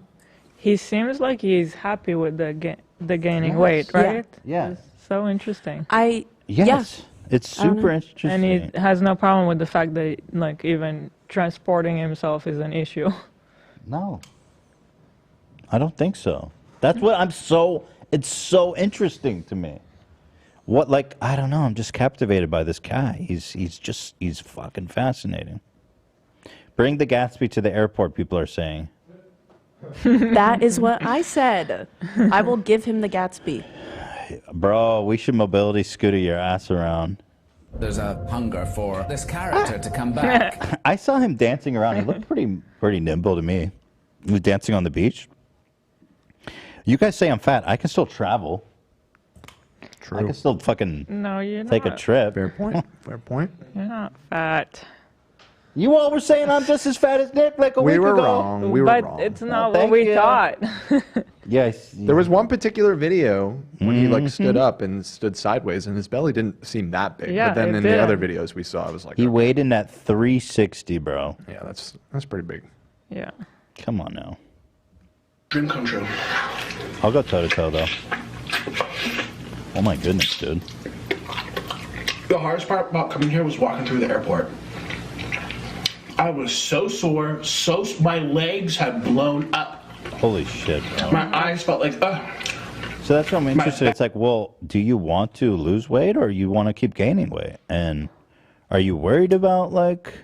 He seems like he's happy with the gaining weight, Yeah. right? Yeah. It's so interesting. Yes. It's I don't super know. interesting. And he has no problem with the fact that like even transporting himself is an issue. No. I don't think so. That's what it's so interesting to me. What, like, I don't know, I'm just captivated by this guy. He's fucking fascinating. Bring the Gatsby to the airport, people are saying. That is what I said. I will give him the Gatsby. Bro, we should mobility scooter your ass around. There's a hunger for this character to come back. I saw him dancing around. He looked pretty nimble to me. He was dancing on the beach. You guys say I'm fat. I can still travel. True. I can still fucking No, you're take not. a trip. Fair point. Fair point. You're not fat. You all were saying I'm just as fat as Nick like a week ago. We were wrong. We were But wrong. it's not Thank what we you. thought. Yes. There was one particular video when he like stood Mhm. up and stood sideways, and his belly didn't seem that big. Yeah, but then it in did. the other videos we saw, it was like, He weighed in at 360, bro. yeah, that's pretty big. Yeah. Come on now. Dream come true. I'll go toe to toe though. Oh my goodness, dude. The hardest part about coming here was walking through the airport. I was so sore, my legs had blown up. Holy shit, bro. My eyes felt like, So that's what I'm interested. It's like, well, do you want to lose weight or you want to keep gaining weight? And are you worried about like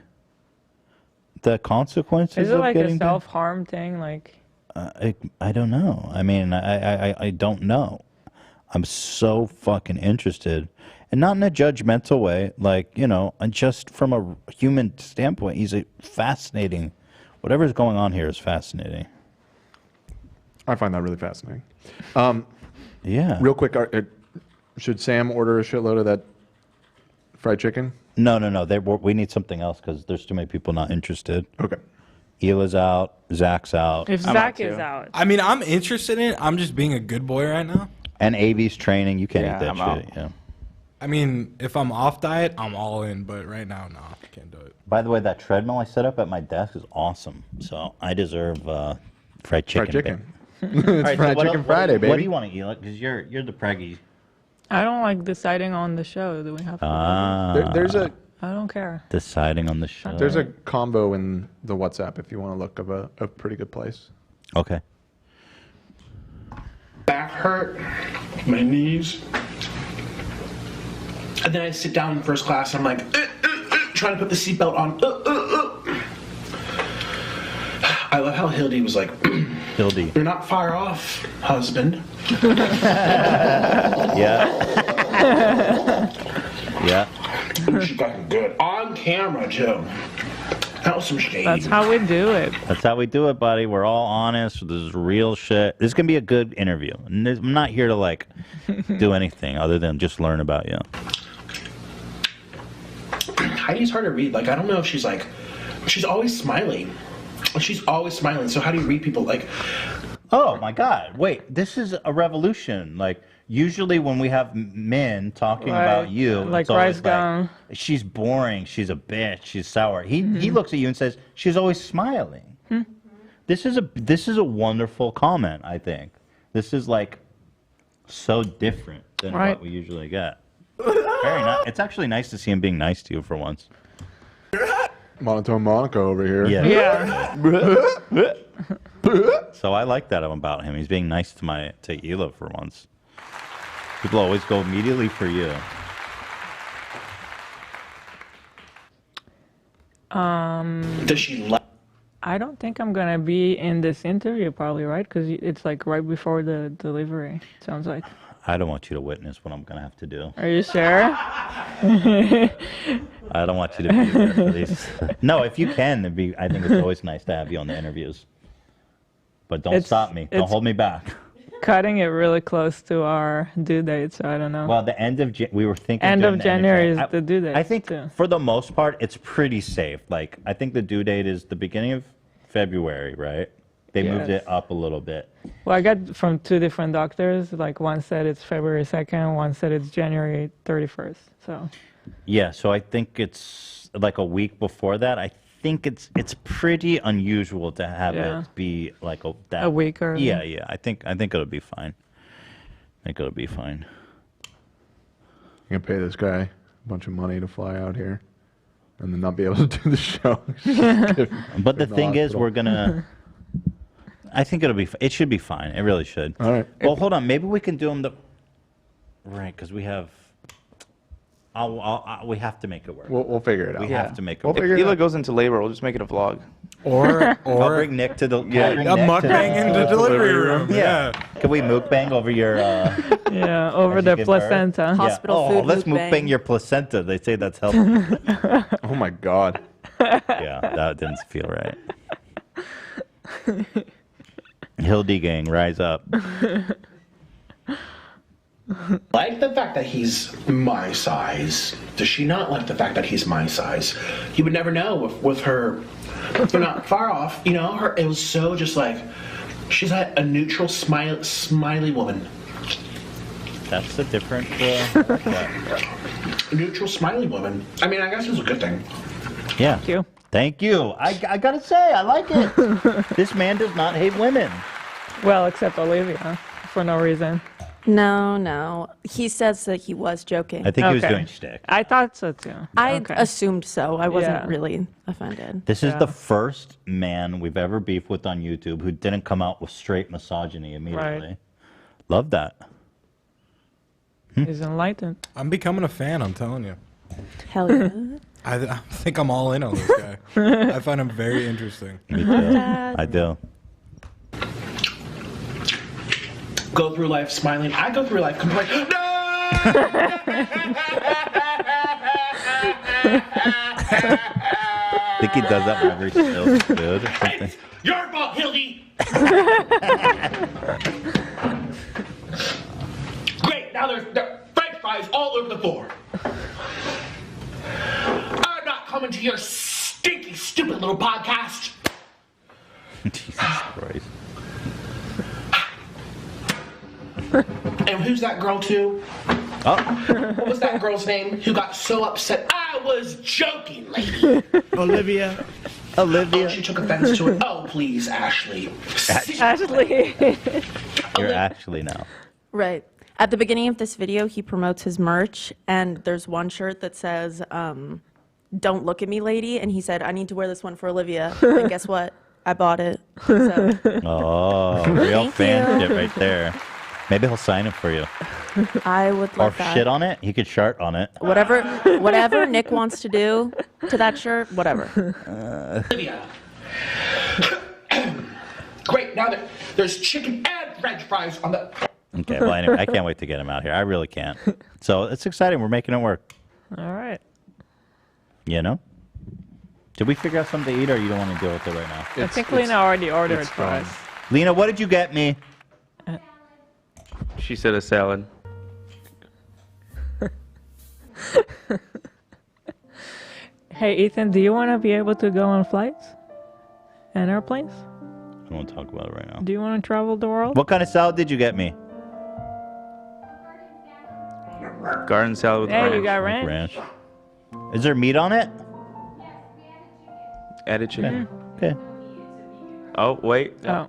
the consequences Is it of like a getting big? self-harm thing? Like, I don't know. I mean, I don't know. I'm so fucking interested, and not in a judgmental way. Like, you know, and just from a human standpoint, he's a fascinating. Whatever's going on here is fascinating. I find that really fascinating. Yeah. Real quick, should Sam order a shitload of that fried chicken? No. We need something else because there's too many people not interested. Okay. Hila's out. Zach's out. if Zach is out. I mean, I'm interested in it. I'm just being a good boy right now. And AV's training. You can't Yeah, eat that I'm shit. out. Yeah. I mean, if I'm off diet, I'm all in. But right now, no, can't do it. By the way, that treadmill I set up at my desk is awesome. So I deserve fried chicken. Fried chicken. baby. It's All right, Fried what Chicken else- Friday, What do baby. you want to eat? Because you're the preggy. I don't like deciding on the show. Do we have to? There's a I don't care. Deciding on the show. there's a combo in the WhatsApp if you want to look of a pretty good place. Okay. back hurt, my knees. And then I sit down in first class and I'm like, trying to put the seatbelt on. I love how Hildy was like, Hildy. You're not far off, husband. Yeah. Yeah. She got good. On camera, Joe. That was some shade. That's how we do it. That's how we do it, buddy. We're all honest. This is real shit. This is going to be a good interview. And I'm not here to, like, do anything other than just learn about you. Heidi's hard to read. Like, I don't know if she's like, she's always smiling. She's always smiling. So how do you read people? Like, oh my God! Wait, this is a revolution. Like usually when we have men talking about you, like it's always Bryce gone. she's boring. She's a bitch. She's sour. He looks at you and says she's always smiling. This is a wonderful comment. I think this is like so different than Right. what we usually get. Very nice. It's actually nice to see him being nice to you for once. Monotone Monaco over here. Yeah. So I like that about him. He's being nice to Hila for once. People always go immediately for you. does she like? I don't think I'm gonna be in this interview probably, right? Because it's like right before the delivery. Sounds like. I don't want you to witness what I'm gonna have to do. Are you sure? I don't want you to be there for these. No, if you can, I think it's always nice to have you on the interviews. But don't stop me. Don't hold me back. Cutting it really close to our due date, so I don't know. Well, the end of we were thinking End doing of the January is interview. the due date. I think for the most part, it's pretty safe. Like I think the due date is the beginning of February, right? They moved Yes. it up a little bit. Well, I got from 2 different doctors. Like one said it's February 2nd, one said it's January 31st. So Yeah, so I think it's like a week before that. I think it's pretty unusual to have Yeah. it be like a A week early. Yeah. I think it'll be fine. I think it'll be fine. You can pay this guy a bunch of money to fly out here, and then not be able to do the show. But the In thing is, hospital. we're gonna. I think it'll be. It should be fine. It really should. All right. Well, hold on. Maybe we can do them the. Right, because we have. We have to make it work. We'll figure it out. We have to make it If work. Hila goes into labor, we'll just make it a vlog. Or I'll bring Nick to the. Yeah, I'll bring a Nick to mukbang in the delivery room. Yeah. Can we mukbang over your? yeah, over as the you give birth? placenta. Yeah. Hospital Oh, food let's mukbang. mukbang your placenta. They say that's healthy. Oh my God. Yeah, that didn't feel right. Hildy gang, rise up. Like the fact that he's my size. Does she not like the fact that he's my size? You would never know with her. They're not far off. You know, her. It was so just like she's like a neutral, smiley woman. That's a different. A neutral, smiley woman. I mean, I guess it's a good thing. Yeah. Thank you. Thank you. I gotta say, I like it. This man does not hate women. Well, except Olivia, for no reason. No. He says that he was joking. I think he was doing shtick. I thought so too. I Okay. assumed so. I wasn't Yeah. really offended. This is the first man we've ever beefed with on YouTube who didn't come out with straight misogyny immediately. Right. Love that. He's enlightened. I'm becoming a fan, I'm telling you. Hell yeah. I think I'm all in on this guy. I find him very interesting. Me too. I do. Go through life smiling. I go through life complaining. No! I think he does that whenever he's still good or something. Your fault, Hildy. Great. Now there's French fries all over the floor. I'm not coming to your stinky, stupid little podcast. Jesus Christ. And who's that girl too? Oh. What was that girl's name who got so upset? I was joking, lady. Olivia. Oh, she took offense to it. Oh, please, Ashley. Ashley. You're Ashley now. Right. At the beginning of this video, he promotes his merch, and there's one shirt that says, "Don't look at me, lady," and he said, "I need to wear this one for Olivia." And guess what? I bought it. So. Oh, real Thank fan you. shit right there. Maybe he'll sign it for you. I would Or love that. shit on it. He could shart on it. Whatever Nick wants to do to that shirt, whatever. Olivia. Great. Now there's chicken and French fries on the. Okay, well, anyway, I can't wait to get him out here. I really can't. So it's exciting. We're making it work. All right. You know? Did we figure out something to eat, or you don't want to deal with it right now? I think Lena already ordered for us. Lena, what did you get me? She said a salad. Hey, Ethan, do you want to be able to go on flights and airplanes? I don't want to talk about it right now. Do you want to travel the world? What kind of salad did you get me? Garden salad with Hey, ranch. you got ranch? Is there meat on it? Added chicken. Okay. Oh, wait. Oh.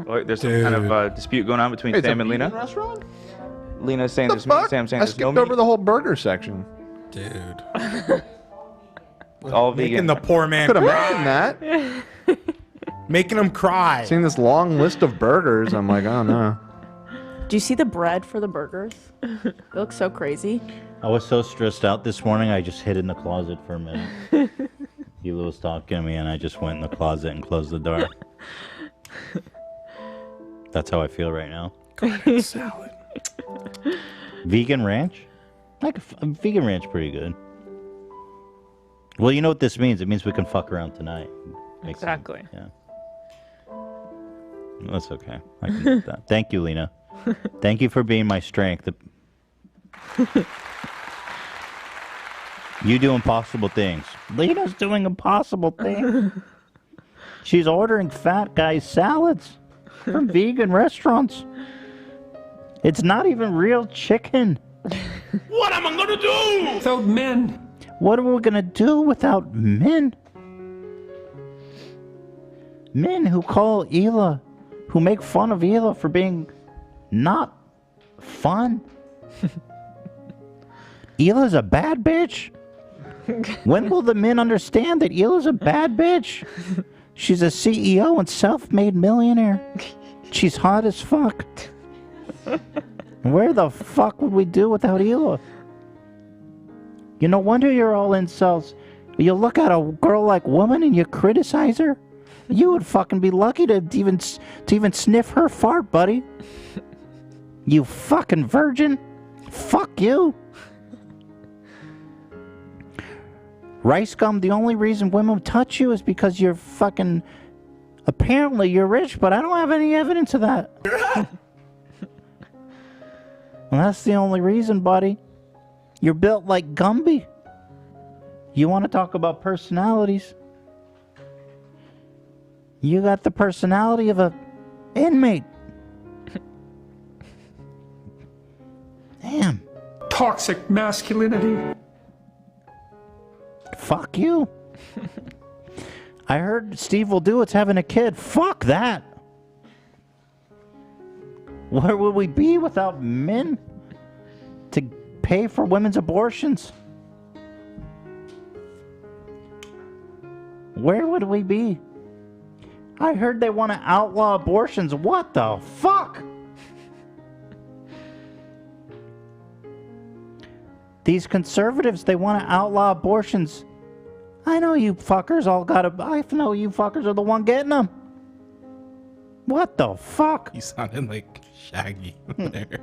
Wait, there's some kind of dispute going on between It's a Sam and Lena. vegan restaurant? Lena's saying The there's fuck? meat. Sam's saying I there's no skipped meat. over the whole burger section. Dude. All Making vegan. the poor man Could cry. imagine that. Making him cry. Seeing this long list of burgers, I'm like, oh no. Do you see the bread for the burgers? It looks so crazy. I was so stressed out this morning, I just hid in the closet for a minute. Hila was talking to me, and I just went in the closet and closed the door. That's how I feel right now. Garden salad. Vegan ranch? Like vegan ranch, pretty good. Well, you know what this means? It means we can fuck around tonight. Make some- Exactly. yeah. That's okay. I can do that. Thank you, Lena. Thank you for being my strength. You do impossible things. Lena's doing impossible things. She's ordering fat guy salads from vegan restaurants. It's not even real chicken. What am I gonna do without men? What are we gonna do without men? Men who call Hila, who make fun of Hila for being not fun. Hila's a bad bitch. When will the men understand that Hila's a bad bitch? She's a CEO and self-made millionaire. She's hot as fuck. Where the fuck would we do without Hila? You no wonder you're all incels. You look at a girl like woman and you criticize her. You would fucking be lucky to even sniff her fart, buddy. You fucking virgin. Fuck you. Rice gum, the only reason women touch you is because you're fucking... Apparently you're rich, but I don't have any evidence of that. Well, that's the only reason, buddy. You're built like Gumby. You want to talk about personalities? You got the personality of a inmate. Damn. Toxic masculinity. Fuck you. I heard Steve will do it's having a kid. Fuck that. Where would we be without men to pay for women's abortions? Where would we be? I heard they want to outlaw abortions. What the fuck? These conservatives, they want to outlaw abortions. I know you fuckers all got a... I know you fuckers are the one getting them. What the fuck? You sounded like Shaggy there.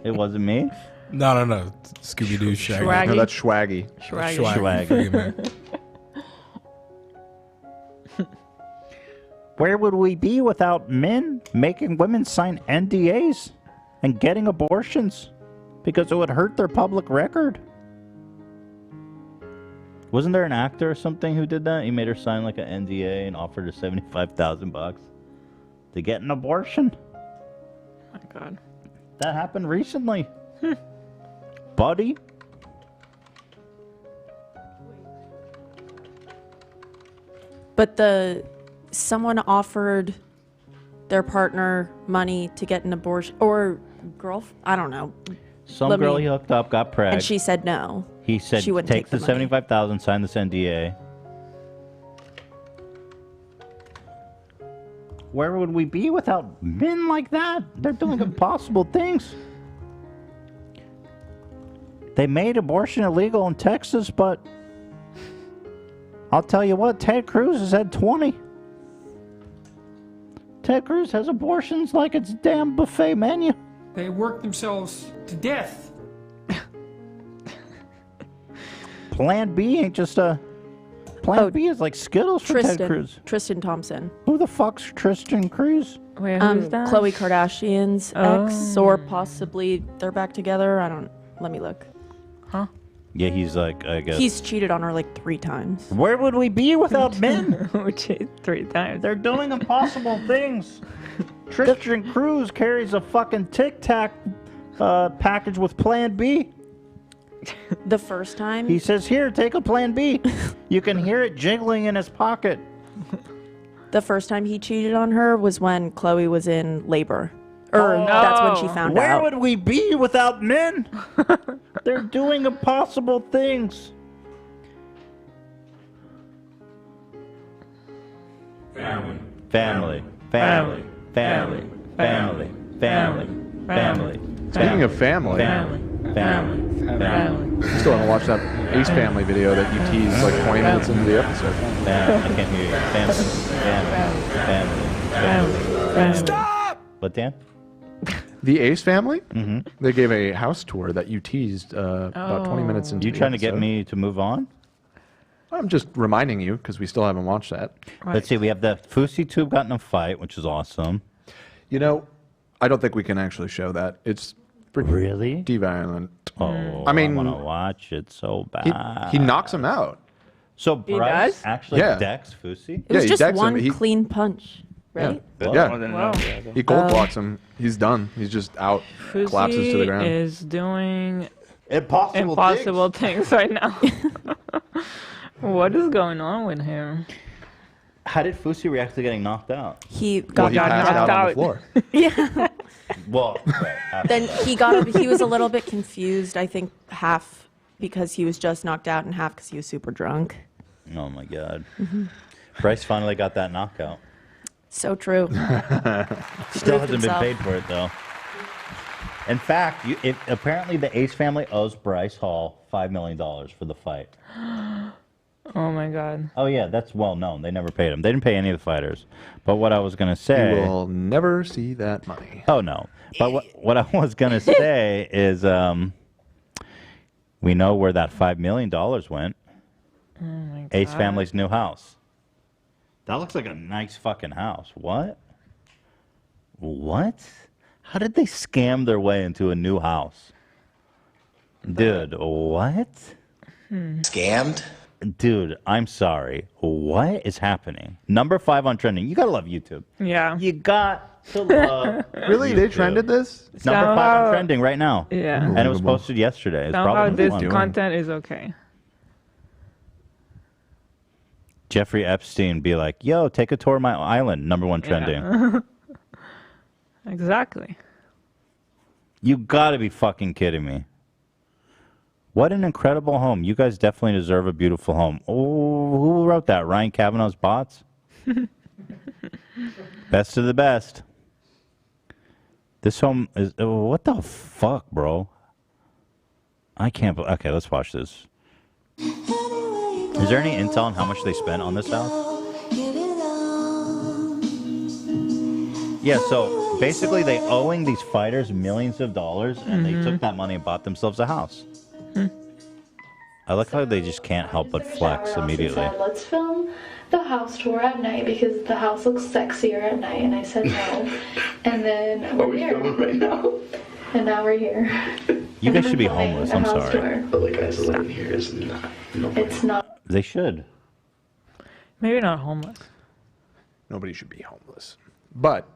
It wasn't me? No. Scooby-Doo Shaggy. Swaggy? No, that's Swaggy. Swaggy. Where would we be without men making women sign NDAs and getting abortions because it would hurt their public record? Wasn't there an actor or something who did that? He made her sign like an NDA and offered her $75,000 to get an abortion. My God. That happened recently. Buddy. But someone offered their partner money to get an abortion, or I don't know. Some girl he hooked up got pregnant. And she said no. He said, she wouldn't take the money. $75,000, sign this NDA. Where would we be without men like that? They're doing impossible things. They made abortion illegal in Texas, but I'll tell you what, Ted Cruz has had 20. Ted Cruz has abortions like it's a damn buffet menu. They work themselves to death. Plan B ain't just a... Plan B is like Skittles for Ted Cruz. Tristan Thompson. Who the fuck's Tristan Cruz? Wait, who's that? Khloe Kardashian's ex, or possibly they're back together. I don't... Let me look. Huh? Yeah, he's like, I guess... He's cheated on her like 3 times. Where would we be without men? Which is 3 times. They're doing impossible things. Tristan Cruz carries a fucking Tic Tac package with Plan B. The first time? He says, here, take a Plan B. You can hear it jiggling in his pocket. The first time he cheated on her was when Khloe was in labor. That's when she found Where out. would we be without men? They're doing impossible things. Family. Family. Family. Family. Family. Family. Family. Speaking of family. Family. I still haven't watched that Ace Family video that you teased like 20 minutes into the episode. I can't hear you. Family. Stop! What, Dan? The Ace Family? Mm-hmm. They gave a house tour that you teased about 20 minutes into You the trying to episode. get me to move on? I'm just reminding you because we still haven't watched that. Let's see. We have the Fousey Tube got in a fight, which is awesome. You know, I don't think we can actually show that. It's pretty violent. Oh, I mean, want to watch it so bad. He knocks him out. So He Bryce does? actually Yeah. decks Fousey? It was he just decks him. one He- clean punch, right? Yeah. Wow. He cold blocks him. He's done. He's just out. Collapses to the Fousey ground. is doing impossible things right now. What is going on with him? How did Fousey react to getting knocked out? He Well, got he passed out on the floor. Yeah. Well, Then he was a little bit confused. I think half because he was just knocked out, and half because he was super drunk. Oh my God. Mhm. Bryce finally got that knockout. So true. Still Proved hasn't been himself. paid for it though. In fact, apparently the Ace family owes Bryce Hall $5 million for the fight. Oh my God. Oh yeah, that's well known. They never paid him. They didn't pay any of the fighters. But what I was gonna say, You will never see that money. oh no. But what I was gonna say is, we know where that $5 million went. Oh my God. Ace family's new house. That looks like a nice fucking house. What? What? How did they scam their way into a new house? Dude, what? Scammed? Dude, I'm sorry. What is happening? Number 5 on trending. You gotta love YouTube. Yeah. You got to love Really? They YouTube. trended this? Number 5 on Somehow- trending right now. Yeah. And it was posted yesterday. It's Somehow probably this number 1. content is okay. Jeffrey Epstein be like, yo, take a tour of my island. Number 1 trending. Yeah. Exactly. You gotta be fucking kidding me. What an incredible home. You guys definitely deserve a beautiful home. Oh, who wrote that? Ryan Kavanaugh's bots? Best of the best. This home is... what the fuck, bro? I can't... Okay, let's watch this. Is there any intel on how much they spent on this house? Yeah, so basically they owing these fighters millions of dollars, and they took that money and bought themselves a house. I like how they just can't help but flex immediately. Said, let's film the house tour at night because the house looks sexier at night, and I said no. And then we're here right now, and now we're here. You guys should be homeless. I'm sorry. But like guys living here is not. It's not. They should. Maybe not homeless. Nobody should be homeless. But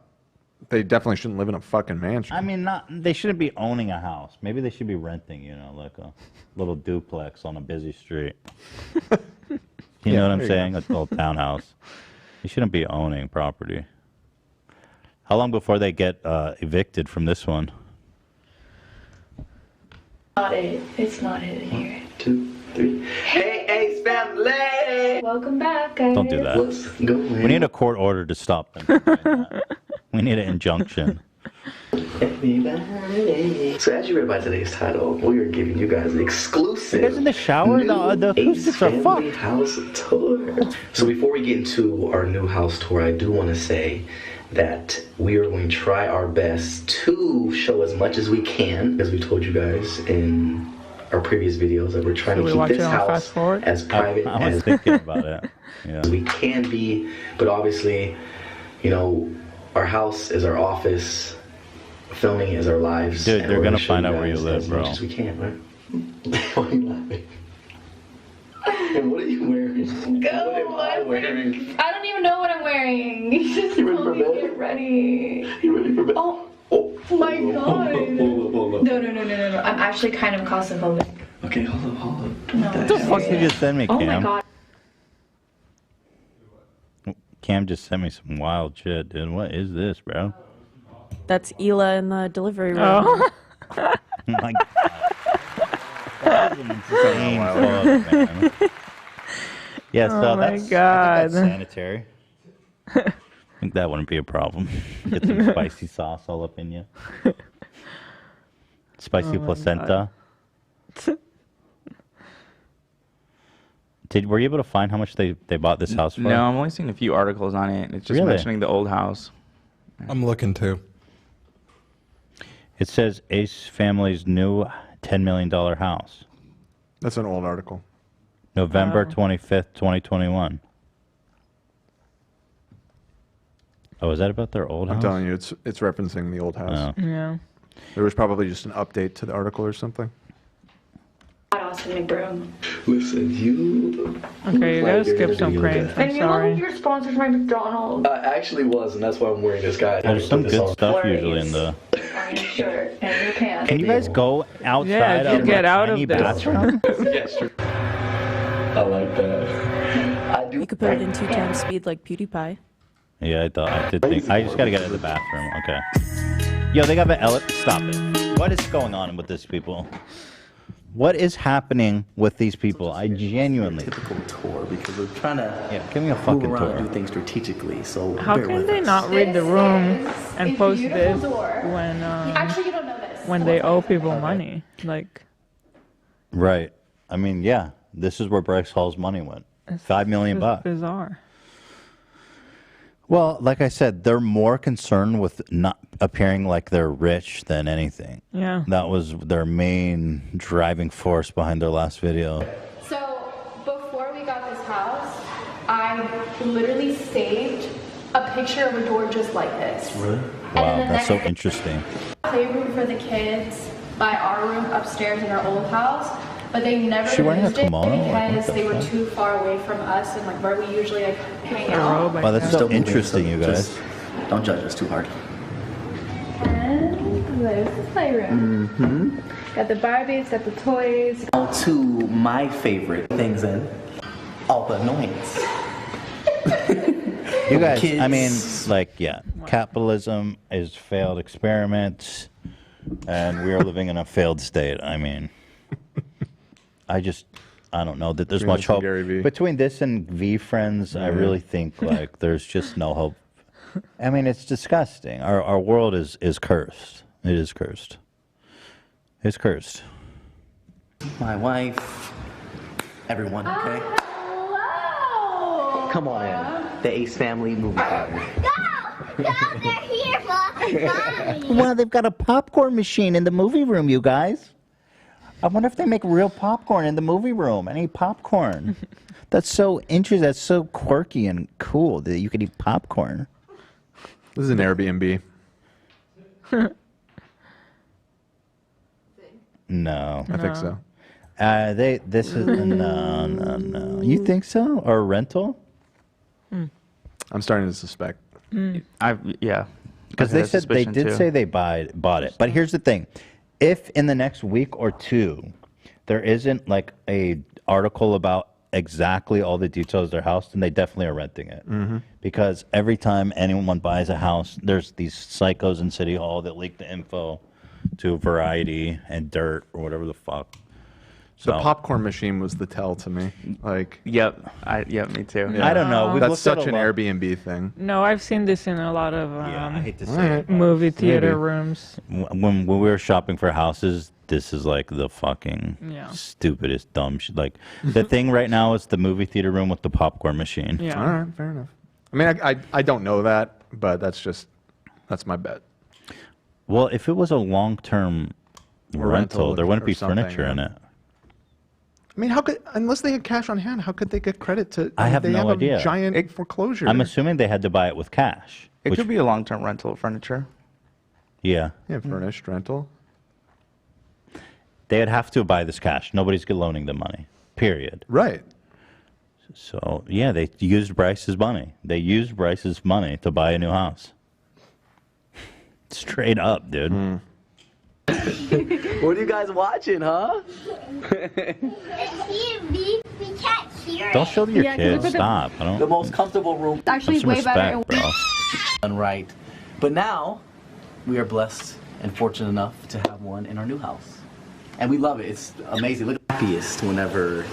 they definitely shouldn't live in a fucking mansion. I mean, they shouldn't be owning a house. Maybe they should be renting, you know, like a little duplex on a busy street. You know what I'm there you saying? go. A little townhouse. You shouldn't be owning property. How long before they get evicted from this one? Not it. It's not it here. 2, 3. Hey, Ace family! Welcome back, guys. Don't do that. Let's go. We need a court order to stop them from doing that. We need an injunction. Everybody. So as you read by today's title, we are giving you guys an exclusive. You guys in the shower? The acoustics are family house tour. So before we get into our new house tour, I do want to say that we are going to try our best to show as much as we can, as we told you guys in our previous videos, that we're trying Should we to watch keep it this on house fast forward? as private I was as thinking about it. Yeah. we can be, but obviously, you know, our house is our office, filming is our lives. Dude, and they're we're gonna show find you out where you guys live, as bro. much as we can, right? Why are you laughing? And what are you wearing? Go. What am I wearing? I don't even know what I'm wearing. You just You ready told for me to bed? get ready. You ready for bed? Oh my god. Hold up. No. I'm actually kind of claustrophobic. Okay, hold up. No. What the fuck you just send me, Oh Cam? my god. Cam just sent me some wild shit, dude. What is this, bro? That's Hila in the delivery room. Oh. My God. That is an insane fuck, man. Yeah, so Oh my that's, I think God. that's sanitary. I think that wouldn't be a problem. Get some spicy sauce all up in you. Spicy Oh my placenta. Were you able to find how much they bought this house for? No, I'm only seeing a few articles on it. It's just Really? mentioning the old house. I'm looking too. It says Ace family's new $10 million house. That's an old article. November Wow. 25th, 2021. Oh, is that about their old house? I'm telling you, it's referencing the old house. Oh. Yeah. There was probably just an update to the article or something. Boston McBroom. Listen, you. Okay, you gotta skip some cranes. I'm And you know sorry. you're sponsored by McDonald's. I actually was, and that's why I'm wearing this guy. There's some good stuff usually in the. On your shirt and your pants. Can you guys go outside Yeah, of get a out tiny of this. bathroom? Yes, true. I like that. I do. You could put it in 2 times speed like PewDiePie. Yeah, I did think. I just gotta get in the bathroom. Okay. Yo, they got the Stop it. What is going on with these people? What is happening with these people? I genuinely. Typical tour because we're trying to give me a move fucking around tour. and do things strategically. So How bear can with they us. not read the room and a post beautiful this door. when Actually, you don't know this. when they owe people money? Like, Right. I mean, yeah. This is where Bryce Hall's money went. $5 million it's bucks. bizarre. Well, like I said, they're more concerned with not appearing like they're rich than anything. Yeah. That was their main driving force behind their last video. So before we got this house, I literally saved a picture of a door just like this. Really? And Wow, then the that's so next- interesting. Playroom for the kids by our room upstairs in our old house, but they never She wearing a used it kimono? Like, what because the they were fuck? too far away from us and like where we usually like hang out. Wow, that's so interesting, you guys. Just don't judge us too hard. And there's the playroom. Mm-hmm. Got the Barbies, got the toys. Now to my favorite things in all the annoyance. You guys, Kids. I mean, like, yeah, capitalism is failed experiments, and we are living in a failed state. I mean, I don't know that there's Between much this and hope. Gary Vee. Between this and VFriends, I Yeah. really think, like, there's just no hope. I mean, it's disgusting. Our world is cursed. It is cursed. It's cursed. My wife, everyone, okay? Come on in. The Ace Family movie partner. Well, they've got a popcorn machine in the movie room, you guys. I wonder if they make real popcorn in the movie room. Any popcorn? That's so interesting. That's so quirky and cool that you could eat popcorn. This is an Airbnb. No. I think so. This is no. You think so? Or a rental? I'm starting to suspect. Yeah. Because they said they did say they bought it. But here's the thing: if in the next week or two there isn't like a article about exactly all the details of their house, then they definitely are renting it. Mhm. Because every time anyone buys a house, there's these psychos in City Hall that leak the info to Variety and Dirt or whatever the fuck. The popcorn machine was the tell to me. Like, yep, me too. I don't know. We've That's looked at such a an lot. Airbnb thing. No, I've seen this in a lot of I hate to say it. movie theater Maybe. rooms. When we were shopping for houses, this is like the fucking Yeah. stupidest dumb shit. Like the thing right now is the movie theater room with the popcorn machine. Yeah. All right, fair enough. I mean, I don't know that, but that's my bet. Well, if it was a long-term Or rental, there wouldn't or be something, furniture in it. I mean, how could, unless they had cash on hand, how could they get credit to? I have they no have idea. A giant foreclosure. I'm assuming they had to buy it with cash. It which- could be a long-term rental of furniture. Yeah. Yeah, furnished rental. They would have to buy this cash. Nobody's loaning them money. Period. Right. So, yeah, they used Bryce's money. They used Bryce's money to buy a new house. Straight up, dude. What are you guys watching, huh? We can't hear Don't show your Yeah, 'cause kids. look at the- Stop. I don't. The most comfortable room. It's actually Have some way better. respect, bro. Done right. But now, we are blessed and fortunate enough to have one in our new house. And we love it. It's amazing. Look, happiest whenever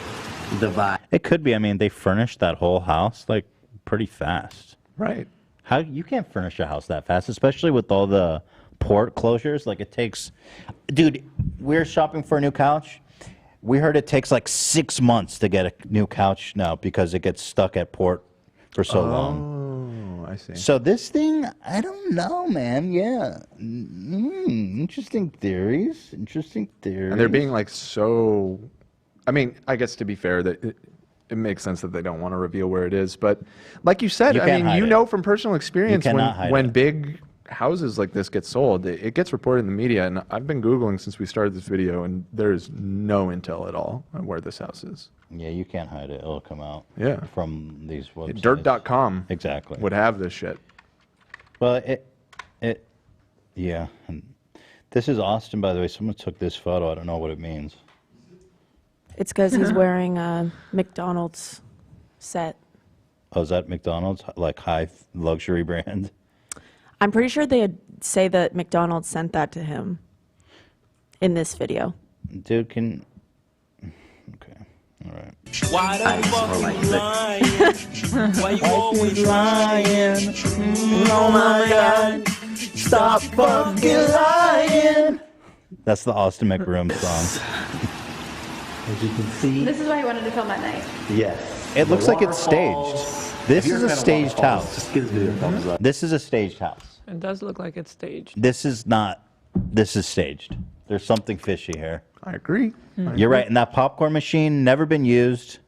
the vibe. It could be. I mean, they furnished that whole house like pretty fast. Right. How you can't furnish a house that fast, especially with all the port closures. Like it takes, dude. We're shopping for a new couch. We heard it takes like 6 months to get a new couch now because it gets stuck at port for so long. Oh, I see. So this thing, I don't know, man. Yeah, interesting theories. Interesting theories. And they're being like so. I mean, I guess to be fair, that it makes sense that they don't want to reveal where it is. But like you said, You I can't mean, hide you it. know from personal experience cannot hide when it. big houses like this get sold, it gets reported in the media, and I've been Googling since we started this video, and there's no intel at all on where this house is. Yeah, you can't hide it. It'll come out. Yeah. From these websites. Dirt.com exactly would have this shit. Well, yeah. And this is Austin, by the way. Someone took this photo. I don't know what it means. It's because he's wearing a McDonald's set. Oh, is that McDonald's? Like high luxury brand? I'm pretty sure they say that McDonald's sent that to him in this video. Dude, can... Okay. All right. Why the fuck you lying? Why you always lying? Oh my God. Stop fucking lying. That's the Austin McBroom song. As you can see. This is why I wanted to film at night. Yes. It looks like it's staged. This is a staged house. Just give this video a thumbs up. This is a staged house. It does look like it's staged. This is not. This is staged. There's something fishy here. I agree. You're right. And that popcorn machine, never been used.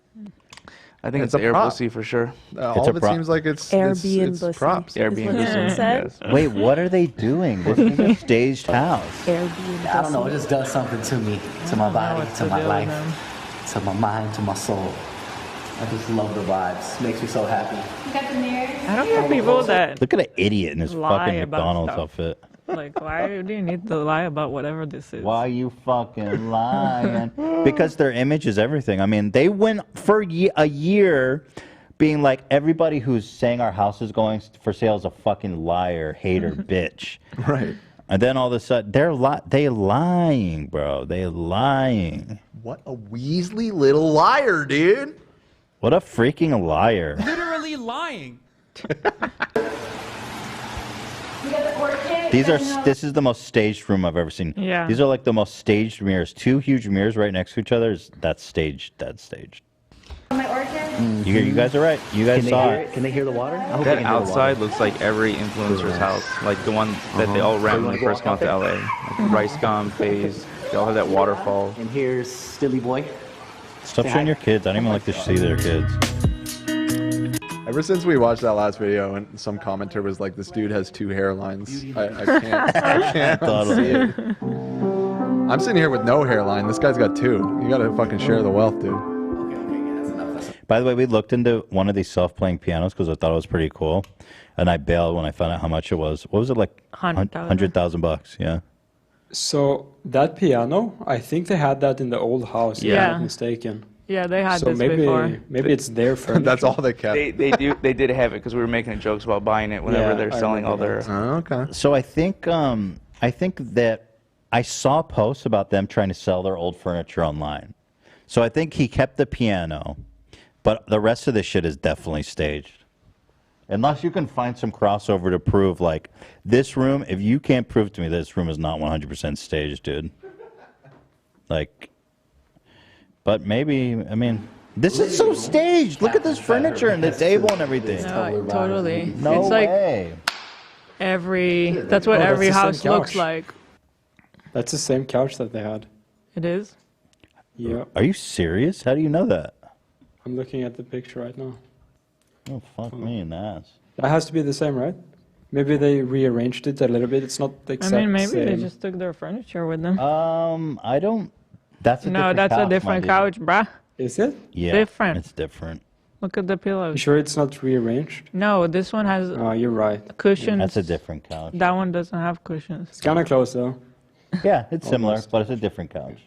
I think it's a air prop. pussy for sure. All of it seems like it's Airbnb props. Airbnb. Yes. Wait, what are they doing? This is a staged house. Airbnb. I don't know. It just does something to me, to my body, to my life, to my mind, to my soul. I just love the vibes. Makes me so happy. You got the mirror? I don't know people that Look at an idiot in his lie fucking about McDonald's stuff. outfit. Like, why do you need to lie about whatever this is? Why you fucking lying? Because their image is everything. I mean, they went for a year being like, everybody who's saying our house is going for sale is a fucking liar, hater, bitch. Right. And then all of a sudden, they lying, bro. They lying. What a Weasley little liar, dude. What a freaking liar. Literally lying. This is the most staged room I've ever seen. Yeah. These are like the most staged mirrors. 2 huge mirrors right next to each other. That's staged. That's staged. My orchid? You guys are right. You guys saw it. Can they hear the water? I hope they That can hear the water. outside looks like every influencer's house, like the one that they all ran when they first got to LA. Like Rice Gum, FaZe, they all have that waterfall. And here's Stilly Boy. Stop showing your kids. I don't even like to see their kids. Ever since we watched that last video, and some commenter was like, "This dude has 2 hairlines." I can't see it. I'm sitting here with no hairline. This guy's got 2. You gotta fucking share the wealth, dude. By the way, we looked into one of these self-playing pianos because I thought it was pretty cool, and I bailed when I found out how much it was. What was it, like? $100,000. Yeah. So that piano, I think they had that in the old house, if I'm not mistaken. Yeah, they had So this maybe before. maybe it's their furniture. That's all they kept. They did have it because we were making jokes about buying it whenever Yeah, they're I selling all remember their. Okay. So I think that I saw posts about them trying to sell their old furniture online. So I think he kept the piano, but the rest of this shit is definitely staged. Unless you can find some crossover to prove, like, this room, if you can't prove to me this room is not 100% staged, dude. Like, but maybe, I mean, this is so staged. Look at this furniture and the table and everything. No, totally. No it's like way. That's what Oh, every that's the house same looks couch. like. That's the same couch that they had. It is? Yeah. Are you serious? How do you know that? I'm looking at the picture right now. Oh, fuck me in the ass. That has to be the same, right? Maybe they rearranged it a little bit. It's not the I exact mean, maybe same. they just took their furniture with them. I don't. That's a No, different that's couch, a my different dude. couch, bruh. Is it? Yeah, Different. It's different. Look at the You pillows. sure it's not rearranged? No, this one has Oh, you're right. cushions. That's a different couch. That one doesn't have cushions. It's kind of close though. Yeah, it's similar, but it's a different couch.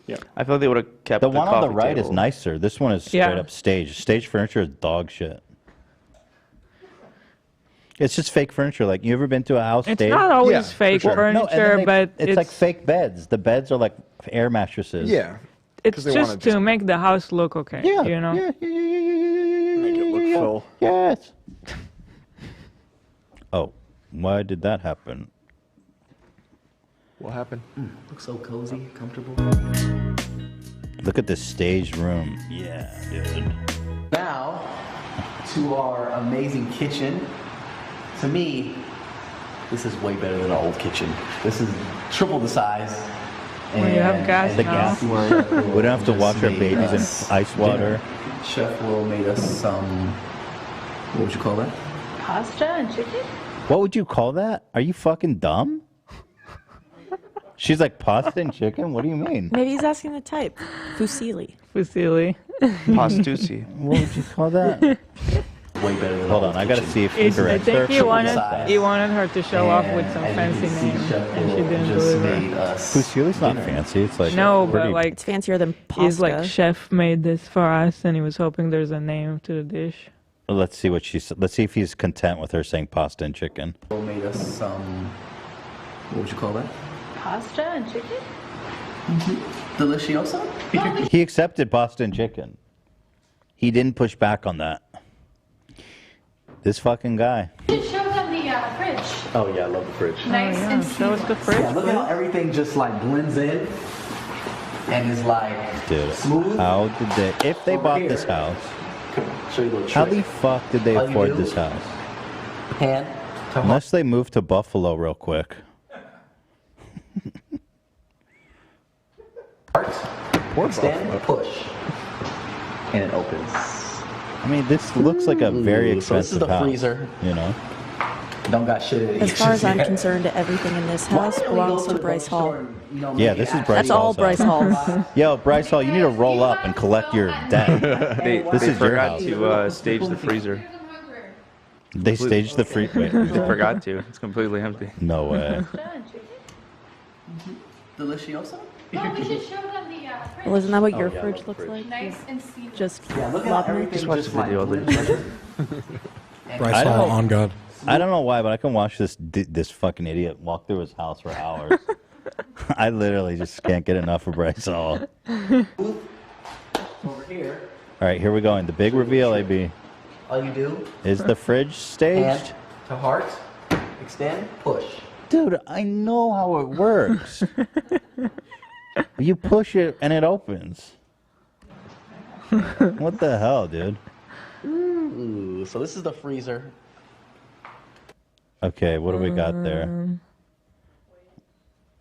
Yeah. I feel they would have kept The one on the coffee right is table. nicer. This one is straight Yeah. up staged. Staged furniture is dog shit. It's just fake furniture. Like, you ever been to a house It's staged? not always fake No, and then furniture, but it's like fake beds. The beds are like air mattresses. Yeah. it's they wanna just to make the house look okay. Yeah, You know? yeah, Make it look full. Yes. Oh, why did that happen? What happened? Looks so cozy, comfortable. Look at this staged room. Yeah, dude. Now, to our amazing kitchen. To me, this is way better than our old kitchen. This is triple the size. Well, you have gas The now. gas. We don't have to wash our babies in ice water. Chef Will made us some, what would you call that? Pasta and chicken? What would you call that? Are you fucking dumb? She's like, pasta and chicken? What do you mean? Maybe he's asking the type. Fusilli. Fusilli. Pastusi. What would you call that? Way better than Hold on, I gotta see if I correct think he her. wanted her to show off with some fancy name, and she didn't deliver. Fusilli's not fancy. It's like No, pretty- but like It's fancier than pasta. he's like, chef made this for us, and he was hoping there's a name to the dish. Let's see what she said. Let's see if he's content with her saying pasta and chicken. Made us some. What would you call that? Pasta and chicken? Delicioso? He accepted pasta and chicken. He didn't push back on that. This fucking guy. You should show them the fridge. Oh yeah, I love the fridge. Nice and Show us the fridge. Yeah, look at how everything just like blends in and is like Dude, smooth. how did they, if they Over bought here. this house, Show you a little how trick. the fuck did they All you afford do- this house? Hand to Unless they moved to Buffalo real quick. Poor Stand, Buffalo. push, and it opens. I mean, this looks like a very Ooh, so this is expensive the house. freezer. You know? Don't got shit in it. As far as I'm concerned, everything in this house belongs to Bryce Hall. Yeah, this is Bryce That's all Hall's Bryce house. Hall's. Yo, Bryce Hall, you need to roll up and collect your debt. This They is your forgot house. to stage the freezer. They staged the free. Wait, They forgot to. It's completely empty. no way. Delicioso? No, we should show them the fridge. Well, isn't that what Oh, your yeah, I fridge love looks the like? Nice and seasoned. Just Yeah, look at how loving it. everything Just watch the video. Bryce I Hall, don't- on God. I don't know why, but I can watch this fucking idiot walk through his house for hours. I literally just can't get enough of Bryce Hall. Over here, All right, here we go. In the big reveal, AB. all you do, Is the fridge staged? hand to heart, extend, push. Dude, I know how it works. You push it and it opens. What the hell, dude? Ooh, so this is the freezer. Okay, what do we got there?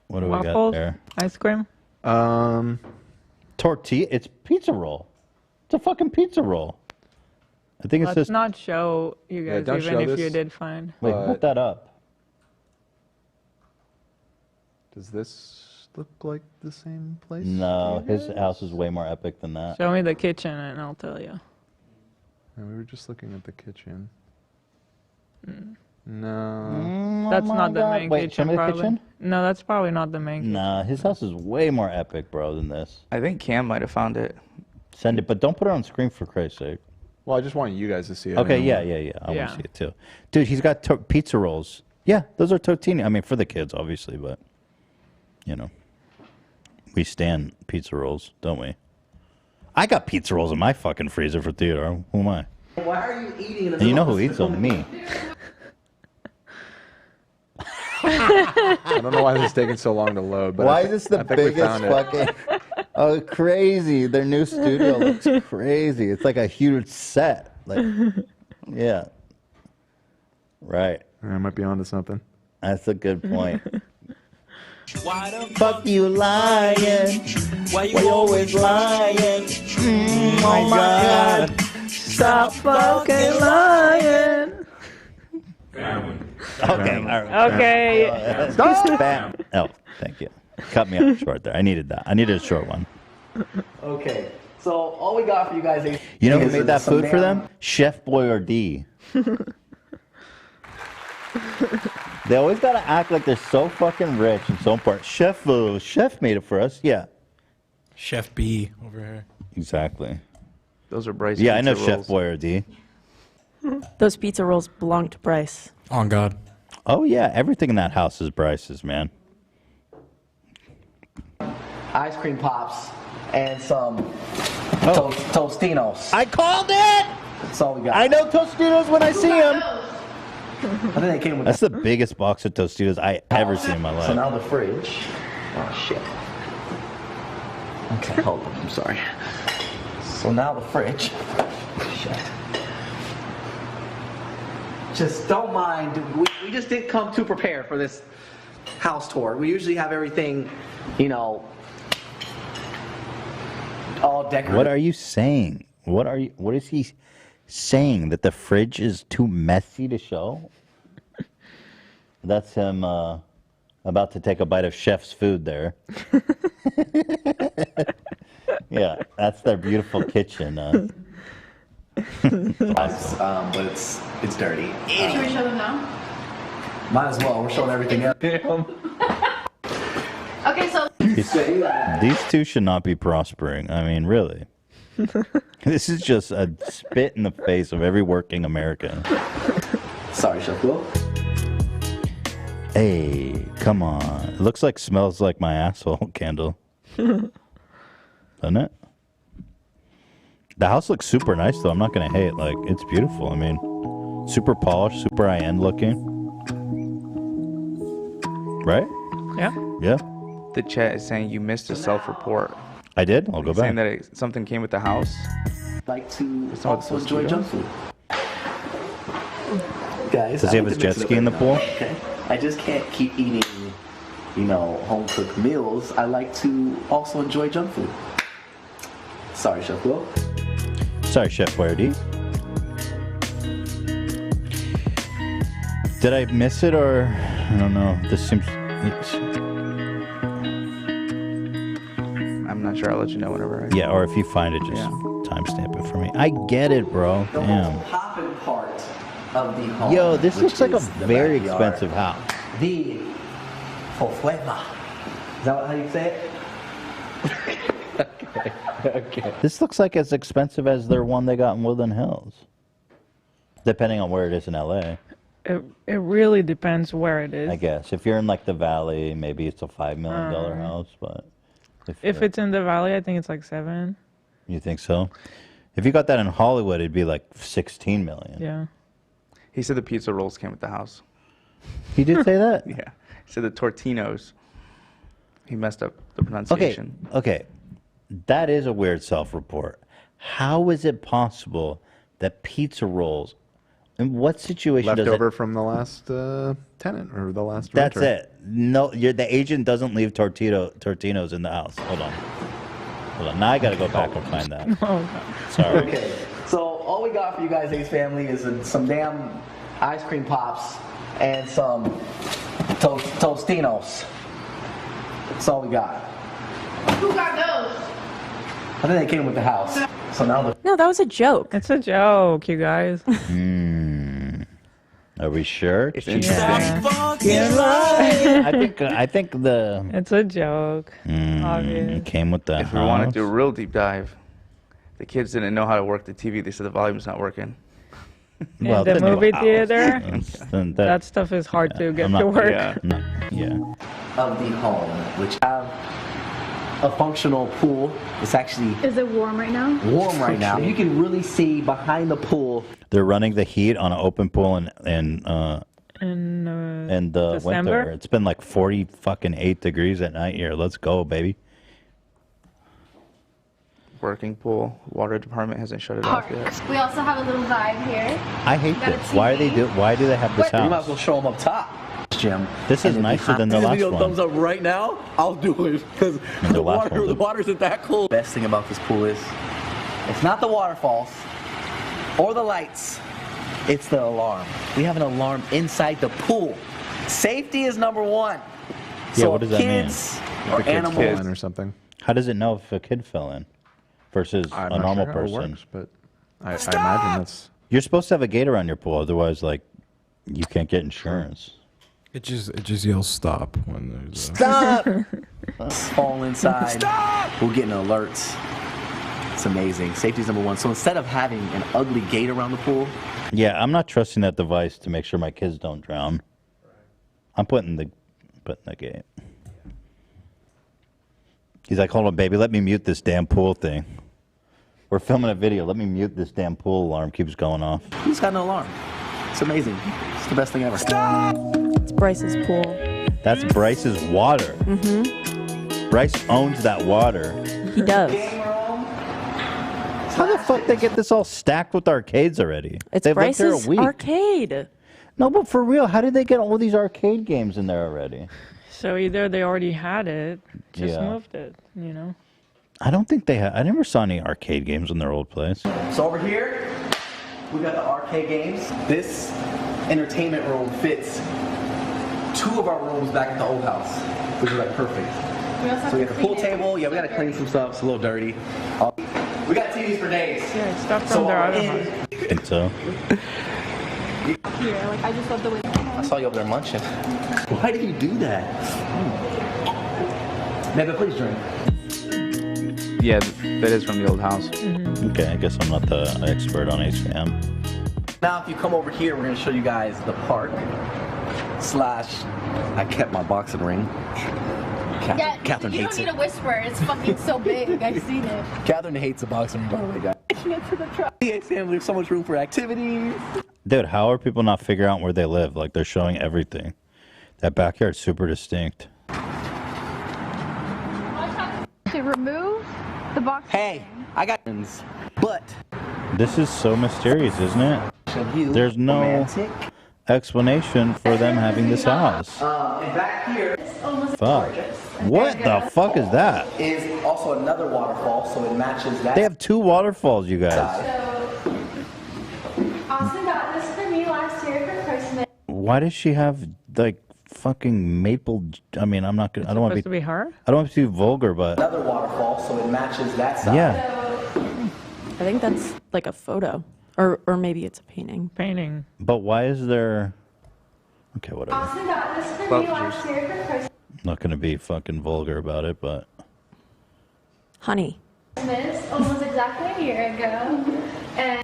What do we got Waffles, there? ice cream. Tortilla? It's pizza roll. It's a fucking pizza roll. I think it Let's says. not show you guys, don't even show if you this. did find. Wait, put that up. Does this look like the same place? No, his house is way more epic than that. Show me the kitchen, and I'll tell you. No, we were just looking at the kitchen. Mm. No. That's Oh my not the God. main Wait, show kitchen, me the probably. kitchen? No, that's probably not the main kitchen. Nah, his house is way more epic, bro, than this. I think Cam might have found it. Send it, but don't put it on screen for Christ's sake. Well, I just want you guys to see it. Okay, I yeah. mean, I want to see it too. Dude, he's got pizza rolls. Yeah, those are tortini. I mean, for the kids, obviously, but, you know, we stand pizza rolls, don't we? I got pizza rolls in my fucking freezer for Theodore. Who am I? Why are you eating in the And you know middle who of eats them? Me. I don't know why this is taking so long to load. But Why I is this the I think we biggest found it. fucking... Oh, crazy. Their new studio looks crazy. It's like a huge set. Like, yeah. Right. I might be onto something. That's a good point. Why the Fuck you lying. Why you always lying? Oh my God. Stop fucking lying. Okay. All right. Okay. Stop. Bam. Oh, thank you. Cut me off short there. I needed that. I needed a short one. Okay, so all we got for you guys. You know who is made that some food for damn- them? Chef Boyardee. They always gotta act like they're so fucking rich and so important. Chef made it for us. Yeah. Chef B over here. Exactly. Those are Bryce. Yeah, I know pizza Chef rolls. Boyardee. Those pizza rolls belong to Bryce. On God. Oh yeah, everything in that house is Bryce's, man. ice cream pops and some Tostinos. I called it. That's all we got. I know Tostitos when I see them. I think they came with That's the biggest box of Tostitos I ever seen in my life. So now the fridge. Oh shit. Okay, hold on. I'm sorry. So now the fridge. Shit. Just don't mind. We just didn't come too prepared for this house tour. We usually have everything, you know, all decorated. What are you saying? What is he saying? That the fridge is too messy to show? That's him about to take a bite of chef's food there. Yeah, that's their beautiful kitchen. Nice, but it's dirty. Should we show them now? Might as well. We're showing everything else. Okay, so These two should not be prospering. I mean, really. This is just a spit in the face of every working American. Sorry, Chef Will. Hey, come on. It looks like smells like my asshole candle. Doesn't it? The house looks super nice, though. I'm not going to hate. Like, it's beautiful. I mean, super polished, super high-end looking. Right? Yeah. Yeah. The chat is saying you missed a self-report. I did? I'll go Saying back. that something came with the house. Like to It's not also supposed enjoy to junk food. Guys, Does he I have need his to jet mix it ski in the up pool? now, okay? I just can't keep eating, home cooked meals. I like to also enjoy junk food. Sorry, Chef Will. Sorry, Chef Wardy. Did I miss it or I don't know? This seems. I'm not sure. I'll let you know whenever. Yeah, or if you find it, just timestamp it for me. I get it, bro. The Damn. most poppin' part of the home. Yo, this which looks like a is the very backyard. expensive house. The Fofuema. Is that how you say it? Okay. This looks like as expensive as their one they got in Woodland Hills. Depending on where it is in LA. It really depends where it is. I guess. If you're in like the valley, maybe it's a $5 million house, but If it's in the valley, I think it's like 7. you think so? If you got that in Hollywood, it'd be like 16 million. Yeah. He said the pizza rolls came with the house. He did say that? Yeah. He said the Tortinos. He messed up the pronunciation. Okay. That is a weird self-report. How is it possible that pizza rolls, in what situation Left does over it, from the last tenant or the last that's renter. it. No, the agent doesn't leave Tortinos in the house. Hold on. Now I gotta go back and find that. Sorry. Okay, so all we got for you guys, Ace family, is some damn ice cream pops and some Tostinos. That's all we got. who got those? I think they came with the house. So now the No, that was a joke. It's a joke, you guys. Are we sure? It's I think the It's a joke. Obvious. came with the If we want to do a real deep dive, the kids didn't know how to work the TV. They said the volume's not working. In the movie theater, Then that stuff is hard to get I'm not- to work. Yeah. of the home, which have a functional pool. It's actually Is it warm right now? warm right now. You can really see behind the pool. They're running the heat on an open pool in In the December? winter. It's been like 48 degrees at night here. Let's go, baby. Working pool. Water department hasn't shut it off yet. We also have a little vibe here. I hate Got a this. Why do they have this You might as house? well show them up top, Jim. This is nicer than the last one. Thumbs up right now. I'll do it because the last one the did. water isn't that cold. Best thing about this pool is it's not the waterfalls or the lights. It's the alarm. We have an alarm inside the pool. Safety is number one. Yeah, So what does that mean? kids The or kids animals. fall in or something. How does it know if a kid fell in versus I'm a not normal sure how it person? works, but I imagine that's. You're supposed to have a gate around your pool, otherwise, like, you can't get insurance. It just yells stop when there's Stop! Fall inside. Stop! We're getting alerts. It's amazing. Safety's number one. So instead of having an ugly gate around the pool, Yeah, I'm not trusting that device to make sure my kids don't drown. I'm putting the gate. He's like, hold on, baby, let me mute this damn pool thing. We're filming a video. Let me mute this damn pool alarm. Keeps going off. he's got an alarm. It's amazing. It's the best thing ever. It's Bryce's pool. That's Bryce's water. Mm-hmm. Bryce owns that water. He does. How the fuck they get this all stacked with arcades already? It's They've lived there Bryce's a week. arcade. No, but for real, how did they get all these arcade games in there already? So either they already had it, just Yeah. moved it, you know? I don't think they had. I never saw any arcade games in their old place. So over here, we got the arcade games. This entertainment room fits 2 of our rooms back at the old house, which is like perfect. So we got the pool table. Yeah, we gotta clean some stuff. It's a little dirty. We got TVs for days. Yeah, stuff from their other house. I think so. Here, like I just love the way. I saw you over there munching. Why did you do that? Maybe please drink. Yeah, that is from the old house. Okay, I guess I'm not the expert on Ace Fam. Now, if you come over here, we're gonna show you guys the park. I kept my boxing ring. Catherine you hates don't it. need a whisper. It's fucking so big. I've seen it. Catherine hates the boxing ring, by the way, guys. The Ace family, there's so much room for activities. Dude, how are people not figuring out where they live? Like, they're showing everything. That backyard's super distinct. To remove the box. Hey, I got friends, but This is so mysterious, isn't it? There's no explanation for them having this house. And back here, Fuck. What the fuck is that? is also another waterfall, so it matches that. They have 2 waterfalls, you guys. Austin got this for me last year for Christmas. Why does she have, like, fucking maple... I mean, I'm not gonna... I don't want Supposed to be her? I don't want to be vulgar, but... Another waterfall, so it matches that side. Yeah. I think that's like a photo, or maybe it's a painting. Painting. But why is there... Okay, whatever. Austin got this for me last year for Christmas. I'm not gonna be fucking vulgar about it, but... Honey. Almost exactly a year ago. And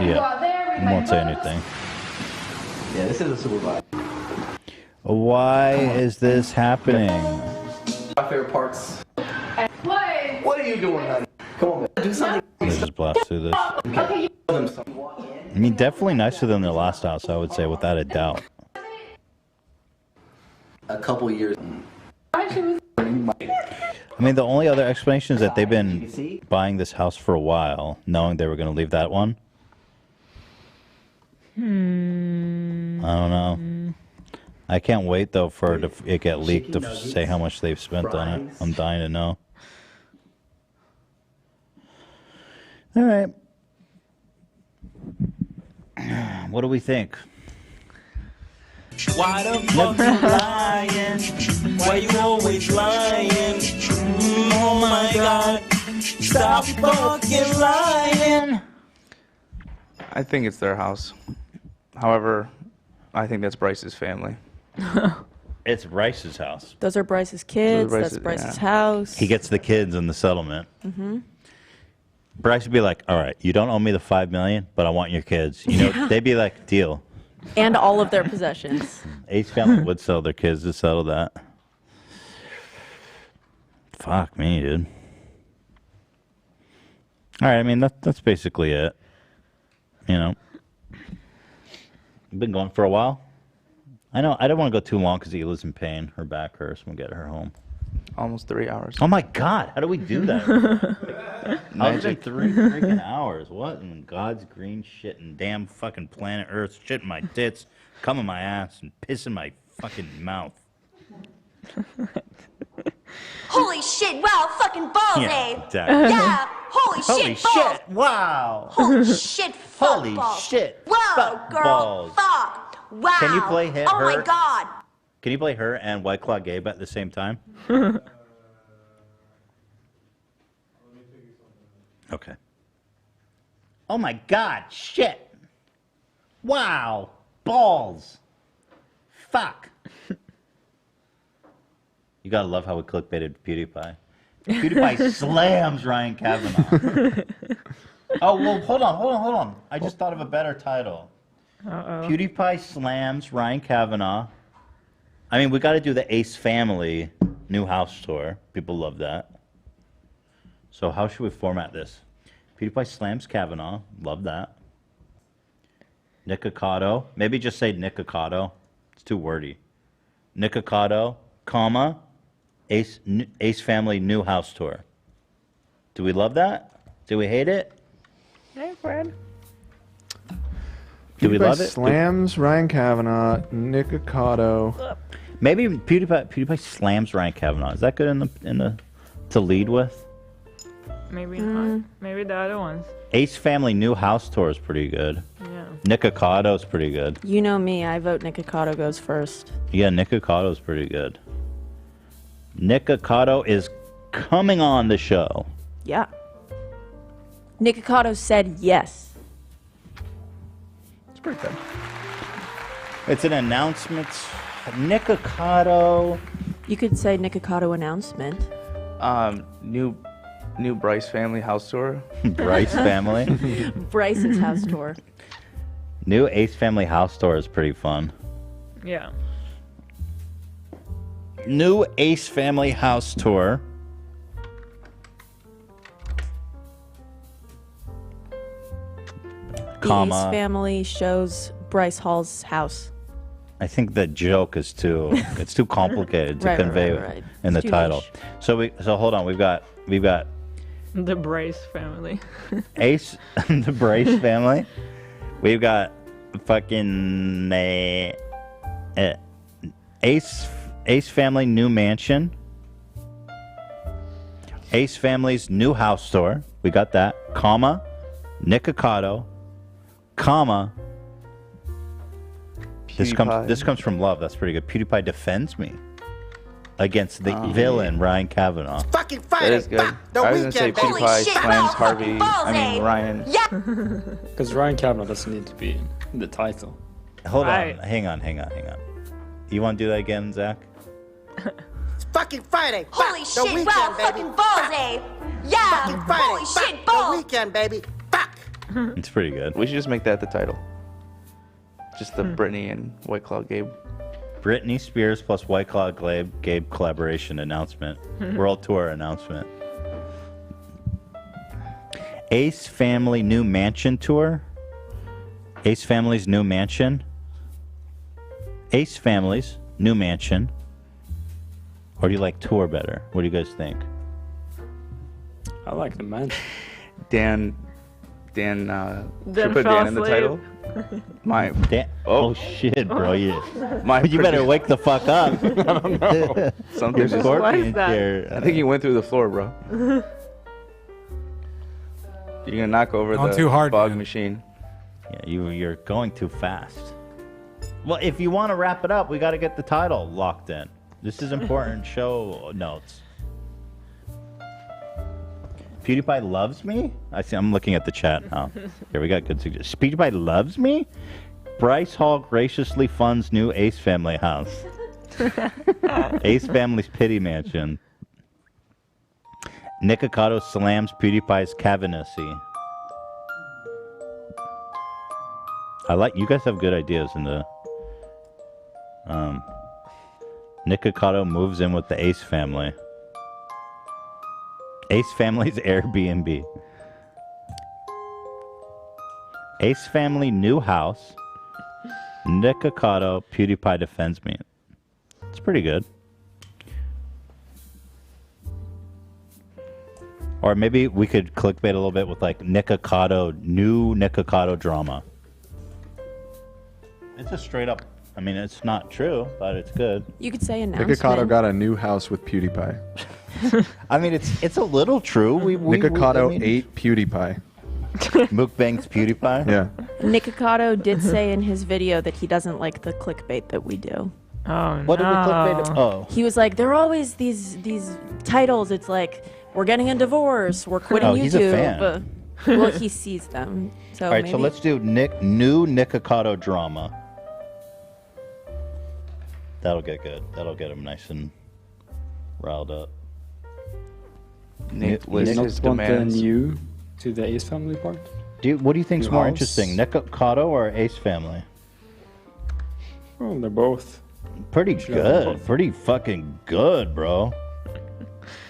Yeah. I won't say anything. Yeah, this is a super vibe. Why is this happening? My favorite parts. what? What are you doing, honey? Come on, man. Do something. Let's just blast through this. Okay, I mean, definitely nicer than their last house, I would say, without a doubt. A couple years. I mean, the only other explanation is that they've been buying this house for a while, knowing they were going to leave that one. I don't know. I can't wait, though, for it to get leaked to say how much they've spent on it. I'm dying to know. All right. What do we think? Why the fuck you lying? Why you always lying? Oh my god. Stop fucking lying. I think it's their house. However, I think that's Bryce's family. It's Bryce's house. Those are Bryce's kids. Bryce's- That's Bryce's yeah. house. He gets the kids in the settlement. Mm-hmm. Bryce would be like, all right, you don't owe me the $5 million, but I want your kids. You know, they'd be like, deal. And all of their possessions. Ace family would sell their kids to settle that. Fuck me, dude. All right, I mean, that's basically it. You know. Been going for a while. I know, I don't want to go too long because Hila's in pain. Her back hurts. We'll get her home. Almost 3 hours. Oh my God, how do we do that? How has it been 3 freaking hours? What in God's green shit and damn fucking planet Earth shit in my tits, cum in my ass, and piss in my fucking mouth? Holy shit, wow, fucking balls, Yeah, Abe. exactly. Yeah, holy shit, balls. Shit, wow. Holy shit, fuck Holy balls. shit, Whoa, fuck girl, balls. fuck. Wow. Can you play her? Oh my god. Can you play her and White Claw Gabe at the same time? Okay. Oh my God, shit. Wow, balls. Fuck. You gotta love how we clickbaited PewDiePie. PewDiePie slams Ryan Kavanaugh. Oh, well, hold on. I just thought of a better title. Uh-oh. PewDiePie slams Ryan Kavanaugh. I mean, we got to do the Ace Family new house tour. People love that. So how should we format this? PewDiePie slams Kavanaugh. Love that. Nikocado. Maybe just say Nikocado. It's too wordy. Nikocado, comma, Ace Family new house tour. Do we love that? Do we hate it? Hey, Fred. Do we love it? Slams Ryan Kavanaugh, Nikocado. Maybe PewDiePie slams Ryan Kavanaugh. Is that good in the to lead with? Maybe not. Maybe the other ones. Ace Family new house tour is pretty good. Yeah. Nicocado's pretty good. You know me, I vote Nikocado goes first. Yeah, Nicocado's pretty good. Nikocado is coming on the show. Yeah. Nikocado said yes. It's pretty good. It's an announcement. Nikocado. You could say Nikocado announcement. New Bryce family house tour. Bryce family. Bryce's house tour. New Ace family house tour is pretty fun. Yeah. New Ace family house tour. The Ace family shows Bryce Hall's house. I think the joke is it's too complicated to Right, convey right. in the It's too title. niche. So hold on, we've got The Bryce family. Ace, the Bryce family. We've got fucking Ace family new mansion. Ace family's new house tour. We got that. Comma, Nikocado, comma. This comes from love. That's pretty good. PewDiePie defends me against the villain Ryan Kavanaugh. Fucking Friday. That is good. I was gonna say PewDiePie slams Harvey. Ryan. Yeah. Because Ryan Kavanaugh doesn't need to be in the title. Hold on. Hang on. You want to do that again, Zach? It's fucking Friday. Holy the shit, weekend, wow, baby. fucking balls, eh? Yeah. Fucking Friday. Holy shit, the balls. weekend, baby. It's pretty good. We should just make that the title. Just the Britney and White Claw Gabe. Britney Spears plus White Claw Gabe collaboration announcement. World tour announcement. Ace family new mansion tour. Ace family's new mansion. Ace family's new mansion. Or do you like tour better? What do you guys think? I like the mansion. Dan should put fell Dan in the asleep. title. Oh shit, bro! You You better wake the fuck up. I don't know. Something's Your scorpion here. I think he went through the floor, bro. You're gonna knock over Not the too hard, fog man. machine. Yeah, you're going too fast. Well, if you want to wrap it up, we got to get the title locked in. This is important show notes. PewDiePie loves me? I see. I'm looking at the chat now. Here, we got good suggestions. PewDiePie loves me? Bryce Hall graciously funds new Ace family house. Ace family's pity mansion. Nikocado slams PewDiePie's candidacy. You guys have good ideas in the. Nikocado moves in with the Ace family. Ace family's Airbnb. Ace family new house. Nikocado PewDiePie defends me. It's pretty good. Or maybe we could clickbait a little bit with like Nikocado, new Nikocado drama. It's a straight up. I mean, it's not true, but it's good. You could say announcement. Nikocado got a new house with PewDiePie. I mean, it's a little true. Nikocado ate PewDiePie. Mukbang's PewDiePie? Yeah. Nikocado did say in his video that he doesn't like the clickbait that we do. Oh, What did we clickbait? Oh. He was like, there are always these titles. It's like, we're getting a divorce, we're quitting Oh, YouTube. he's a fan. Well, he sees them. So All right, maybe so let's do new Nikocado drama. That'll get good. That'll get him nice and riled up. Nick You lists not his want the demands. new to the Ace family part? What do you think's New more house? interesting, Nikocado or Ace family? Well, they're both. Pretty Should have good. both. Pretty fucking good, bro.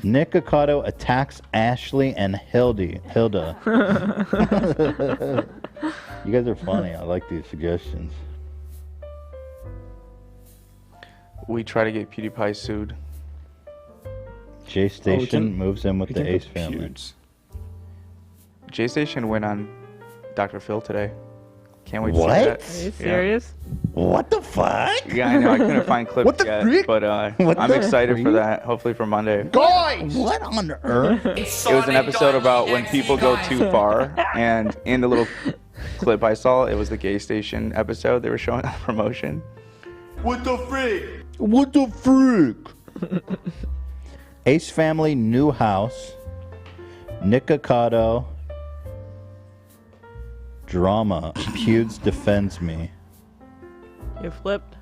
Nikocado attacks Ashley and Hilda. You guys are funny. I like these suggestions. We try to get PewDiePie sued. J Station moves in with the Ace family. J Station went on Dr. Phil today. Can't wait to What? see that. Are you serious? What the fuck? Yeah, I know. I couldn't find clips What the yet, freak? but What I'm the excited for freak? that. Hopefully for Monday. Guys! What on earth? It was an episode about when people go too far, and in the little clip I saw. It was the gay station episode. They were showing the promotion. What the freak? What the freak? Ace family new house. Nikocado drama. Pewds defends me. You flipped.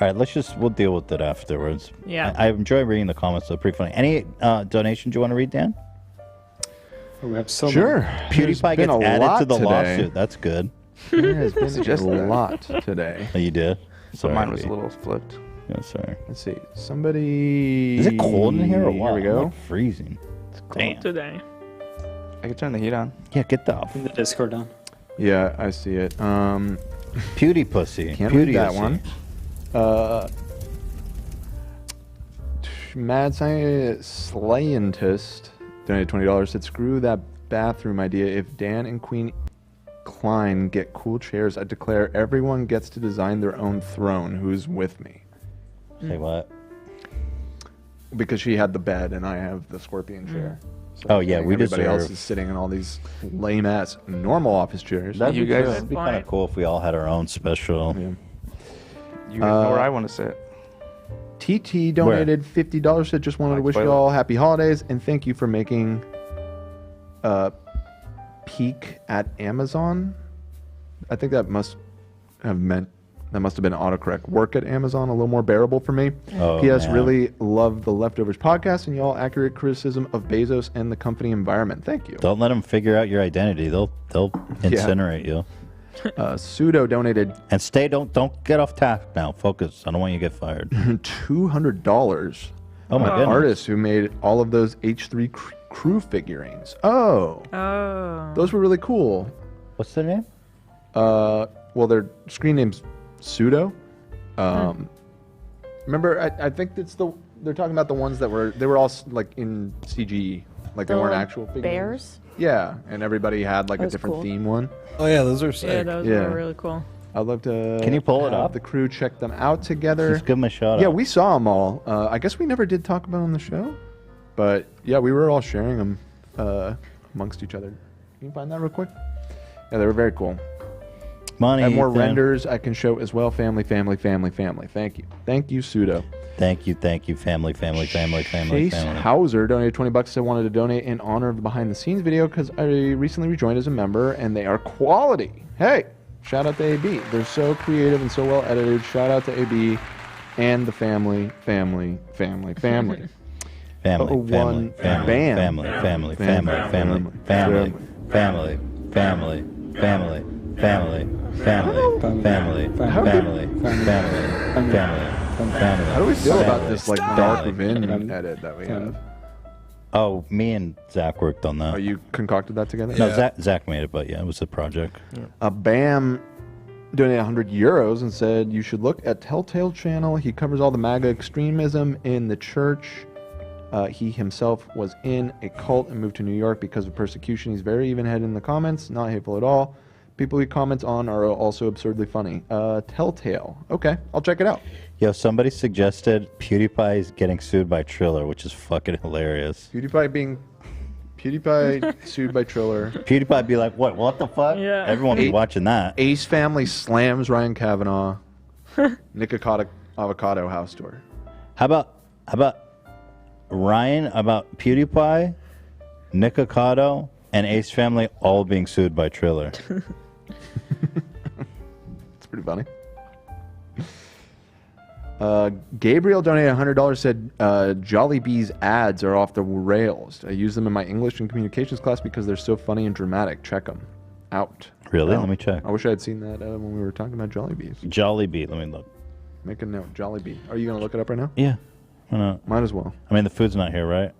All right, we'll deal with it afterwards. Yeah. I enjoy reading the comments. They're pretty funny. Any donations you want to read, Dan? We have so Sure. PewDiePie There's been gets a added lot to the today. lawsuit. That's good. There's been Just a that. lot today. Oh, you did? So mine was Abby. a little flipped. Yeah, sorry. Let's see. Somebody. Is it cold in here or what? Here we go. I'm, like, freezing. Damn. Today. I can turn the heat on. Yeah, get the In the Discord down. Yeah, I see it. Pewdie pussy. Can't read that Pewdie-ussy. one. Mad Scientist donated $20. Said, "Screw that bathroom idea. If Dan and Queen Klein get cool chairs, I declare everyone gets to design their own throne. Who's with me?" Say what? Because she had the bed and I have the scorpion chair. So Oh, yeah, we everybody else deserve- is sitting in all these lame ass normal office chairs. That'd You be, guys- that'd be kind of cool if we all had our own special. Yeah. You guys know where I want to sit. TT donated $50. Said, "Just wanted to wish you toilet. all happy holidays and thank you for making peak at Amazon." I think that must have been autocorrect. Work at Amazon a little more bearable for me. Oh, P.S. man. Really love the Leftovers podcast and y'all accurate criticism of Bezos and the company environment. Thank you. Don't let them figure out your identity. They'll incinerate you. Pseudo donated And don't get off task now. Focus. I don't want you to get fired. $200. Oh my An goodness. artist who made all of those H3 crew figurines. Oh. Oh. Those were really cool. What's their name? Well, their screen name's Pseudo. Remember, I think they're talking about the ones that were all like in CG, like they The weren't actual figures. bears? Yeah, and everybody had like That a was different cool. theme one. Oh yeah, those are Yeah, sick. those Yeah. were really cool. I'd love to. Can you pull it have up? The crew check them out together. Just give them a shout Yeah, out. we saw them all. I guess we never did talk about them on the show, but yeah, we were all sharing them amongst each other. Can you find that real quick? Yeah, they were very cool. Money. I have more Ethan. renders I can show as well. Family. Thank you, Pseudo. Thank you, family. Chase Hauser donated $20. Said, "Wanted to donate in honor of the behind the scenes video because I recently rejoined as a member and they are quality." Hey, shout out to AB. They're so creative and so well edited. Shout out to AB and the family. Family, Bam. family, family, How do we feel about this like dark Vin edit that we have? Oh, me and Zach worked on that. Oh, you concocted that together? No, Zach made it, but yeah, it was a project. Bam donated €100 and said, "You should look at Telltale channel. He covers all the MAGA extremism in the church. He himself was in a cult and moved to New York because of persecution. He's very even-headed in the comments, not hateful at all. People he comments on are also absurdly funny." Telltale. Okay, I'll check it out. Yo, somebody suggested PewDiePie is getting sued by Triller, which is fucking hilarious. PewDiePie sued by Triller. PewDiePie be like, what the fuck? Yeah. Everyone be watching that. Ace family slams Ryan Kavanaugh. Nikocado Avocado house tour. How about Ryan, about PewDiePie, Nikocado, and Ace family all being sued by Triller? It's pretty funny. Gabriel donated $100. Said, "Jollibee's ads are off the rails. I use them in my English and communications class because they're so funny and dramatic. Check them out." Really? Oh, Let me check. I wish I had seen that when we were talking about Jollibees. Jollibee. Let me look. Make a note. Jollibee. Are you gonna look it up right now? Yeah. Why not? Might as well. I mean, the food's not here, right?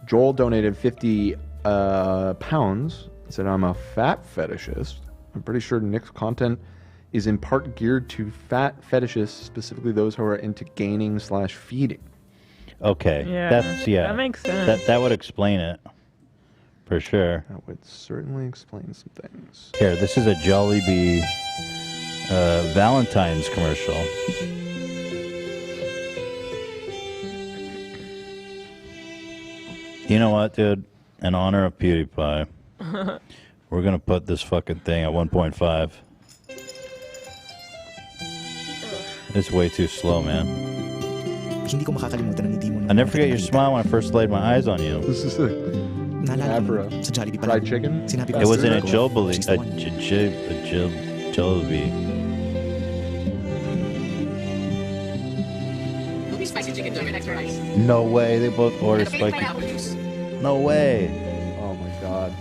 Joel donated 50 pounds. Said, "I'm a fat fetishist. I'm pretty sure Nick's content is in part geared to fat fetishists, specifically those who are into gaining/feeding." Okay. Yeah, That makes sense. That would explain it. For sure. That would certainly explain some things. Here, this is a Jollibee Valentine's commercial. You know what, dude? In honor of PewDiePie, We're gonna put this fucking thing at 1.5. It's way too slow, man. I never forget your smile when I first laid my eyes on you. This is Afro. Fried chicken? It was in a Jollibee. Jollibee. Spicy chicken donut extra rice. No way, they both ordered spicy. No way. Oh my god.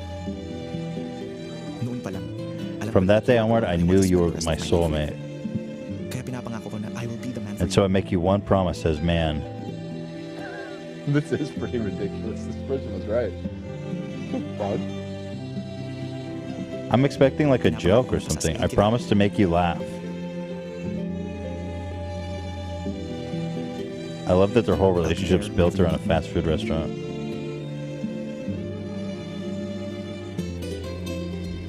From that day onward, I knew you were my soulmate. And so I make you one promise as man. This is pretty ridiculous. This person was right. Bug. I'm expecting like a joke or something. I promise to make you laugh. I love that their whole relationship's built around a fast food restaurant.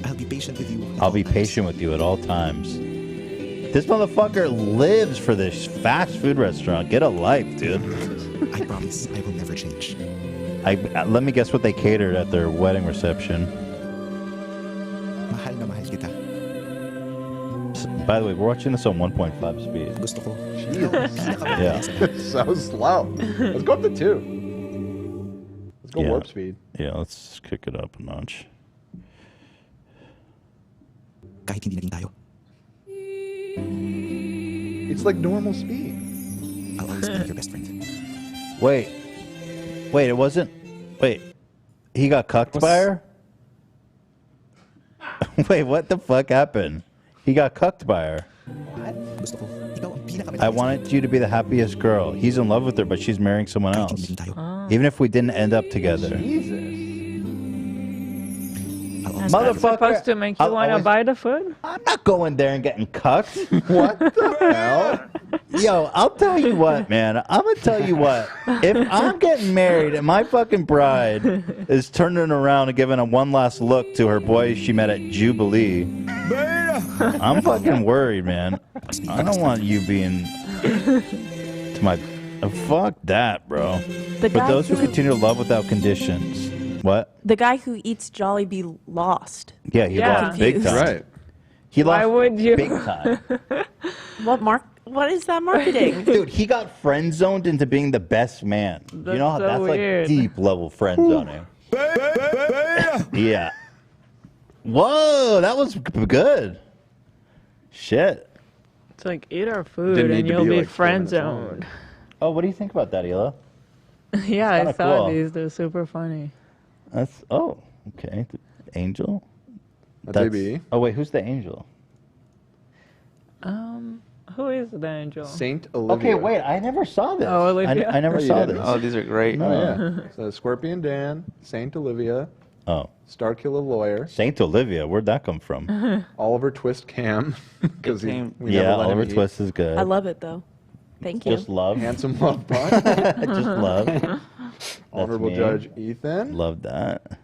I'll be patient with you. I'll be patient with you at all times. This motherfucker lives for this fast food restaurant. Get a life, dude. I promise I will never change. Let me guess what they catered at their wedding reception. Mahal na mahal kita. By the way, we're watching this on 1.5 speed. Gusto ko. Yeah. So slow. Let's go up to 2. Let's go warp speed. Yeah, let's kick it up a notch. Kahit hindi naging tayo. It's like normal speed. I'll always be your best friend. Wait, it wasn't. Wait, he got cucked by her? Wait, what the fuck happened? He got cucked by her. I wanted you to be the happiest girl. He's in love with her, but she's marrying someone else. Even if we didn't end up together. Is that supposed to make you want to buy the food? I'm not going there and getting cucked. What the hell? Yo, I'll tell you what, man. I'm going to tell you what. If I'm getting married and my fucking bride is turning around and giving a one last look to her boy she met at Jubilee, I'm fucking worried, man. I don't want you being to my... fuck that, bro. The But guy those who who- continue to love without conditions... What? The guy who eats Jollibee lost. Yeah, he lost big time. Right. He Why lost would you? big time. What is that marketing? Dude, he got friend zoned into being the best man. You That's know how so that's weird. like deep level friend zoning. Yeah. Whoa, that was good. Shit. It's like eat our food Didn't need and to you'll be, be like, 4 friend minutes long. zoned. Oh, what do you think about that, Hila? Yeah, I kinda saw cool. these. They're super funny. That's okay. The angel. That's AB. Oh wait, who's the angel? Who is the angel? Saint Olivia. Okay, wait. I never saw this. Oh, Olivia. I never Oh, you saw didn't? this. Oh, these are great. Oh, yeah. So Scorpion Dan, Saint Olivia, Oh, Starkiller Lawyer, Saint Olivia. Where'd that come from? Oliver Twist Cam, because we never Yeah, let him Oliver eat. Twist is good. I love it though. Thank you. Just love. Handsome Love Bun. Just love. Honorable me. Judge Ethan. Love that.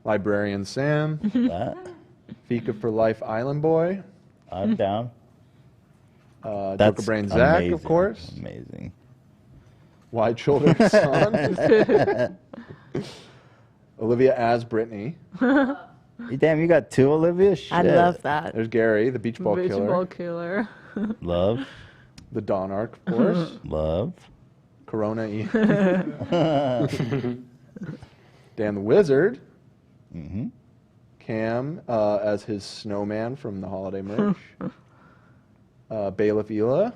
Librarian Sam. That. Fika for Life Island Boy. I'm down. Joker That's Brain Zach, amazing. of course. Amazing. Wide Shoulder Son. Olivia as Brittany. Damn, you got 2 Olivia? Shit. I love that. There's Gary, the Beach Ball Beach Killer. ball killer. Love. The Dawn Arc, of course. Love. Corona Dan the Wizard. Mm-hmm. Cam as his snowman from the holiday merch. Bailiff Hila.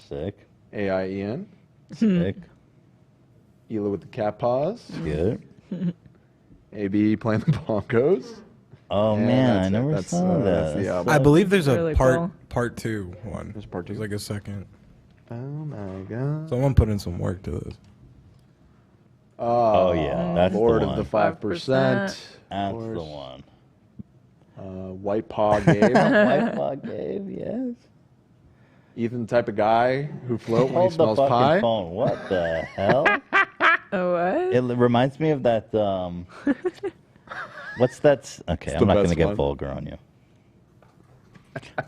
Sick. AI Ian. Sick. Hila with the cat paws. Good. AB playing the bongos. Oh And man, I that's it. never That's, saw that's that. the album. I believe there's a Really part cool. part 2 one. There's part 2. There's like a second. Oh my god. Someone put in some work to this. Oh yeah, that's Lord the of one. the 5%. That's the one. White Paw Gabe. White Paw Gabe, yes. Ethan, the type of guy who float when Hold he the smells fucking pie. phone. What the hell? Oh, what? It reminds me of that. What's that? Okay, It's I'm the not going to best get one. vulgar on you.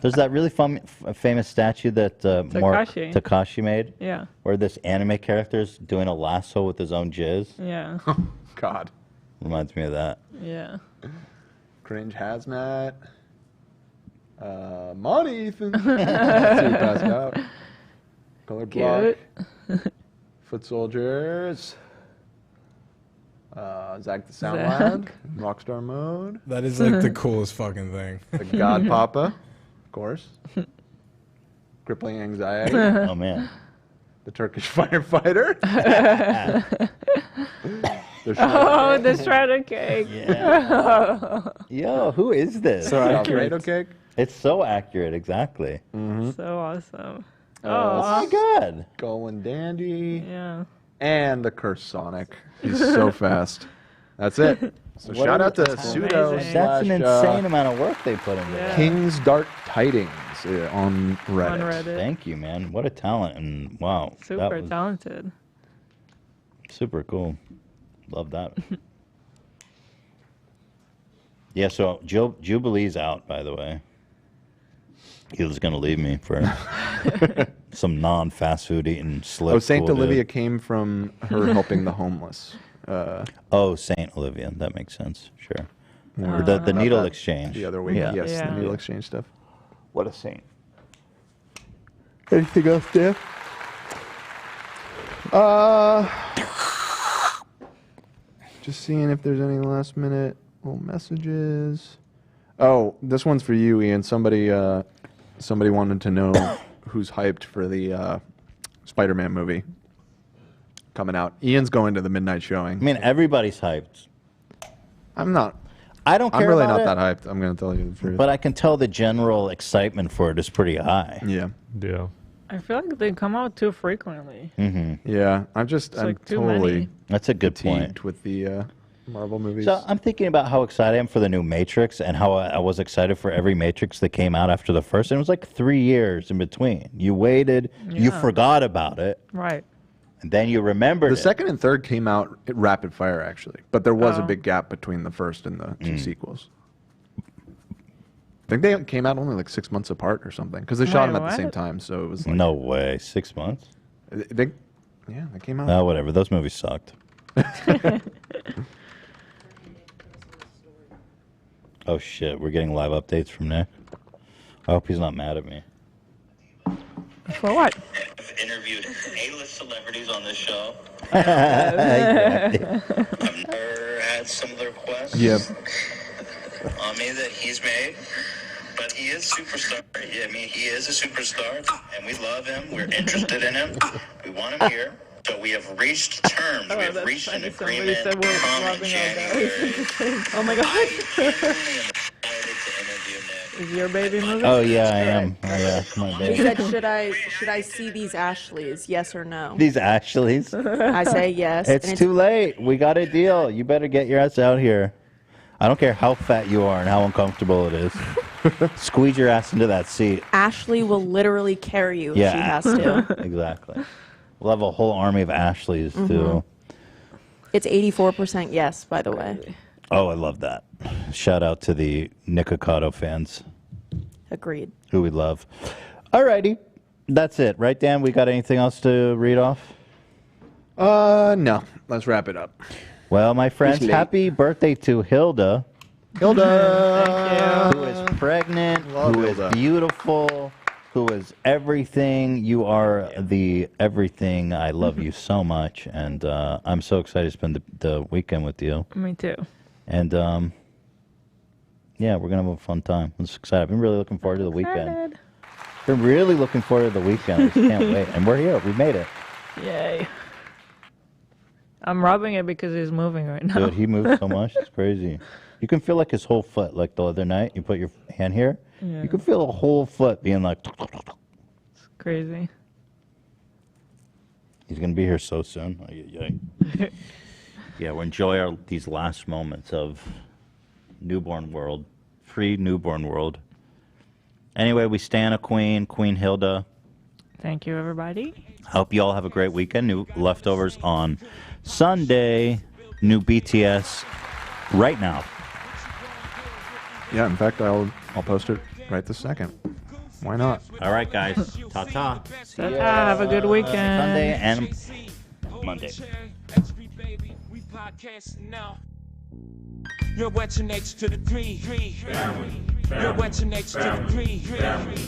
There's that really famous statue that Takashi made. Yeah. Where this anime character's doing a lasso with his own jizz. Yeah. God. Reminds me of that. Yeah. Cringe hazmat. Money, Ethan. See you pass out. Color block. Foot soldiers. Zach the Sound Lad. Rockstar mode. That is like the coolest fucking thing. The God Papa, of course. Crippling anxiety. Oh man. The Turkish firefighter. The shredder cake. Yeah. Yo, who is this? So accurate cake. It's so accurate, exactly. So awesome. Oh my god. Going dandy. Yeah. And the cursed Sonic. He's so fast. That's it. So What shout a- out to that's Pseudo amazing. That's an slash, insane amount of work they put into that. King's Dark Tidings on Reddit. On Reddit. Thank you, man. What a talent. And wow. that Super was talented. super cool. Love that. Yeah, so Jubilee's out, by the way. He was going to leave me for some non-fast food eating slip. Oh, Saint cool Olivia dude. came from her helping the homeless. Oh, Saint Olivia. That makes sense. Sure. Or Or the about needle that exchange. The other week. Yeah. Yes, Yeah. the needle exchange stuff. What a saint. Anything else, Dan? Just seeing if there's any last minute little messages. Oh, this one's for you, Ian. Somebody wanted to know who's hyped for the Spider-Man movie coming out. Ian's going to the midnight showing. I mean, everybody's hyped. I'm not. I don't care I'm really about not it, that hyped. I'm going to tell you the truth. But I can tell the general excitement for it is pretty high. Yeah. Yeah. I feel like they come out too frequently. Mm-hmm. Yeah, I'm like too totally many. That's a good fatigued point. with the Marvel movies. So I'm thinking about how excited I am for the new Matrix and how I was excited for every Matrix that came out after the first. And it was like 3 years in between. You waited, you Yeah. forgot about it, Right. and then you remembered The it. second and third came out at rapid fire, actually, but there was a Oh. big gap between the first and the two sequels. I think they came out only like 6 months apart or something because they shot Wait, them at the same what? time. So it was like, No way. 6 months? they came out. Oh, whatever. Those movies sucked. Oh, shit. We're getting live updates from Nick. I hope he's not mad at me. For what? I've interviewed A-list celebrities on this show. Yeah. I've never had similar requests Yep. on me that he's made. But he is a superstar. Yeah, I mean, he is a superstar, and we love him. We're interested in him. We want him here. So we have reached terms. We have reached an agreement. Come in January. Oh my god. Is your baby moving? Oh, yeah, I am. Oh, yeah. My He baby. said, should I see these Ashleys? Yes or no? These Ashleys. I say yes. It's and too late. We got a deal. You better get your ass out here. I don't care how fat you are and how uncomfortable it is. Squeeze your ass into that seat. Ashley will literally carry you if Yeah. she has to. Exactly. We'll have a whole army of Ashleys, too. It's 84% yes, by the way. Oh, I love that. Shout out to the Nikocado fans Agreed. who we love. Alrighty. That's it, right, Dan? We got anything else to read off? No. Let's wrap it up. Well, my friends, late. happy birthday to Hilda. Hilda! Who is pregnant, Love who is Hilda. beautiful, who is everything. You are the everything. I love you so much, and I'm so excited to spend the weekend with you. Me too. And yeah, we're gonna have a fun time. I'm just excited. I've been really looking forward to the weekend. Been really looking forward to the weekend. I just can't wait. And we're here. We made it. Yay. I'm rubbing it because he's moving right now. Dude, he moves so much. It's crazy. You can feel like his whole foot. Like the other night, you put your hand here. Yeah. You can feel the whole foot being like. It's crazy. He's gonna be here so soon. Yeah, we'll enjoy these last moments of newborn world, free newborn world. Anyway, we stand a queen, Queen Hilda. Thank you, everybody. Hope you all have a great weekend. New leftovers on Sunday. New BTS right now. Yeah, in fact, I'll post it right this second. Why not? All right, guys. Ta-ta. See ya Have a good weekend. Sunday and Monday. We podcasting now. You're wet your H to the 3. Family. You're wet your H to the 3. Family.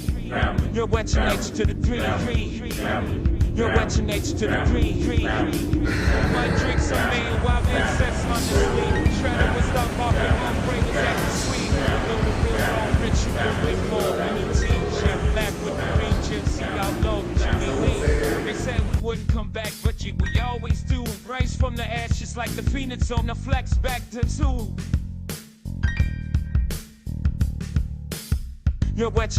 You're wet your H to the 3. Family. You're wet your H to the 3. Might drink some mayo while incest on the sleeve. Shredder was stuck off and hombre was at the sweet. Little real long ritual with more mini team. Chef back with the green gypsy outlaw Jimmy Lee. They said we wouldn't come back, but we always do. Rise from the ashes like the phoenix on the flex back to 2. You're wet